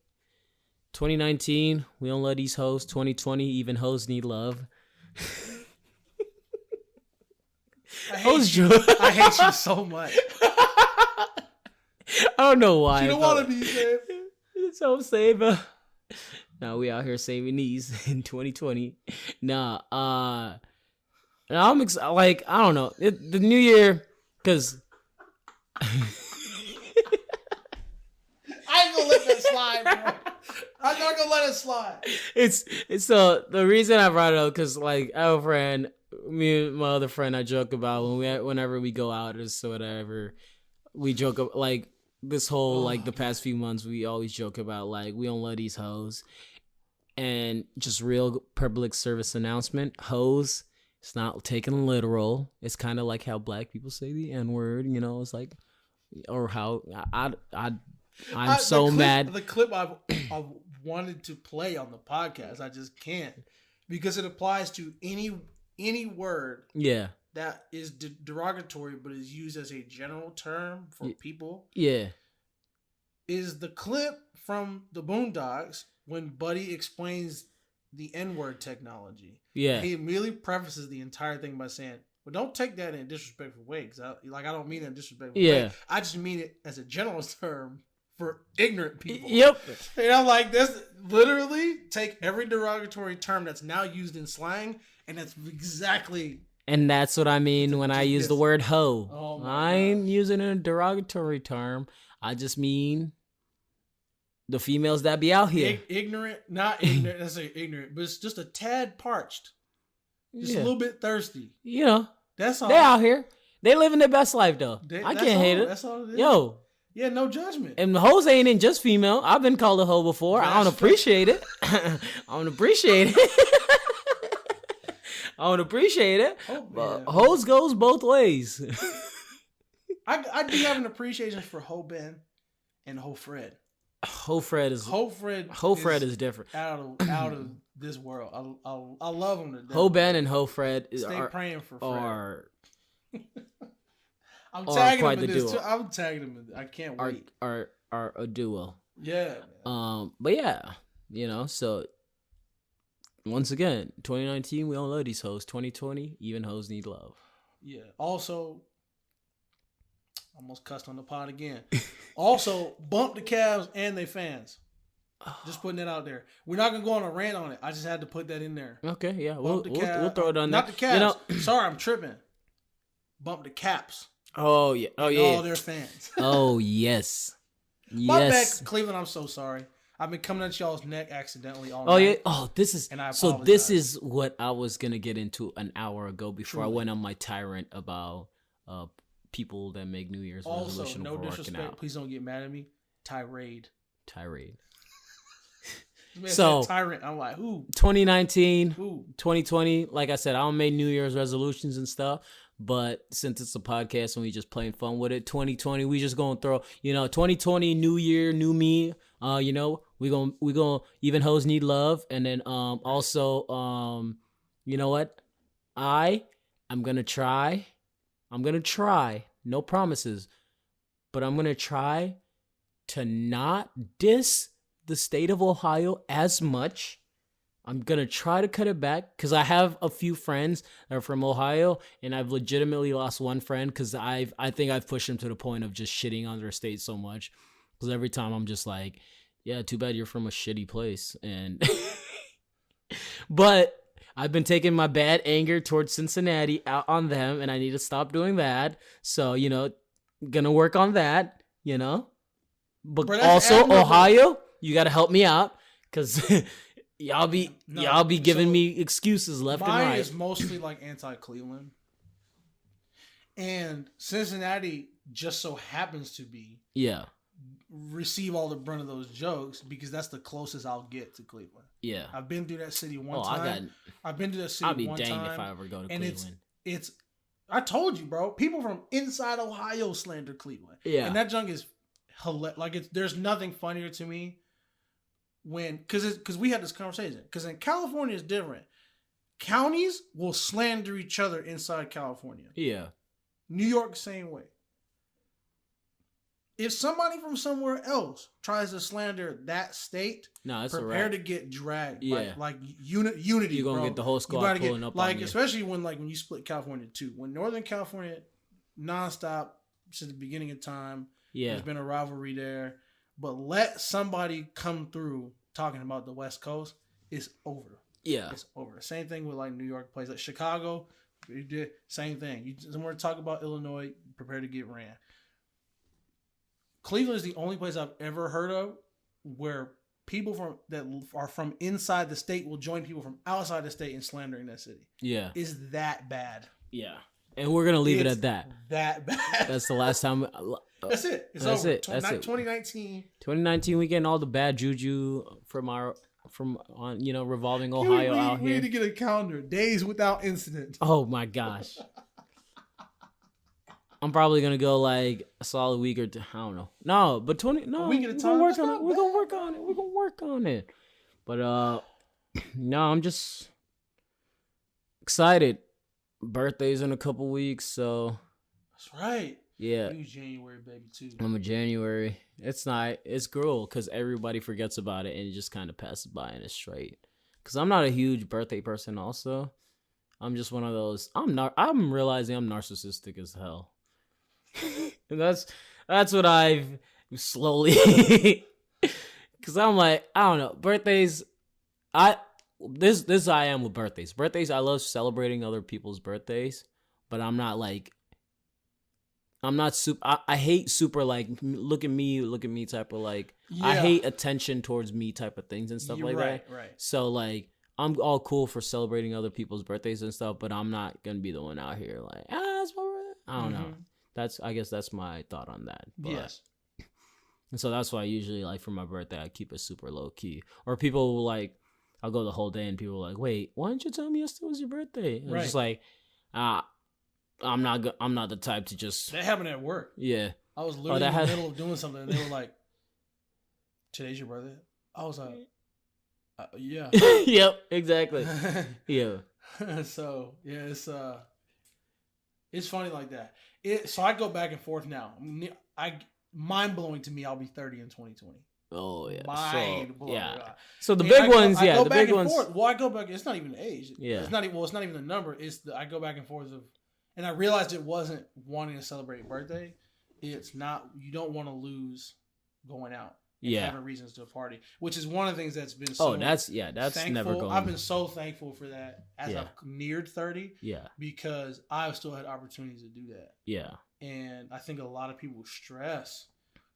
2019. We don't let these hoes. 2020, even hoes need love. I hate you so much. I don't know why. You don't want to be saved. So saver. Now we out here saving these in 2020. Nah, I'm like, I don't know. The new year, because I ain't gonna let that slide, bro. I'm not gonna let it slide. It's the reason I brought it up because, like, I have a friend, me and my other friend, I joke about whenever we go out or so whatever, we joke about, like, this whole like the past few months we always joke about, like, we don't love these hoes. And just real public service announcement, hoes, it's not taken literal. It's kind of like how black people say the N-word, you know. It's like, or how I'm so mad. The clip I've wanted to play on the podcast, I just can't, because it applies to any word. Yeah. That is derogatory, but is used as a general term for people. Yeah. Is the clip from the Boondocks when Buddy explains the N-word technology. Yeah. He immediately prefaces the entire thing by saying, well, don't take that in a disrespectful way, because I don't mean it in a disrespectful way. I just mean it as a general term for ignorant people. Yep. And I'm like, this literally take every derogatory term that's now used in slang, and that's exactly... And that's what I mean when I use the word hoe. Oh I ain't using a derogatory term. I just mean the females that be out here. Ignorant, not ignorant, let's say ignorant, but it's just a tad parched. Just a little bit thirsty. You know. That's all. They out here. They living their best life, though. I can't hate it. That's all it is. Yo. Yeah, no judgment. And the hoes ain't in just female. I've been called a hoe before. I don't appreciate it. I don't appreciate it. I don't appreciate it. Hoes goes both ways. I do have an appreciation for Ho Ben and Ho Fred. Ho Fred is different. Out of this world. I love him to death. Ho Ben and Ho Fred stay praying for Fred. I'm tagging him in this too. I'm tagging him in this. I can't wait. Are a duo. Yeah. But yeah, you know, so once again, 2019, we don't love these hoes. 2020, even hoes need love. Yeah. Also, almost cussed on the pod again. Also, bump the Cavs and they fans. Just putting it out there. We're not gonna go on a rant on it. I just had to put that in there. Okay, yeah, we'll throw it on. Not the Cavs. You know, sorry, I'm tripping. Bump the Caps. Oh yeah. Oh yeah. All their fans. Oh yes. My bad, Cleveland. I'm so sorry. I've been coming at y'all's neck accidentally all night. Yeah. Oh, this is. And I apologize. So this is what I was gonna get into an hour ago before I went on my tyrant about people that make New Year's resolution. Also, no for disrespect. working out. Please don't get mad at me. Tirade. So tyrant. I'm like, who? 2019, Who? 2020, like I said, I don't make New Year's resolutions and stuff. But since it's a podcast and we just playing fun with it, 2020, we just gonna throw, 2020, new year, new me. We gonna even hoes need love, and then also you know what? I'm gonna try. No promises, but I'm gonna try to not diss the state of Ohio as much. I'm going to try to cut it back because I have a few friends that are from Ohio, and I've legitimately lost one friend because I think I've pushed him to the point of just shitting on their state so much. Because every time I'm just like, yeah, too bad you're from a shitty place. And but I've been taking my bad anger towards Cincinnati out on them, and I need to stop doing that. So, gonna work on that, But Bro, also, admirable. Ohio, you got to help me out because y'all be giving me excuses left and right. Mine is mostly like anti-Cleveland, and Cincinnati just so happens to be receive all the brunt of those jokes because that's the closest I'll get to Cleveland. Yeah, I've been through that city one time. I've been to that city one time. I'll be danged if I ever go to Cleveland. It's I told you, bro. People from inside Ohio slander Cleveland. Yeah, and that junk is hilarious. Like there's nothing funnier to me. Because we had this conversation. Because in California it's different. Counties will slander each other inside California. Yeah. New York, same way. If somebody from somewhere else tries to slander that state, prepare to get dragged. Yeah. Like unity. You're gonna get the whole squad pulling up on you. Especially when you split California in two. When Northern California, nonstop since the beginning of time. Yeah. There's been a rivalry there. But let somebody come through talking about the West Coast, it's over. Yeah. It's over. Same thing with like New York places. Like Chicago, you did same thing. You somewhere to talk about Illinois, prepare to get ran. Cleveland is the only place I've ever heard of where people that are from inside the state will join people from outside the state in slandering that city. Yeah. Is that bad. Yeah. And we're going to leave it at that. That bad. That's the last time. That's it. It's over. That's it. 2019. 2019, we getting all the bad juju from revolving Ohio out here. We need to get a calendar. Days without incident. Oh my gosh. I'm probably gonna go like a solid week or two. I don't know. No, but a week at a time. We're gonna work on it. But no, I'm just excited. Birthday's in a couple weeks, so that's right. Yeah. You January baby too. I'm a January. It's not. It's cool because everybody forgets about it and it just kind of passes by and it's straight. Because I'm not a huge birthday person. Also, I'm just one of those. I'm realizing I'm narcissistic as hell. And that's what I've slowly. Because I'm like, I don't know, birthdays. This I am with birthdays. Birthdays, I love celebrating other people's birthdays, but I'm not super. I hate super like look at me type of like. Yeah. I hate attention towards me type of things and stuff that. Right. So like I'm all cool for celebrating other people's birthdays and stuff, but I'm not gonna be the one out here like it's my birthday. I don't know. I guess that's my thought on that. But, yes. And so that's why I usually like for my birthday I keep it super low key. Or people will like I'll go the whole day and people are like, wait, why didn't you tell me yesterday was your birthday? And I'm just like, I'm not the type to just. That happened at work. Yeah. I was literally in the middle of doing something and they were like, today's your birthday? I was like, yeah. Yep, exactly. Yeah. So yeah, it's funny like that. So I go back and forth now. Mind blowing to me. I'll be 30 in 2020. Oh yeah. Mind blowing. Yeah. So the big ones, yeah, the big ones. Well, I go back. It's not even the age. Yeah. It's not even the number. I go back and forth of, and I realized it wasn't wanting to celebrate a birthday. It's not. You don't want to lose going out. Having reasons to party, which is one of the things that's been so that's thankful. Never going. I've been so thankful for that as I've neared 30. Yeah. Because I've still had opportunities to do that. Yeah. And I think a lot of people stress,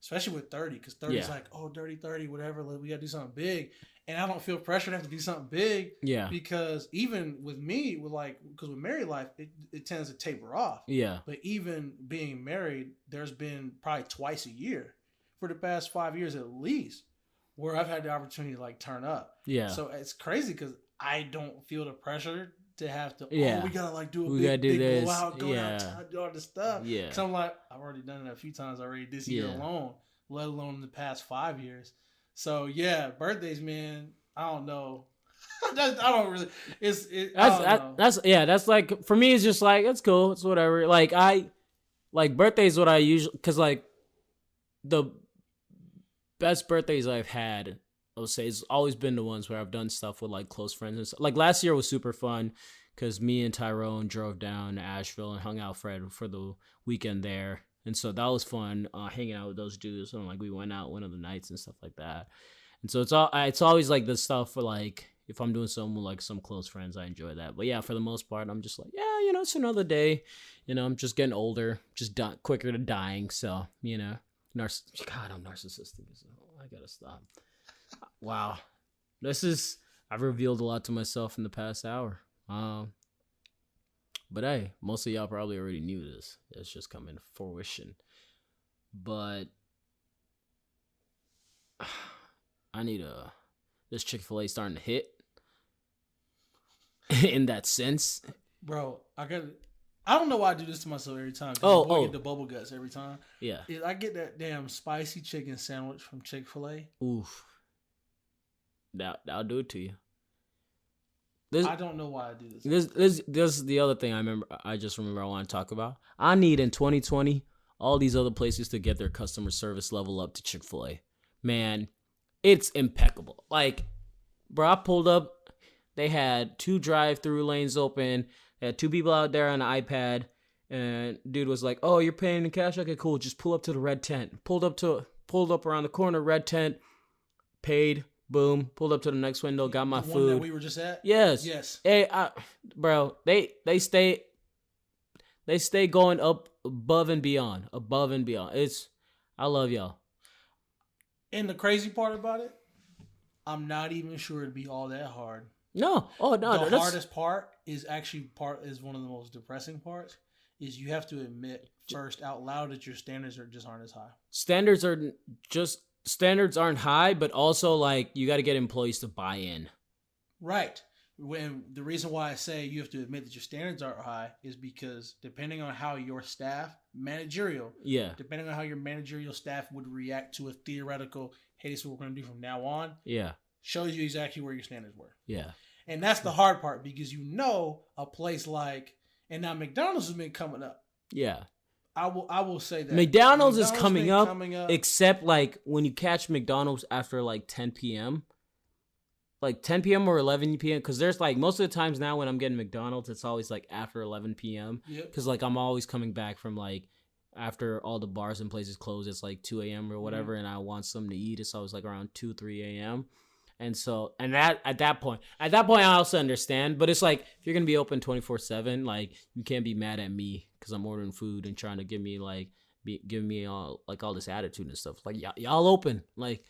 especially with 30, because 30 is like, oh, dirty 30, whatever. We got to do something big. And I don't feel pressure to have to do something big. Yeah. Because even with me, because with married life, it tends to taper off. Yeah. But even being married, there's been probably twice a year for the past 5 years at least where I've had the opportunity to like turn up. Yeah. So it's crazy because I don't feel the pressure to have to. Yeah. Oh, we gotta like do a We gotta big do this. blowout, go Yeah. downtown, do all this stuff. Yeah. Cause I'm like, I've already done it a few times already this year Yeah. alone, let alone in the past 5 years. So yeah, birthdays, man. I don't know. I don't really. That's like for me. It's just like it's cool. It's whatever. Like birthdays. What I usually because like the best birthdays I've had, I would say, it's always been the ones where I've done stuff with like close friends and stuff. Like last year was super fun because me and Tyrone drove down to Asheville and hung out for the weekend there, and so that was fun hanging out with those dudes. And like we went out one of the nights and stuff like that. And so it's always like the stuff for like if I'm doing something with like some close friends, I enjoy that. But yeah, for the most part, I'm just like, yeah, it's another day. I'm just getting older, just quicker to dying. So God, I'm narcissistic. So I gotta stop. Wow, I've revealed a lot to myself in the past hour. But hey, most of y'all probably already knew this. It's just coming to fruition. But I need this Chick-fil-A starting to hit in that sense. Bro, I don't know why I do this to myself every time. I get the bubble guts every time. Yeah. I get that damn spicy chicken sandwich from Chick-fil-A. Oof. That'll do it to you. I don't know why I do this. This is the other thing I just remember I want to talk about. I need in 2020 all these other places to get their customer service level up to Chick-fil-A. Man, it's impeccable. Like, bro, I pulled up. They had 2 drive-through lanes open. They had 2 people out there on an iPad. And dude was like, "Oh, you're paying in cash? Okay, cool. Just pull up to the red tent." Pulled up around the corner, red tent. Paid. Boom. Pulled up to the next window. Got my food. One that we were just at. Yes. Hey, bro, they stay going up above and beyond. I love y'all. And the crazy part about it, I'm not even sure it'd be all that hard. No. Oh no. The hardest part is one of the most depressing parts. Is you have to admit first out loud that your standards aren't as high. Standards aren't high, but also like you got to get employees to buy in. Right. When the reason why I say you have to admit that your standards aren't high is because depending on how your managerial staff would react to a theoretical, hey, this is what we're going to do from now on. Yeah. Shows you exactly where your standards were. Yeah. And that's the hard part because a place like, and now McDonald's has been coming up. Yeah. I will say that McDonald's is coming up, except like when you catch McDonald's after like 10 p.m. Like 10 p.m. or 11 p.m. Because there's like most of the times now when I'm getting McDonald's, it's always like after 11 p.m. Because like I'm always coming back from like after all the bars and places close, it's like 2 a.m. or whatever, and I want something to eat. It's always like around 2, 3 a.m. And so, at that point, I also understand. But it's like if you're gonna be open 24/7, like you can't be mad at me because I'm ordering food and trying to give me all this attitude and stuff. Like y'all open, like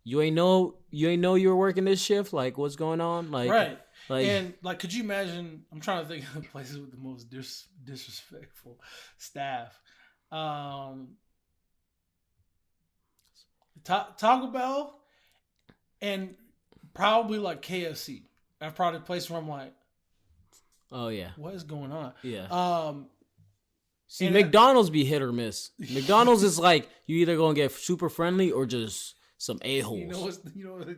you ain't know you were working this shift. Like what's going on? Like right. And like, could you imagine? I'm trying to think of places with the most disrespectful staff. Taco Bell and probably like KFC. That's probably the place where I'm like, oh yeah, what is going on? Yeah. See, McDonald's be hit or miss. McDonald's is like you either gonna get super friendly or just some a-holes. You know what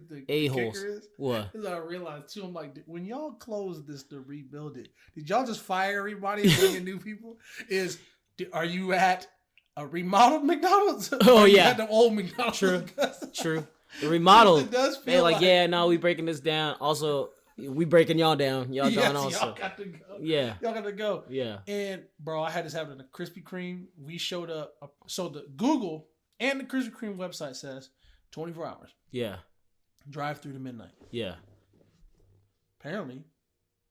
the a-holes. Kicker is? What? Because I realized too, I'm like, when y'all closed this to rebuild it, did y'all just fire everybody and bring in new people? Are you at a remodeled McDonald's? Oh yeah, at the old McDonald's. True. The remodel. It does feel they like, yeah, no, we breaking this down. Also, we breaking y'all down. Y'all down also. Y'all got to go. Yeah. Y'all got to go. Yeah. And bro, I had this happen in the Krispy Kreme. We showed up. So the Google and the Krispy Kreme website says 24 hours. Yeah. Drive through to midnight. Yeah. Apparently,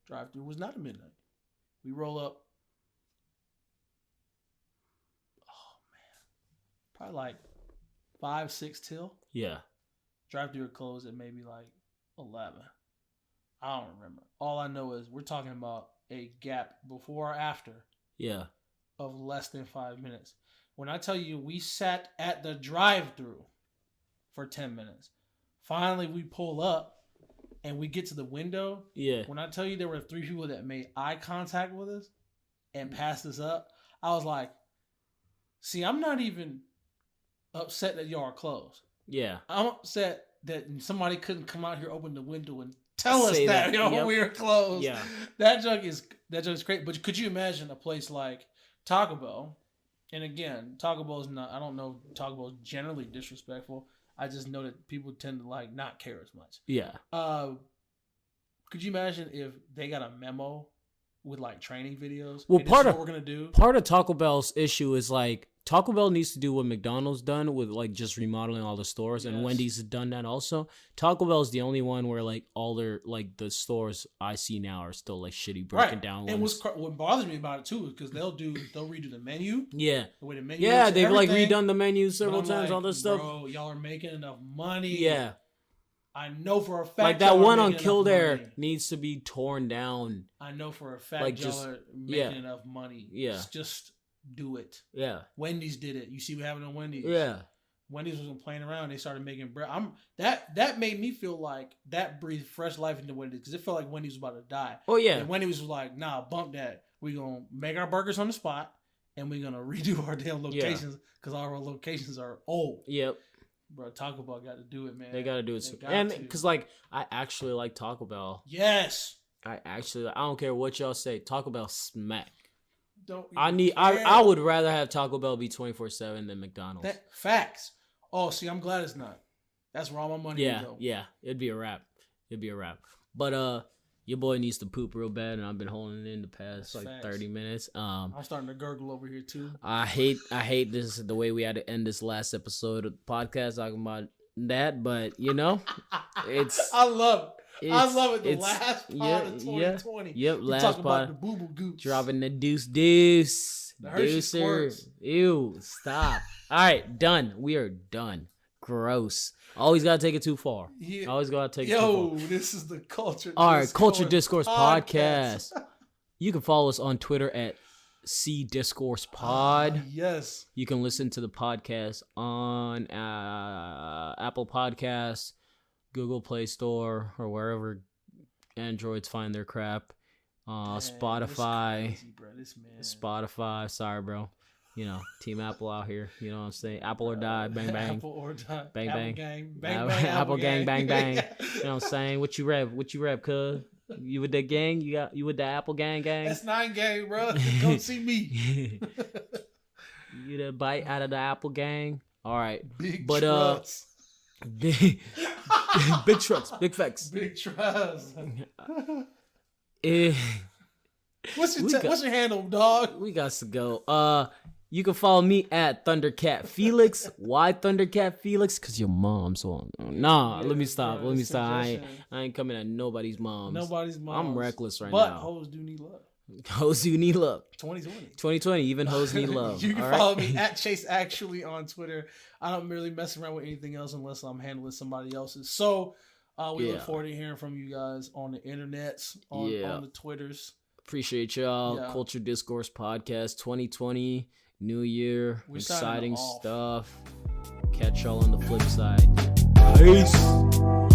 drive through was not at midnight. We roll up. Oh man, probably like 5, 6 till. Yeah. Drive through closed at maybe like 11. I don't remember. All I know is we're talking about a gap before or after. Yeah. Of less than 5 minutes. When I tell you we sat at the drive-through for 10 minutes, Finally, we pull up and we get to the window. Yeah. When I tell you there were 3 people that made eye contact with us and passed us up, I was like, see, I'm not even upset that y'all are closed. Yeah. I'm upset that somebody couldn't come out here, open the window, and tell us Say that, yep. we were closed. Yeah. That junk is great. But could you imagine a place like Taco Bell? And again, Taco Bell is not, I don't know, Taco Bell is generally disrespectful. I just know that people tend to like not care as much. Yeah. Could you imagine if they got a memo with like training videos? Well, hey, this is what we're gonna do. Part of Taco Bell's issue is like Taco Bell needs to do what McDonald's done with like just remodeling all the stores, and Wendy's has done that also. Taco Bell is the only one where like all their like the stores I see now are still like shitty broken down. And what bothers me about it too is because they'll redo the menu. Yeah. The way the menu Yeah, looks, they've like everything. redone the menu several But I'm times, like, all this stuff. Bro, y'all are making enough money. Yeah. I know for a fact. Like that y'all are one on making enough Kildare money. needs to be torn down. I know for a fact Like, y'all just- are making enough money. Yeah. Just do it. Yeah. Wendy's did it. You see what happened on Wendy's. Yeah. Wendy's wasn't playing around. They started making bread. That made me feel like that breathed fresh life into Wendy's because it felt like Wendy's was about to die. Oh yeah. And Wendy's was like, nah, bump that. We're going to make our burgers on the spot and we're going to redo our damn locations because all our locations are old. Yep. Bro, Taco Bell got to do it, man. They got to do it. They got And to. because like I actually like Taco Bell. Yes. I don't care what y'all say. Taco Bell smack. Don't I would rather have Taco Bell be 24/7 than McDonald's. Facts. Oh, see, I'm glad it's not. That's where all my money would go. Yeah. It'd be a wrap. But your boy needs to poop real bad, and I've been holding it in the past That's like facts. 30 minutes. I'm starting to gurgle over here too. I hate this the way we had to end this last episode of the podcast talking about that, but you know, it's I love it. I love it. The it's- last pod yeah, of 2020. Yep, We last talk about pod. the boo boo gooch. Dropping the deuce. The Hershey Deucer. squirts. Ew, stop. All right, done. We are done. Gross. Always gotta take it too far. Yeah. Always gotta take it too far. This is the Culture All right, Discourse Culture Discourse podcast. You can follow us on Twitter at C Discourse Pod. Yes. You can listen to the podcast on Apple Podcasts, Google Play Store, or wherever Androids find their crap. Man, Spotify. this crazy, bro. This man. Spotify. Sorry, bro. You know, Team Apple out here. You know what I'm saying? Apple or die. Bang, bang. Apple or die. Bang, Apple bang. Gang. Bang, Apple, bang. Apple gang, bang, bang. Yeah. You know what I'm saying? What you rap, cuz? You with that gang? You with the Apple gang? That's 9 gang, bro. Come see me. You the bite out of the Apple gang? All right. Big But, trucks. Big trucks, big facts. Big trucks. Eh, What's We got- your handle, dog? we got to go. You can follow me at Thundercat Felix. Why Thundercat Felix? Cause your mom's on. Nah, Yeah, let me stop. bro, Let me stop. suggestion. I ain't coming at nobody's moms. Nobody's mom. I'm reckless right but now. hoes do need love. Hoes who need love. 2020. 2020, even hoes need love. You can all right? follow me at Chase Actually on Twitter. I don't really mess around with anything else unless I'm handling somebody else's. So we look Yeah. forward to hearing from you guys on the internets, on the Twitters. Appreciate y'all. Yeah. Culture Discourse Podcast 2020. New year. We're signing exciting off. stuff. Catch y'all on the flip side. Peace.